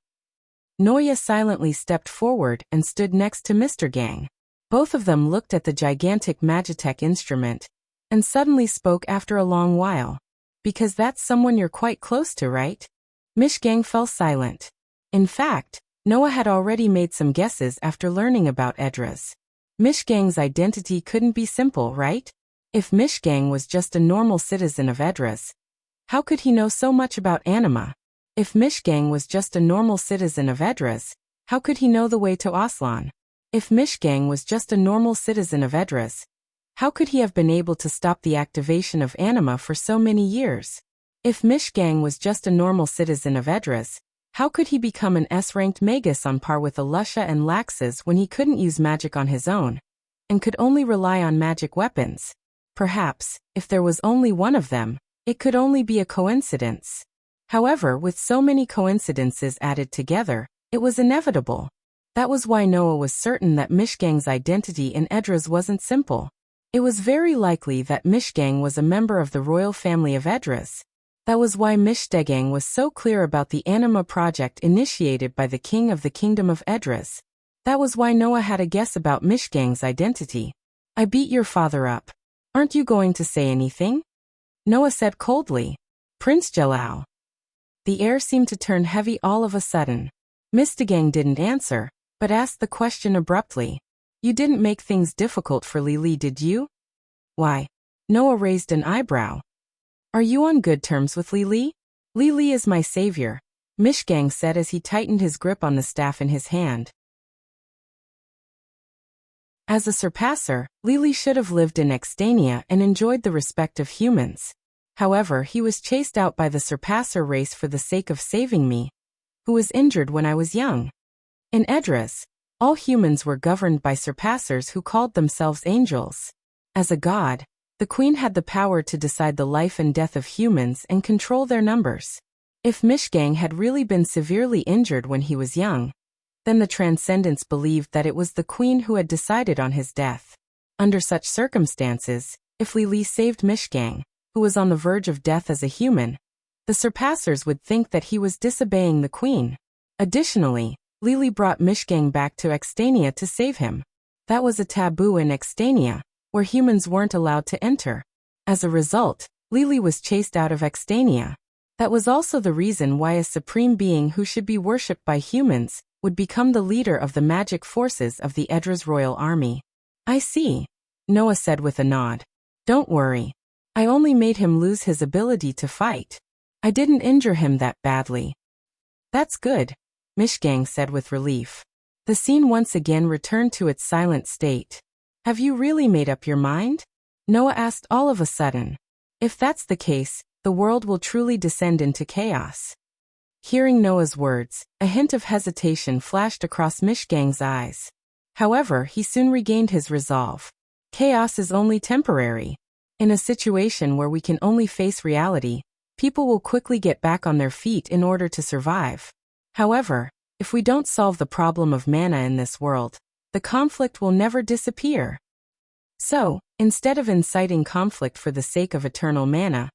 Noah silently stepped forward and stood next to Mr. Gang. Both of them looked at the gigantic Magitech instrument, and suddenly spoke after a long while. Because that's someone you're quite close to, right? Mishgang fell silent. In fact, Noah had already made some guesses after learning about Edras. Mishgang's identity couldn't be simple, right? If Mishgang was just a normal citizen of Edras, how could he know so much about anima? If Mishgang was just a normal citizen of Edras, how could he know the way to Aslan? If Mishgang was just a normal citizen of Edras, how could he have been able to stop the activation of anima for so many years? If Mishgang was just a normal citizen of Edras, how could he become an S-ranked magus on par with Alusha and Laxus when he couldn't use magic on his own, and could only rely on magic weapons? Perhaps, if there was only one of them, it could only be a coincidence. However, with so many coincidences added together, it was inevitable. That was why Noah was certain that Mishgang's identity in Edras wasn't simple. It was very likely that Mishgang was a member of the royal family of Edras. That was why Mishdegang was so clear about the Anima project initiated by the king of the kingdom of Edras. That was why Noah had a guess about Mishgang's identity. I beat your father up. Aren't you going to say anything? Noah said coldly. Prince Jalal. The air seemed to turn heavy all of a sudden. Mishdegang didn't answer, but asked the question abruptly. You didn't make things difficult for Lili, did you? Why? Noah raised an eyebrow. Are you on good terms with Lili? Lili is my savior, Mishgang said as he tightened his grip on the staff in his hand. As a surpasser, Lili should have lived in Extania and enjoyed the respect of humans. However, he was chased out by the surpasser race for the sake of saving me, who was injured when I was young. In Edras, all humans were governed by surpassers who called themselves angels. As a god, the queen had the power to decide the life and death of humans and control their numbers. If Mishgang had really been severely injured when he was young, then the Transcendents believed that it was the queen who had decided on his death. Under such circumstances, if Lili saved Mishgang, who was on the verge of death as a human, the surpassers would think that he was disobeying the queen. Additionally, Lili brought Mishgang back to Extania to save him. That was a taboo in Extania, where humans weren't allowed to enter. As a result, Lili was chased out of Extania. That was also the reason why a supreme being who should be worshipped by humans would become the leader of the magic forces of the Edras royal army. I see, Noah said with a nod. Don't worry. I only made him lose his ability to fight. I didn't injure him that badly. That's good, Mishgang said with relief. The scene once again returned to its silent state. Have you really made up your mind? Noah asked all of a sudden. If that's the case, the world will truly descend into chaos. Hearing Noah's words, a hint of hesitation flashed across Mishgang's eyes. However, he soon regained his resolve. Chaos is only temporary. In a situation where we can only face reality, people will quickly get back on their feet in order to survive. However, if we don't solve the problem of mana in this world, the conflict will never disappear. So, instead of inciting conflict for the sake of eternal mana,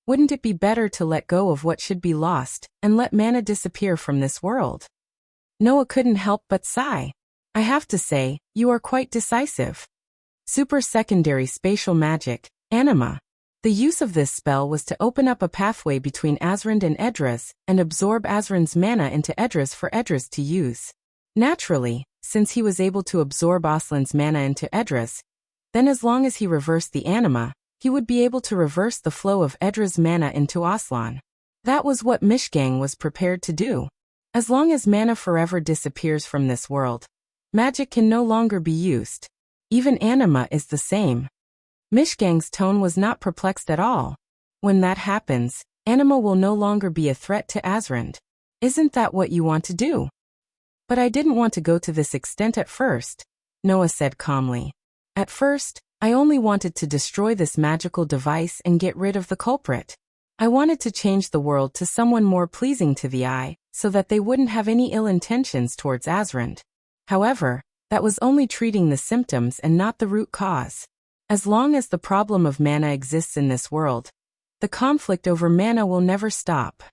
wouldn't it be better to let go of what should be lost and let mana disappear from this world? Noah couldn't help but sigh. I have to say, you are quite decisive. Super secondary spatial magic, anima. The use of this spell was to open up a pathway between Azrand and Edras and absorb Azrand's mana into Edras for Edras to use. Naturally, since he was able to absorb Aslan's mana into Edras, then as long as he reversed the anima, he would be able to reverse the flow of Edras' mana into Aslan. That was what Mishgang was prepared to do. As long as mana forever disappears from this world, magic can no longer be used. Even anima is the same. Mishgang's tone was not perplexed at all. When that happens, anima will no longer be a threat to Azrand. Isn't that what you want to do? But I didn't want to go to this extent at first, Noah said calmly. At first, I only wanted to destroy this magical device and get rid of the culprit. I wanted to change the world to someone more pleasing to the eye, so that they wouldn't have any ill intentions towards Azrand. However, that was only treating the symptoms and not the root cause. As long as the problem of mana exists in this world, the conflict over mana will never stop.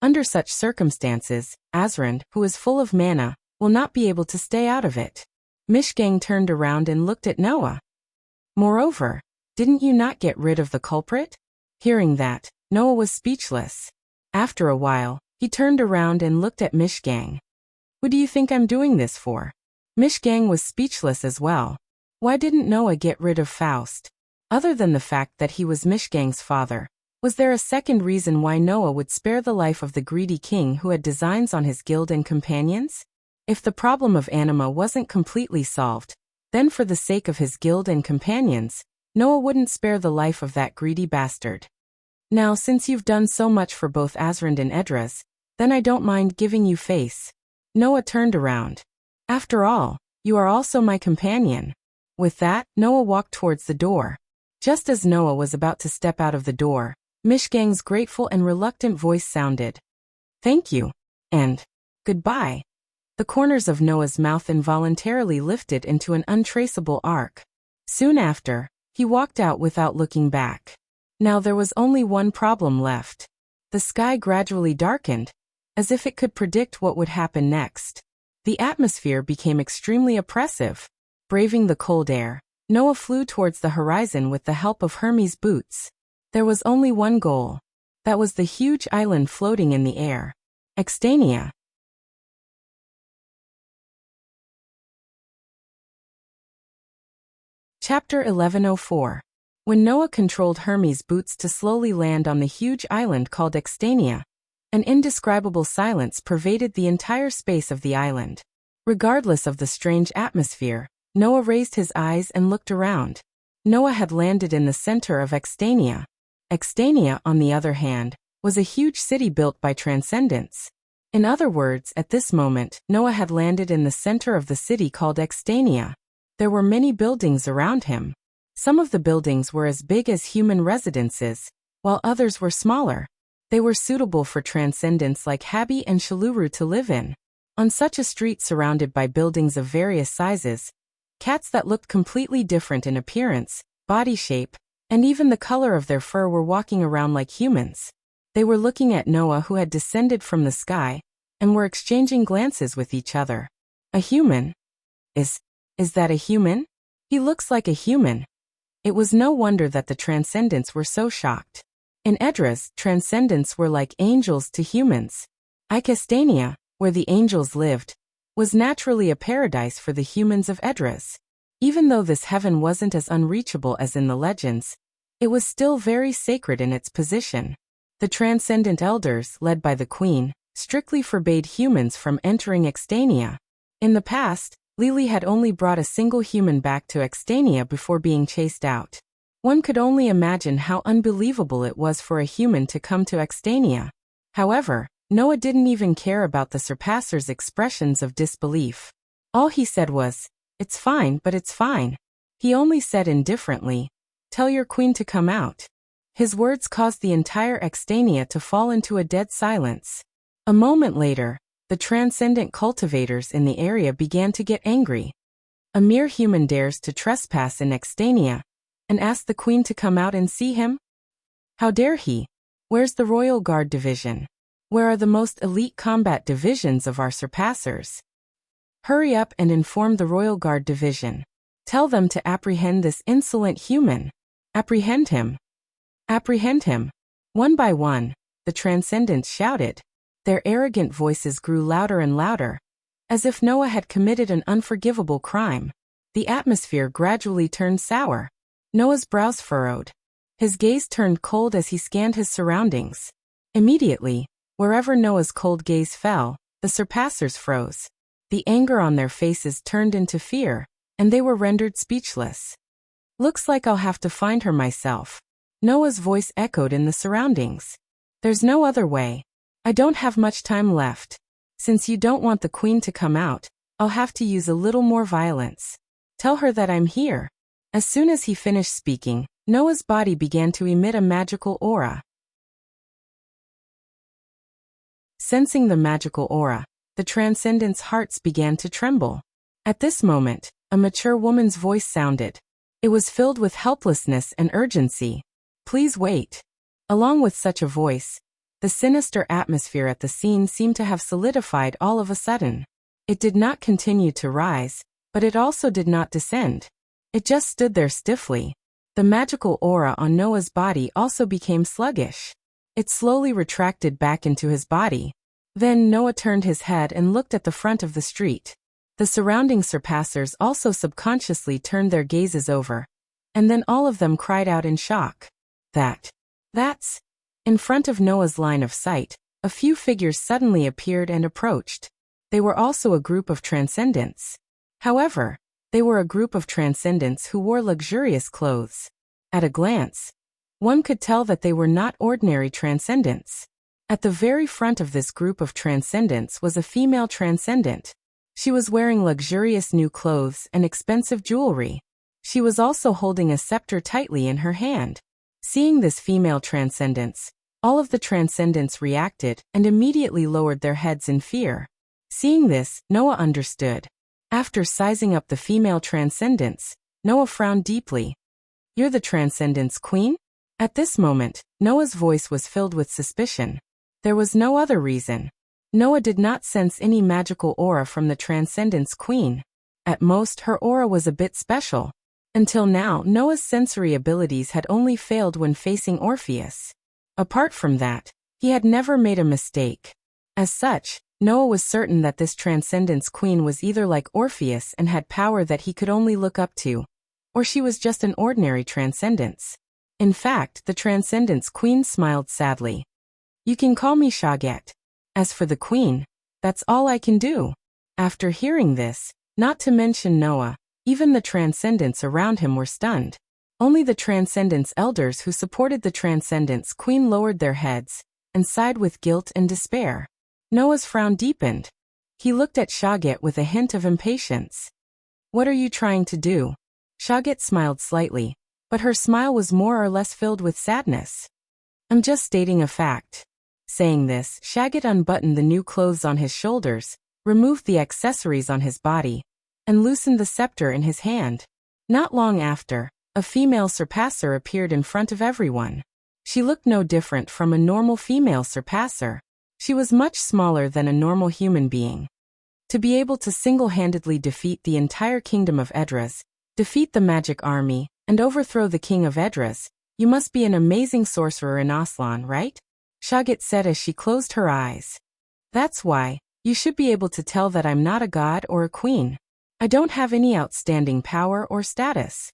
Under such circumstances, Azrand, who is full of mana, will not be able to stay out of it. Mishgang turned around and looked at Noah. Moreover, didn't you not get rid of the culprit? Hearing that, Noah was speechless. After a while, he turned around and looked at Mishgang. Who do you think I'm doing this for? Mishgang was speechless as well. Why didn't Noah get rid of Faust? Other than the fact that he was Mishgang's father, was there a second reason why Noah would spare the life of the greedy king who had designs on his guild and companions? If the problem of anima wasn't completely solved, then for the sake of his guild and companions, Noah wouldn't spare the life of that greedy bastard. Now since you've done so much for both Azrand and Edras, then I don't mind giving you face. Noah turned around. After all, you are also my companion. With that, Noah walked towards the door. Just as Noah was about to step out of the door, Mishgang's grateful and reluctant voice sounded. Thank you. And goodbye. The corners of Noah's mouth involuntarily lifted into an untraceable arc. Soon after, he walked out without looking back. Now there was only one problem left. The sky gradually darkened, as if it could predict what would happen next. The atmosphere became extremely oppressive. Braving the cold air, Noah flew towards the horizon with the help of Hermes' boots. There was only one goal. That was the huge island floating in the air. Extania. Chapter 1104. When Noah controlled Hermes' boots to slowly land on the huge island called Extania, an indescribable silence pervaded the entire space of the island. Regardless of the strange atmosphere, Noah raised his eyes and looked around. Noah had landed in the center of Extania. Extania, on the other hand, was a huge city built by transcendence. In other words, at this moment, Noah had landed in the center of the city called Extania. There were many buildings around him. Some of the buildings were as big as human residences, while others were smaller. They were suitable for transcendents like Habi and Shaluru to live in. On such a street surrounded by buildings of various sizes, cats that looked completely different in appearance, body shape, and even the color of their fur were walking around like humans. They were looking at Noah, who had descended from the sky, and were exchanging glances with each other. A human? Is that a human? He looks like a human. It was no wonder that the transcendents were so shocked. In Edras, transcendents were like angels to humans. Icastania, where the angels lived, was naturally a paradise for the humans of Edras. Even though this heaven wasn't as unreachable as in the legends, it was still very sacred in its position. The transcendent elders, led by the queen, strictly forbade humans from entering Extania. In the past, Lili had only brought a single human back to Extania before being chased out. One could only imagine how unbelievable it was for a human to come to Extania. However, Noah didn't even care about the surpassers' expressions of disbelief. All he said was, "It's fine, but it's fine." He only said indifferently, "Tell your queen to come out." His words caused the entire Extania to fall into a dead silence. A moment later, the transcendent cultivators in the area began to get angry. A mere human dares to trespass in Extania and ask the queen to come out and see him? How dare he? Where's the Royal Guard division? Where are the most elite combat divisions of our surpassers? Hurry up and inform the Royal Guard division. Tell them to apprehend this insolent human. Apprehend him. Apprehend him. One by one, the transcendents shouted. Their arrogant voices grew louder and louder, as if Noah had committed an unforgivable crime. The atmosphere gradually turned sour. Noah's brows furrowed. His gaze turned cold as he scanned his surroundings. Immediately, wherever Noah's cold gaze fell, the surpassers froze. The anger on their faces turned into fear, and they were rendered speechless. Looks like I'll have to find her myself. Noah's voice echoed in the surroundings. There's no other way. I don't have much time left. Since you don't want the queen to come out, I'll have to use a little more violence. Tell her that I'm here. As soon as he finished speaking, Noah's body began to emit a magical aura. Sensing the magical aura, the transcendents' hearts began to tremble. At this moment, a mature woman's voice sounded. It was filled with helplessness and urgency. Please wait. Along with such a voice, the sinister atmosphere at the scene seemed to have solidified all of a sudden. It did not continue to rise, but it also did not descend. It just stood there stiffly. The magical aura on Noah's body also became sluggish. It slowly retracted back into his body. Then Noah turned his head and looked at the front of the street. The surrounding surpassers also subconsciously turned their gazes over. And then all of them cried out in shock. That's... In front of Noah's line of sight, a few figures suddenly appeared and approached. They were also a group of transcendents. However, they were a group of transcendents who wore luxurious clothes. At a glance, one could tell that they were not ordinary transcendents. At the very front of this group of transcendents was a female transcendent. She was wearing luxurious new clothes and expensive jewelry. She was also holding a scepter tightly in her hand. Seeing this female transcendence, all of the transcendents reacted and immediately lowered their heads in fear. Seeing this, Noah understood. After sizing up the female transcendents, Noah frowned deeply. "You're the transcendence queen?" At this moment, Noah's voice was filled with suspicion. There was no other reason. Noah did not sense any magical aura from the transcendence queen. At most, her aura was a bit special. Until now, Noah's sensory abilities had only failed when facing Orpheus. Apart from that, he had never made a mistake. As such, Noah was certain that this transcendence queen was either like Orpheus and had power that he could only look up to, or she was just an ordinary transcendence. In fact, the transcendence queen smiled sadly. "You can call me Shaget. As for the queen, that's all I can do." After hearing this, not to mention Noah, even the transcendents around him were stunned. Only the transcendence elders who supported the transcendence queen lowered their heads and sighed with guilt and despair. Noah's frown deepened. He looked at Shaget with a hint of impatience. "What are you trying to do?" Shaget smiled slightly, but her smile was more or less filled with sadness. "I'm just stating a fact." Saying this, Shaget unbuttoned the new clothes on his shoulders, removed the accessories on his body, and loosened the scepter in his hand. Not long after, a female surpasser appeared in front of everyone. She looked no different from a normal female surpasser. She was much smaller than a normal human being. To be able to single-handedly defeat the entire kingdom of Edras, defeat the magic army, and overthrow the king of Edras, you must be an amazing sorcerer in Aslan, right? Shaget said as she closed her eyes. "That's why, you should be able to tell that I'm not a god or a queen. I don't have any outstanding power or status.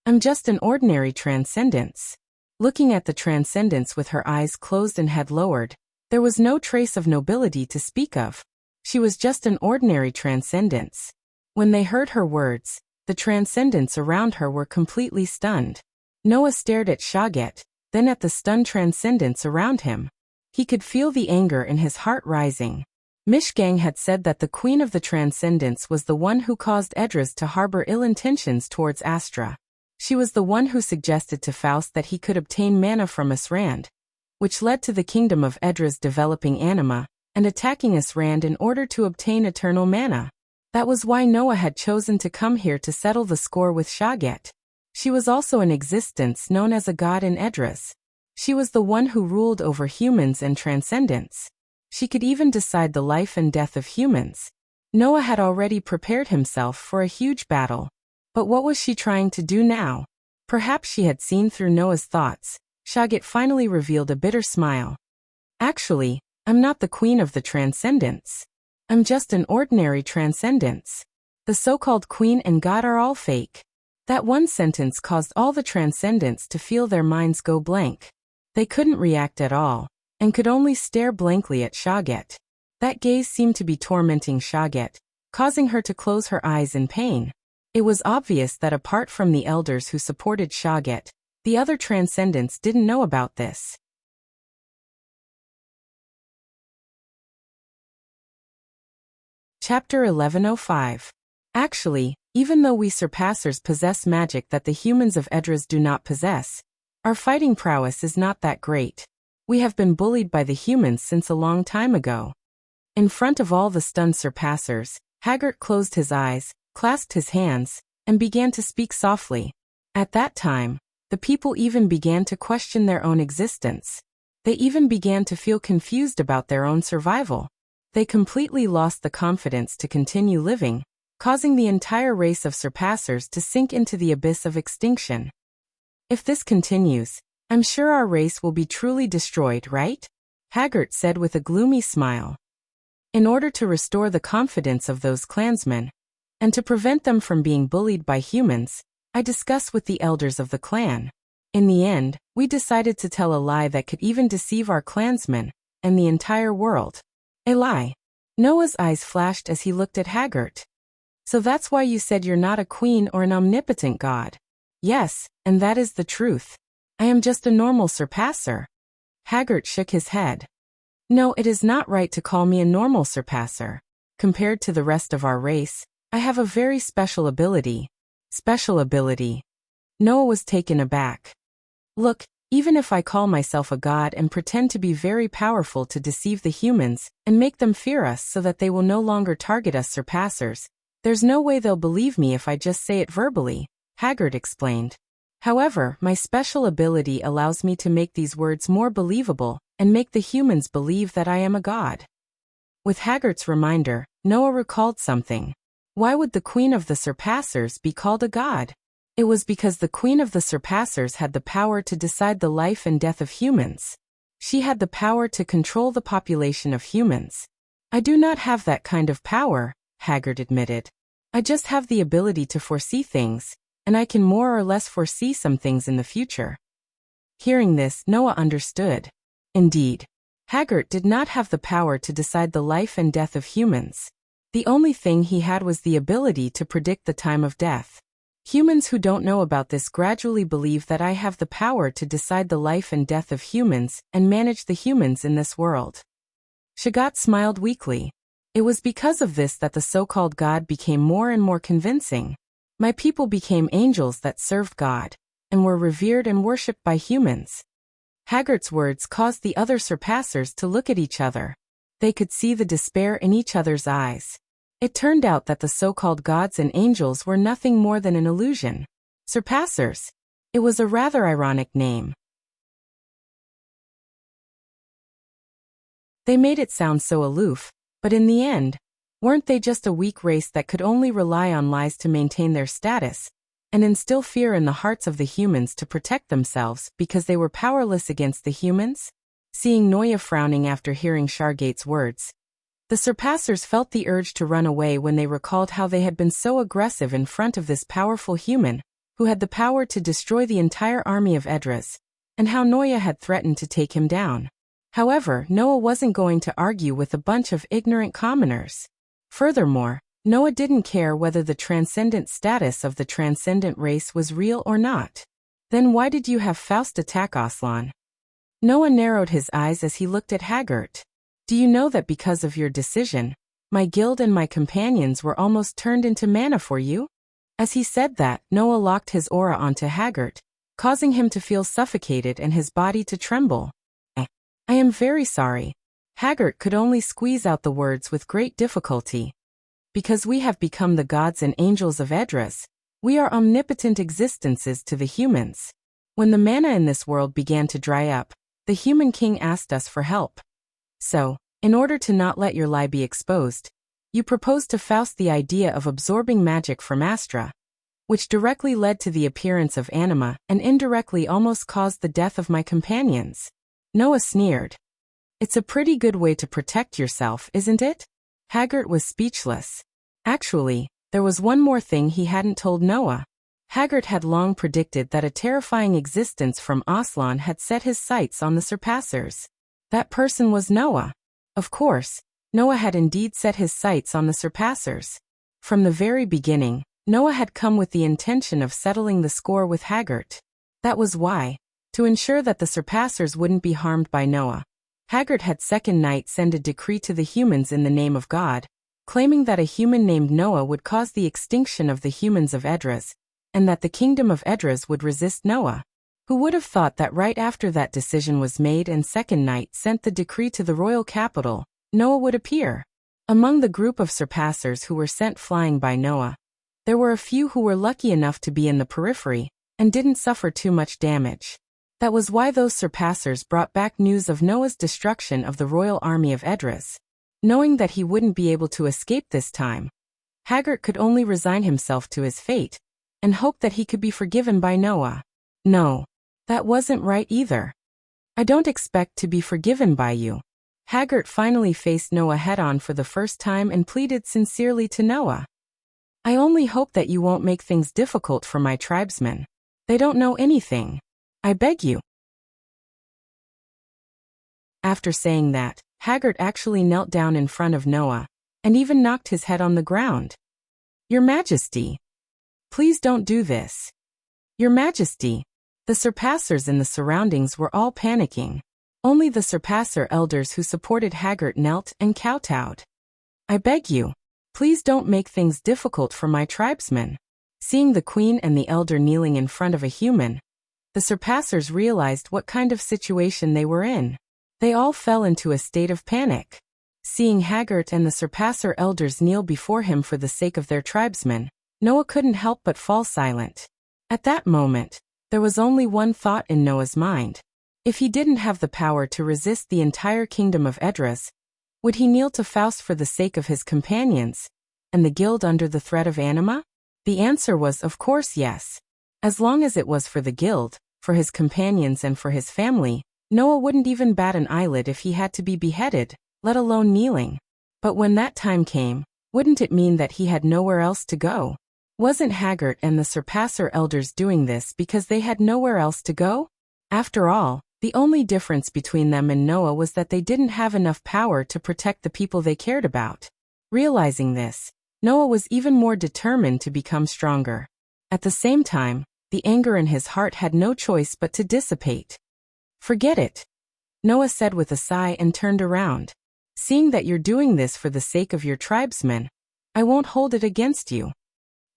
I'm just an ordinary transcendence." Looking at the transcendence with her eyes closed and head lowered, there was no trace of nobility to speak of. She was just an ordinary transcendence. When they heard her words, the transcendents around her were completely stunned. Noah stared at Shaget, then at the stunned transcendents around him. He could feel the anger in his heart rising. Mishgang had said that the queen of the transcendents was the one who caused Edras to harbor ill intentions towards Astra. She was the one who suggested to Faust that he could obtain mana from Asrand, which led to the kingdom of Edras developing anima and attacking Asrand in order to obtain eternal mana. That was why Noah had chosen to come here to settle the score with Shaget. She was also an existence known as a god in Edras. She was the one who ruled over humans and transcendents. She could even decide the life and death of humans. Noah had already prepared himself for a huge battle. But what was she trying to do now? Perhaps she had seen through Noah's thoughts. Shaget finally revealed a bitter smile. "Actually, I'm not the queen of the transcendents. I'm just an ordinary transcendence. The so-called queen and god are all fake." That one sentence caused all the transcendents to feel their minds go blank. They couldn't react at all, and could only stare blankly at Shaget. That gaze seemed to be tormenting Shaget, causing her to close her eyes in pain. It was obvious that apart from the elders who supported Shaget, the other transcendents didn't know about this. Chapter 1105. Actually, even though we surpassers possess magic that the humans of Edras do not possess, our fighting prowess is not that great. We have been bullied by the humans since a long time ago. In front of all the stunned surpassers, Haggart closed his eyes, clasped his hands, and began to speak softly. At that time, the people even began to question their own existence. They even began to feel confused about their own survival. They completely lost the confidence to continue living, causing the entire race of surpassers to sink into the abyss of extinction. If this continues, I'm sure our race will be truly destroyed, right? Haggart said with a gloomy smile. In order to restore the confidence of those clansmen, and to prevent them from being bullied by humans, I discussed with the elders of the clan. In the end, we decided to tell a lie that could even deceive our clansmen and the entire world. A lie. Noah's eyes flashed as he looked at Haggart. So that's why you said you're not a queen or an omnipotent god. Yes, and that is the truth. I am just a normal surpasser. Haggart shook his head. No, it is not right to call me a normal surpasser. Compared to the rest of our race, I have a very special ability. Special ability. Noah was taken aback. Look, even if I call myself a god and pretend to be very powerful to deceive the humans and make them fear us so that they will no longer target us surpassers, there's no way they'll believe me if I just say it verbally, Haggart explained. However, my special ability allows me to make these words more believable and make the humans believe that I am a god. With Haggart's reminder, Noah recalled something. Why would the Queen of the Surpassers be called a god? It was because the Queen of the Surpassers had the power to decide the life and death of humans. She had the power to control the population of humans. I do not have that kind of power, Haggart admitted. I just have the ability to foresee things, and I can more or less foresee some things in the future. Hearing this, Noah understood. Indeed, Haggart did not have the power to decide the life and death of humans. The only thing he had was the ability to predict the time of death. Humans who don't know about this gradually believe that I have the power to decide the life and death of humans and manage the humans in this world. Shagat smiled weakly. It was because of this that the so-called God became more and more convincing. My people became angels that served God, and were revered and worshipped by humans. Haggart's words caused the other surpassers to look at each other. They could see the despair in each other's eyes. It turned out that the so-called gods and angels were nothing more than an illusion. Surpassers. It was a rather ironic name. They made it sound so aloof, but in the end, weren't they just a weak race that could only rely on lies to maintain their status, and instill fear in the hearts of the humans to protect themselves because they were powerless against the humans? Seeing Noah frowning after hearing Shargate's words, the surpassers felt the urge to run away when they recalled how they had been so aggressive in front of this powerful human, who had the power to destroy the entire army of Edras, and how Noah had threatened to take him down. However, Noah wasn't going to argue with a bunch of ignorant commoners. Furthermore, Noah didn't care whether the transcendent status of the transcendent race was real or not. Then why did you have Faust attack Aslan? Noah narrowed his eyes as he looked at Haggart. Do you know that because of your decision, my guild and my companions were almost turned into manna for you? As he said that, Noah locked his aura onto Haggart, causing him to feel suffocated and his body to tremble. I am very sorry. Haggart could only squeeze out the words with great difficulty. Because we have become the gods and angels of Edras, we are omnipotent existences to the humans. When the manna in this world began to dry up, the human king asked us for help. So, in order to not let your lie be exposed, you proposed to Faust the idea of absorbing magic from Astra, which directly led to the appearance of anima and indirectly almost caused the death of my companions. Noah sneered. It's a pretty good way to protect yourself, isn't it? Haggart was speechless. Actually, there was one more thing he hadn't told Noah. Haggart had long predicted that a terrifying existence from Aslan had set his sights on the surpassers. That person was Noah. Of course, Noah had indeed set his sights on the surpassers. From the very beginning, Noah had come with the intention of settling the score with Haggart. That was why, to ensure that the surpassers wouldn't be harmed by Noah, Haggart had second night send a decree to the humans in the name of God, claiming that a human named Noah would cause the extinction of the humans of Edras, and that the kingdom of Edras would resist Noah. Who would have thought that right after that decision was made and second night sent the decree to the royal capital, Noah would appear? Among the group of surpassers who were sent flying by Noah, there were a few who were lucky enough to be in the periphery, and didn't suffer too much damage. That was why those surpassers brought back news of Noah's destruction of the royal army of Edras. Knowing that he wouldn't be able to escape this time, Haggart could only resign himself to his fate and hope that he could be forgiven by Noah. No, that wasn't right either. I don't expect to be forgiven by you. Haggart finally faced Noah head-on for the first time and pleaded sincerely to Noah. I only hope that you won't make things difficult for my tribesmen. They don't know anything. I beg you. After saying that, Haggart actually knelt down in front of Noah and even knocked his head on the ground. Your Majesty, please don't do this. Your Majesty. The surpassers in the surroundings were all panicking. Only the surpasser elders who supported Haggart knelt and kowtowed. I beg you, please don't make things difficult for my tribesmen. Seeing the queen and the elder kneeling in front of a human, the surpassers realized what kind of situation they were in. They all fell into a state of panic. Seeing Haggart and the surpasser elders kneel before him for the sake of their tribesmen, Noah couldn't help but fall silent. At that moment, there was only one thought in Noah's mind. If he didn't have the power to resist the entire kingdom of Edras, would he kneel to Faust for the sake of his companions and the guild under the threat of Anima? The answer was of course yes. As long as it was for the guild, for his companions and for his family, Noah wouldn't even bat an eyelid if he had to be beheaded, let alone kneeling. But when that time came, wouldn't it mean that he had nowhere else to go? Wasn't Haggart and the surpasser elders doing this because they had nowhere else to go? After all, the only difference between them and Noah was that they didn't have enough power to protect the people they cared about. Realizing this, Noah was even more determined to become stronger. At the same time, the anger in his heart had no choice but to dissipate. Forget it, Noah said with a sigh and turned around. Seeing that you're doing this for the sake of your tribesmen, I won't hold it against you.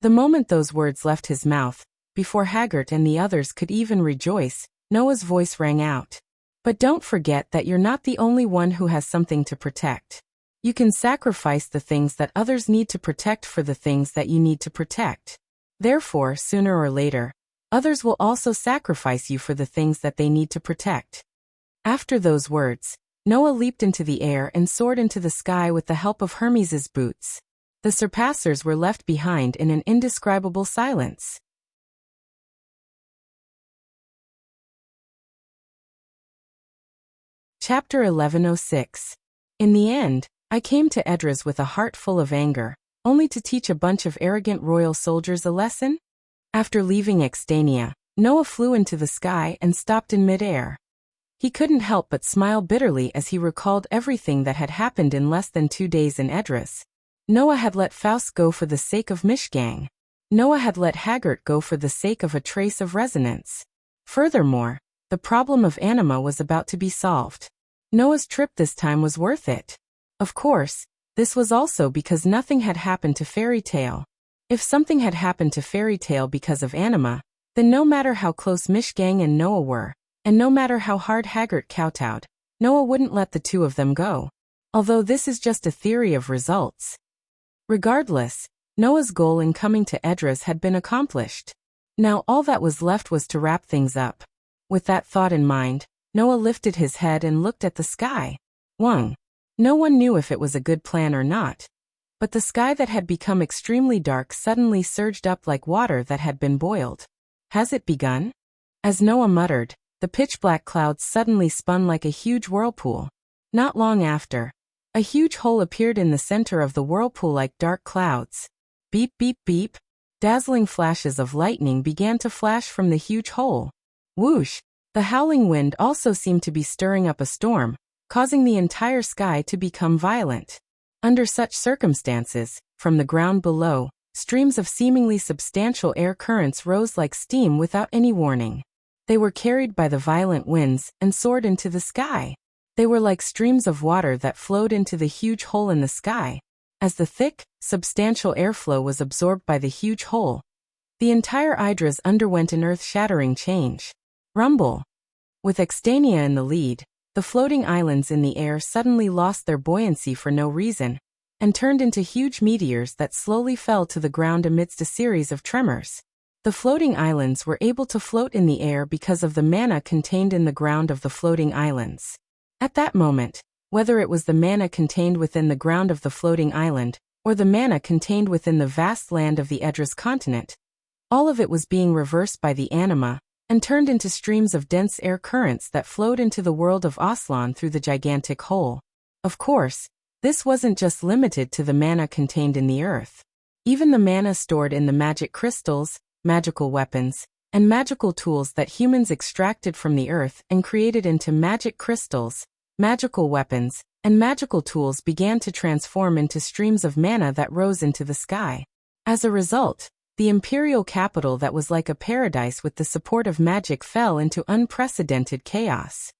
The moment those words left his mouth, before Haggart and the others could even rejoice, Noah's voice rang out. But don't forget that you're not the only one who has something to protect. You can sacrifice the things that others need to protect for the things that you need to protect. Therefore, sooner or later, others will also sacrifice you for the things that they need to protect. After those words, Noah leaped into the air and soared into the sky with the help of Hermes's boots. The surpassers were left behind in an indescribable silence. Chapter 1106. In the end, I came to Edras with a heart full of anger, only to teach a bunch of arrogant royal soldiers a lesson? After leaving Extania, Noah flew into the sky and stopped in midair. He couldn't help but smile bitterly as he recalled everything that had happened in less than 2 days in Edras. Noah had let Faust go for the sake of Mishgang. Noah had let Haggart go for the sake of a trace of resonance. Furthermore, the problem of Anima was about to be solved. Noah's trip this time was worth it. Of course, this was also because nothing had happened to Fairy Tail. If something had happened to Fairy Tail because of Anima, then no matter how close Mishgang and Noah were, and no matter how hard Haggart kowtowed, Noah wouldn't let the two of them go. Although this is just a theory of results. Regardless, Noah's goal in coming to Edras had been accomplished. Now all that was left was to wrap things up. With that thought in mind, Noah lifted his head and looked at the sky. No one knew if it was a good plan or not. But the sky that had become extremely dark suddenly surged up like water that had been boiled. Has it begun? As Noah muttered, the pitch-black clouds suddenly spun like a huge whirlpool. Not long after, a huge hole appeared in the center of the whirlpool like dark clouds. Beep beep beep. Dazzling flashes of lightning began to flash from the huge hole. Whoosh! The howling wind also seemed to be stirring up a storm, causing the entire sky to become violent. Under such circumstances, from the ground below, streams of seemingly substantial air currents rose like steam without any warning. They were carried by the violent winds and soared into the sky. They were like streams of water that flowed into the huge hole in the sky. As the thick, substantial airflow was absorbed by the huge hole, the entire Idras underwent an earth-shattering change. Rumble! With Extania in the lead, the floating islands in the air suddenly lost their buoyancy for no reason, and turned into huge meteors that slowly fell to the ground amidst a series of tremors. The floating islands were able to float in the air because of the mana contained in the ground of the floating islands. At that moment, whether it was the manna contained within the ground of the floating island, or the manna contained within the vast land of the Edris continent. All of it was being reversed by the anima, and turned into streams of dense air currents that flowed into the world of Aslan through the gigantic hole. Of course, this wasn't just limited to the manna contained in the earth. Even the manna stored in the magic crystals, magical weapons, and magical tools that humans extracted from the earth and created into magic crystals, magical weapons, and magical tools began to transform into streams of manna that rose into the sky. As a result, the imperial capital that was like a paradise with the support of magic fell into unprecedented chaos.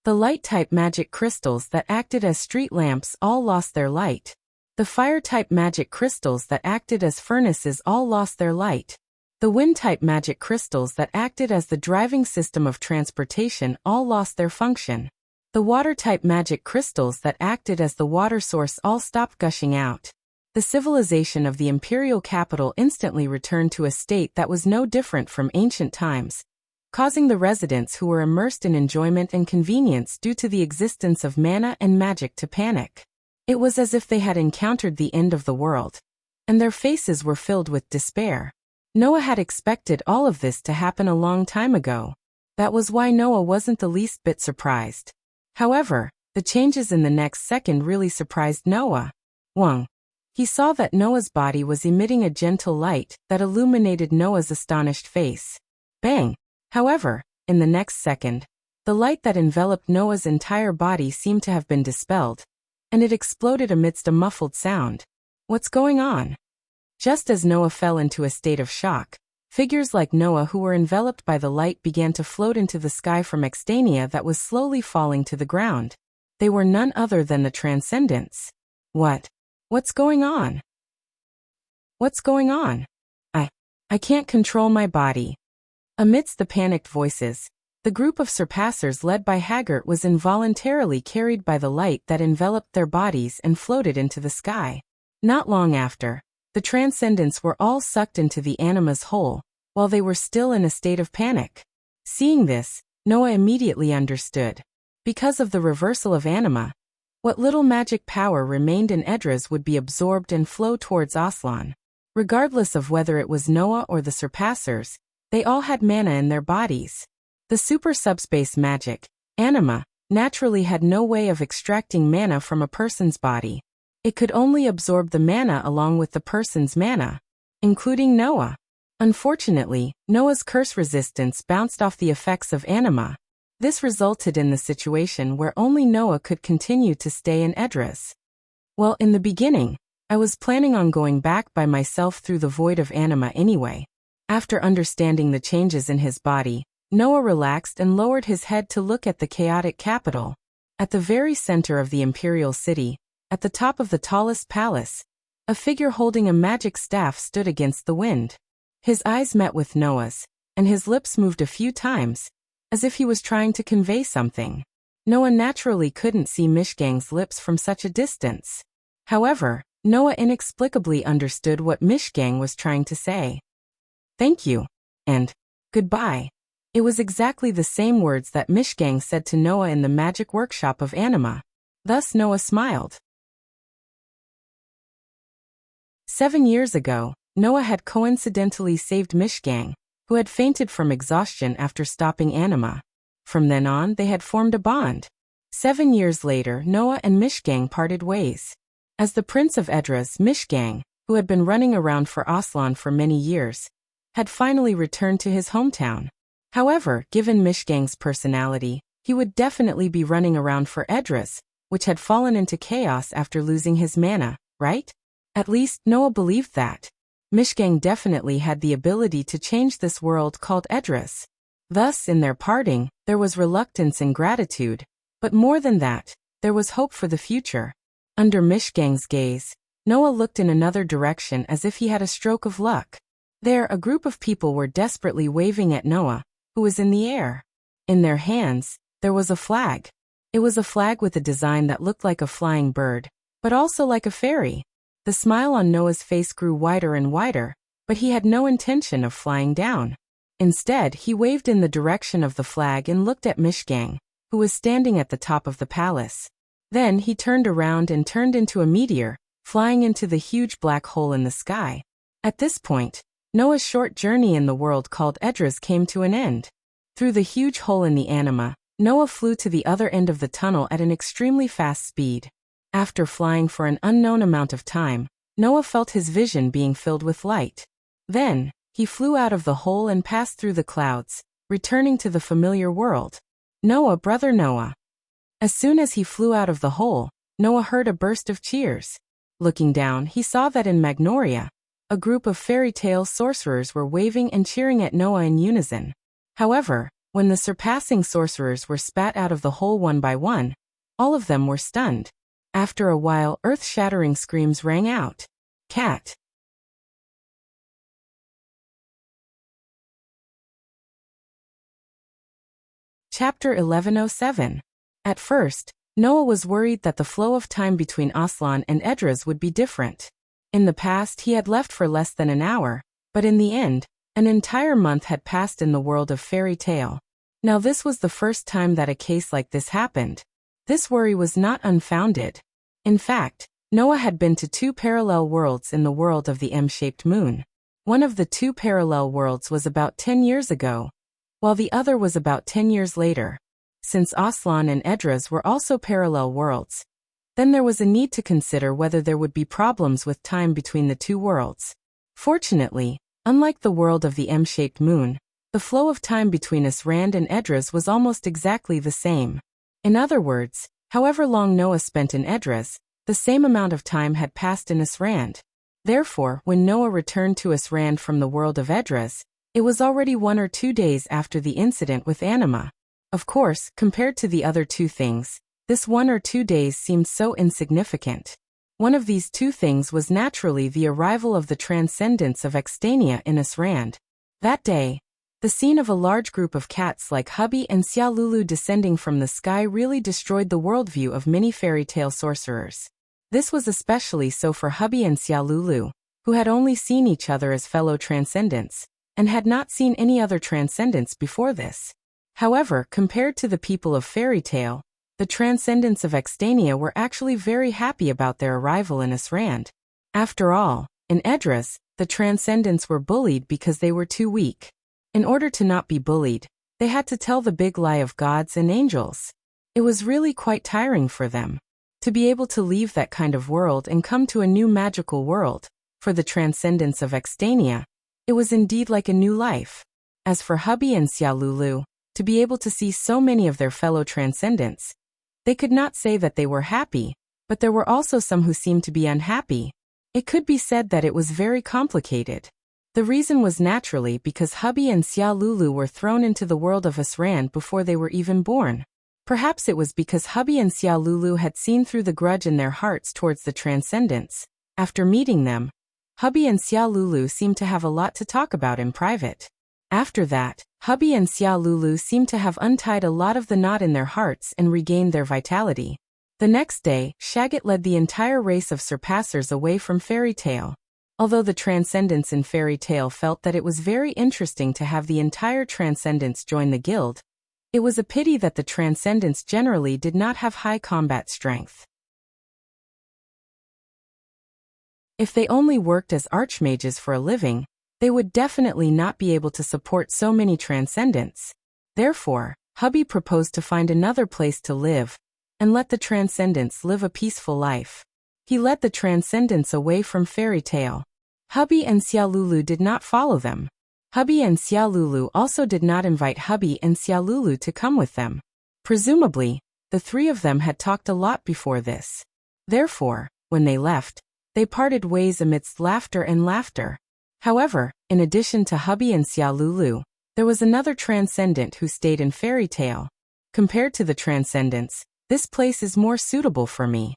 The light-type magic crystals that acted as street lamps all lost their light. The fire-type magic crystals that acted as furnaces all lost their light. The wind-type magic crystals that acted as the driving system of transportation all lost their function. The water-type magic crystals that acted as the water source all stopped gushing out. The civilization of the imperial capital instantly returned to a state that was no different from ancient times, causing the residents who were immersed in enjoyment and convenience due to the existence of manna and magic to panic. It was as if they had encountered the end of the world, and their faces were filled with despair. Noah had expected all of this to happen a long time ago. That was why Noah wasn't the least bit surprised. However, the changes in the next second really surprised Noah. 1. He saw that Noah's body was emitting a gentle light that illuminated Noah's astonished face. Bang! However, in the next second, the light that enveloped Noah's entire body seemed to have been dispelled, and it exploded amidst a muffled sound. What's going on? Just as Noah fell into a state of shock, figures like Noah who were enveloped by the light began to float into the sky from Extania that was slowly falling to the ground. They were none other than the Transcendents. What's going on? What's going on? I can't control my body. Amidst the panicked voices, the group of surpassers led by Haggart was involuntarily carried by the light that enveloped their bodies and floated into the sky. Not long after, the Transcendents were all sucked into the anima's hole, while they were still in a state of panic. Seeing this, Noah immediately understood. Because of the reversal of anima, what little magic power remained in Edras would be absorbed and flow towards Aslan. Regardless of whether it was Noah or the surpassers, they all had manna in their bodies. The super subspace magic, anima, naturally had no way of extracting manna from a person's body. It could only absorb the manna along with the person's manna, including Noah. Unfortunately, Noah's curse resistance bounced off the effects of anima. This resulted in the situation where only Noah could continue to stay in Edras. Well, in the beginning, I was planning on going back by myself through the void of anima anyway. After understanding the changes in his body, Noah relaxed and lowered his head to look at the chaotic capital. At the very center of the imperial city, at the top of the tallest palace, a figure holding a magic staff stood against the wind. His eyes met with Noah's, and his lips moved a few times, as if he was trying to convey something. Noah naturally couldn't see Mishgang's lips from such a distance. However, Noah inexplicably understood what Mishgang was trying to say. Thank you, and goodbye. It was exactly the same words that Mishgang said to Noah in the magic workshop of anima. Thus Noah smiled. 7 years ago, Noah had coincidentally saved Mishgang, who had fainted from exhaustion after stopping anima. From then on, they had formed a bond. 7 years later, Noah and Mishgang parted ways. As the Prince of Edras, Mishgang, who had been running around for Aslan for many years, had finally returned to his hometown. However, given Mishgang's personality, he would definitely be running around for Edras, which had fallen into chaos after losing his mana, right? At least, Noah believed that. Mishgang definitely had the ability to change this world called Edras. Thus, in their parting, there was reluctance and gratitude, but more than that, there was hope for the future. Under Mishgang's gaze, Noah looked in another direction as if he had a stroke of luck. There, a group of people were desperately waving at Noah, who was in the air. In their hands, there was a flag. It was a flag with a design that looked like a flying bird, but also like a fairy. The smile on Noah's face grew wider and wider, but he had no intention of flying down. Instead, he waved in the direction of the flag and looked at Mishgang, who was standing at the top of the palace. Then he turned around and turned into a meteor, flying into the huge black hole in the sky. At this point, Noah's short journey in the world called Edras came to an end. Through the huge hole in the anima, Noah flew to the other end of the tunnel at an extremely fast speed. After flying for an unknown amount of time, Noah felt his vision being filled with light. Then, he flew out of the hole and passed through the clouds, returning to the familiar world. Noah, brother Noah. As soon as he flew out of the hole, Noah heard a burst of cheers. Looking down, he saw that in Magnoria, a group of fairy tale sorcerers were waving and cheering at Noah in unison. However, when the surpassing sorcerers were spat out of the hole one by one, all of them were stunned. After a while, earth-shattering screams rang out. Cat. Chapter 1107. At first, Noah was worried that the flow of time between Aslan and Edras would be different. In the past he had left for less than an hour, but in the end, an entire month had passed in the world of fairy tale. Now this was the first time that a case like this happened. This worry was not unfounded. In fact, Noah had been to 2 parallel worlds in the world of the M-shaped moon. One of the 2 parallel worlds was about 10 years ago, while the other was about 10 years later. Since Aslan and Edras were also parallel worlds, then there was a need to consider whether there would be problems with time between the 2 worlds. Fortunately, unlike the world of the M-shaped moon, the flow of time between Asran and Edras was almost exactly the same. In other words, however long Noah spent in Edras, the same amount of time had passed in Asran. Therefore, when Noah returned to Asran from the world of Edras, it was already 1 or 2 days after the incident with Anima. Of course, compared to the other 2 things, this 1 or 2 days seemed so insignificant. One of these 2 things was naturally the arrival of the transcendence of Extania in Asran. That day, the scene of a large group of cats like Hubby and Xiaolulu descending from the sky really destroyed the worldview of many fairy tale sorcerers. This was especially so for Hubby and Xiaolulu, who had only seen each other as fellow transcendents, and had not seen any other transcendents before this. However, compared to the people of fairy tale, the transcendents of Extania were actually very happy about their arrival in Asran. After all, in Edras, the transcendents were bullied because they were too weak. In order to not be bullied, they had to tell the big lie of gods and angels. It was really quite tiring for them. To be able to leave that kind of world and come to a new magical world, for the transcendence of Extania, it was indeed like a new life. As for Hubby and Xiaolulu, to be able to see so many of their fellow transcendents, they could not say that they were happy, but there were also some who seemed to be unhappy. It could be said that it was very complicated. The reason was naturally because Hubby and Xiaolulu were thrown into the world of Asran before they were even born. Perhaps it was because Hubby and Xiaolulu had seen through the grudge in their hearts towards the transcendents. After meeting them, Hubby and Xiaolulu seemed to have a lot to talk about in private. After that, Hubby and Xiaolulu seemed to have untied a lot of the knot in their hearts and regained their vitality. The next day, Shagget led the entire race of surpassers away from fairy tale. Although the transcendents in fairy tale felt that it was very interesting to have the entire transcendents join the guild, it was a pity that the transcendents generally did not have high combat strength. If they only worked as archmages for a living, they would definitely not be able to support so many transcendents. Therefore, Hubby proposed to find another place to live, and let the transcendents live a peaceful life. He led the transcendents away from fairy tale. Hubby and Xiaolulu did not follow them. Hubby and Xiaolulu also did not invite Hubby and Xiaolulu to come with them. Presumably, the 3 of them had talked a lot before this. Therefore, when they left, they parted ways amidst laughter and laughter. However, in addition to Hubby and Xiaolulu, there was another transcendent who stayed in fairy tale. Compared to the transcendents, this place is more suitable for me.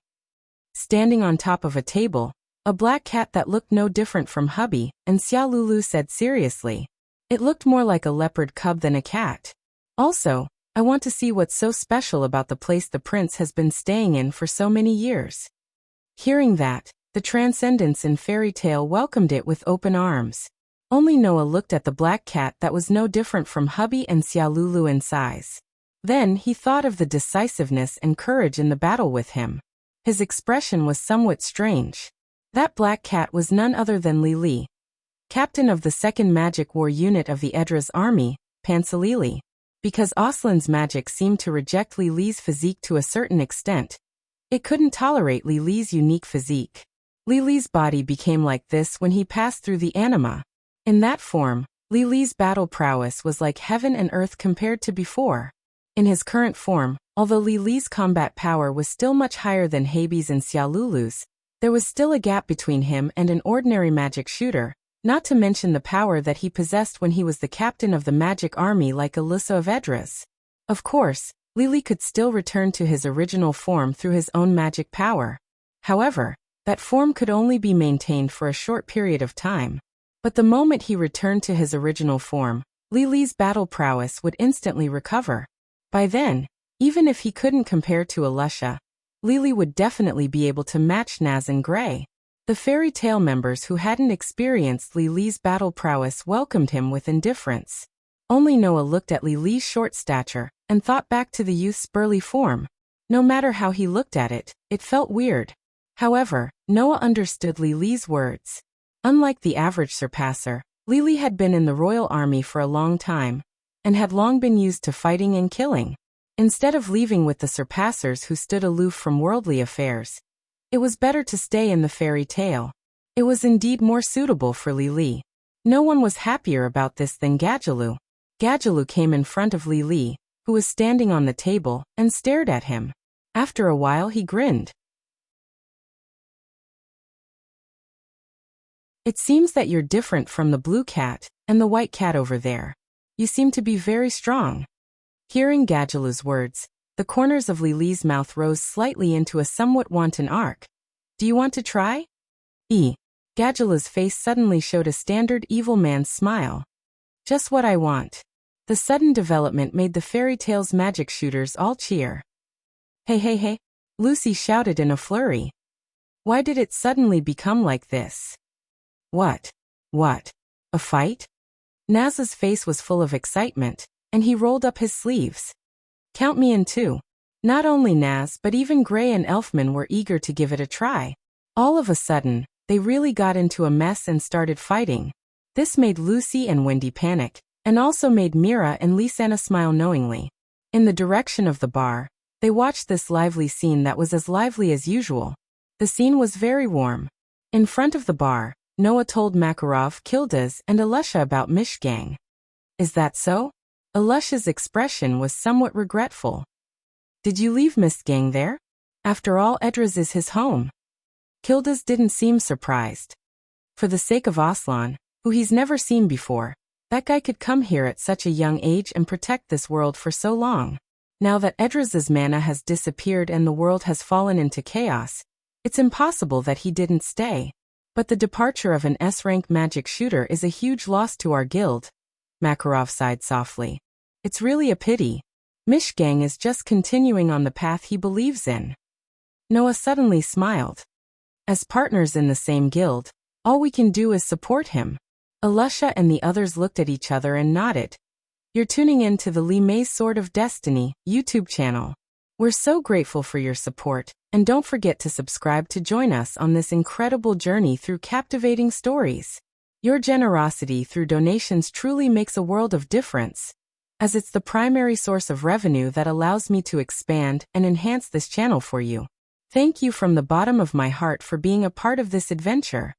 Standing on top of a table, a black cat that looked no different from Hubby and Xiaolulu said seriously. It looked more like a leopard cub than a cat. Also, I want to see what's so special about the place the prince has been staying in for so many years. Hearing that, the transcendents in fairy tale welcomed it with open arms. Only Noah looked at the black cat that was no different from Hubby and Xiaolulu in size. Then he thought of the decisiveness and courage in the battle with him. His expression was somewhat strange. That black cat was none other than Li Li, captain of the 2nd Magic War Unit of the Edra's army, Pansalili. Because Aslan's magic seemed to reject Li Li's physique to a certain extent, it couldn't tolerate Li Li's unique physique. Li Li's body became like this when he passed through the anima. In that form, Li Li's battle prowess was like heaven and earth compared to before. In his current form, although Li Li's combat power was still much higher than Heibi's and Xiaolulu's, there was still a gap between him and an ordinary magic shooter, not to mention the power that he possessed when he was the captain of the magic army like Alyssa of Edras. Of course, Li Li could still return to his original form through his own magic power. However, that form could only be maintained for a short period of time. But the moment he returned to his original form, Li Li's battle prowess would instantly recover. By then, even if he couldn't compare to Alyssa, Li Li would definitely be able to match Naz and Gray. The fairy tale members who hadn't experienced Li Li's battle prowess welcomed him with indifference. Only Noah looked at Li Li's short stature and thought back to the youth's burly form. No matter how he looked at it, it felt weird. However, Noah understood Li Li's words. Unlike the average surpasser, Li Li had been in the royal army for a long time, and had long been used to fighting and killing. Instead of leaving with the surpassers who stood aloof from worldly affairs, it was better to stay in the fairy tale. It was indeed more suitable for Li Li. No one was happier about this than Gadjalu. Gadjalu came in front of Li Li, who was standing on the table, and stared at him. After a while he grinned. It seems that you're different from the blue cat and the white cat over there. You seem to be very strong. Hearing Gadjalu's words, the corners of Li Li's mouth rose slightly into a somewhat wanton arc. Do you want to try? Gadjalu's face suddenly showed a standard evil man's smile. Just what I want. The sudden development made the fairy tale's magic shooters all cheer. Hey hey hey, Lucy shouted in a flurry. Why did it suddenly become like this? What? A fight? Naz's face was full of excitement, and he rolled up his sleeves. Count me in too. Not only Naz but even Gray and Elfman were eager to give it a try. All of a sudden, they really got into a mess and started fighting. This made Lucy and Wendy panic, and also made Mira and Lisanna smile knowingly. In the direction of the bar, they watched this lively scene that was as lively as usual. The scene was very warm. In front of the bar, Noah told Makarov, Kildaz, and Alusha about Mishgang. Is that so? Alusha's expression was somewhat regretful. Did you leave Mishgang there? After all, Edras is his home. Kildaz didn't seem surprised. For the sake of Aslan, who he's never seen before, that guy could come here at such a young age and protect this world for so long. Now that Edras's mana has disappeared and the world has fallen into chaos, it's impossible that he didn't stay. But the departure of an S-rank magic shooter is a huge loss to our guild. Makarov sighed softly. It's really a pity. Mishgang is just continuing on the path he believes in. Noah suddenly smiled. As partners in the same guild, all we can do is support him. Alusha and the others looked at each other and nodded. You're tuning in to the Li Mei's Sword of Destiny YouTube channel. We're so grateful for your support, and don't forget to subscribe to join us on this incredible journey through captivating stories. Your generosity through donations truly makes a world of difference, as it's the primary source of revenue that allows me to expand and enhance this channel for you. Thank you from the bottom of my heart for being a part of this adventure.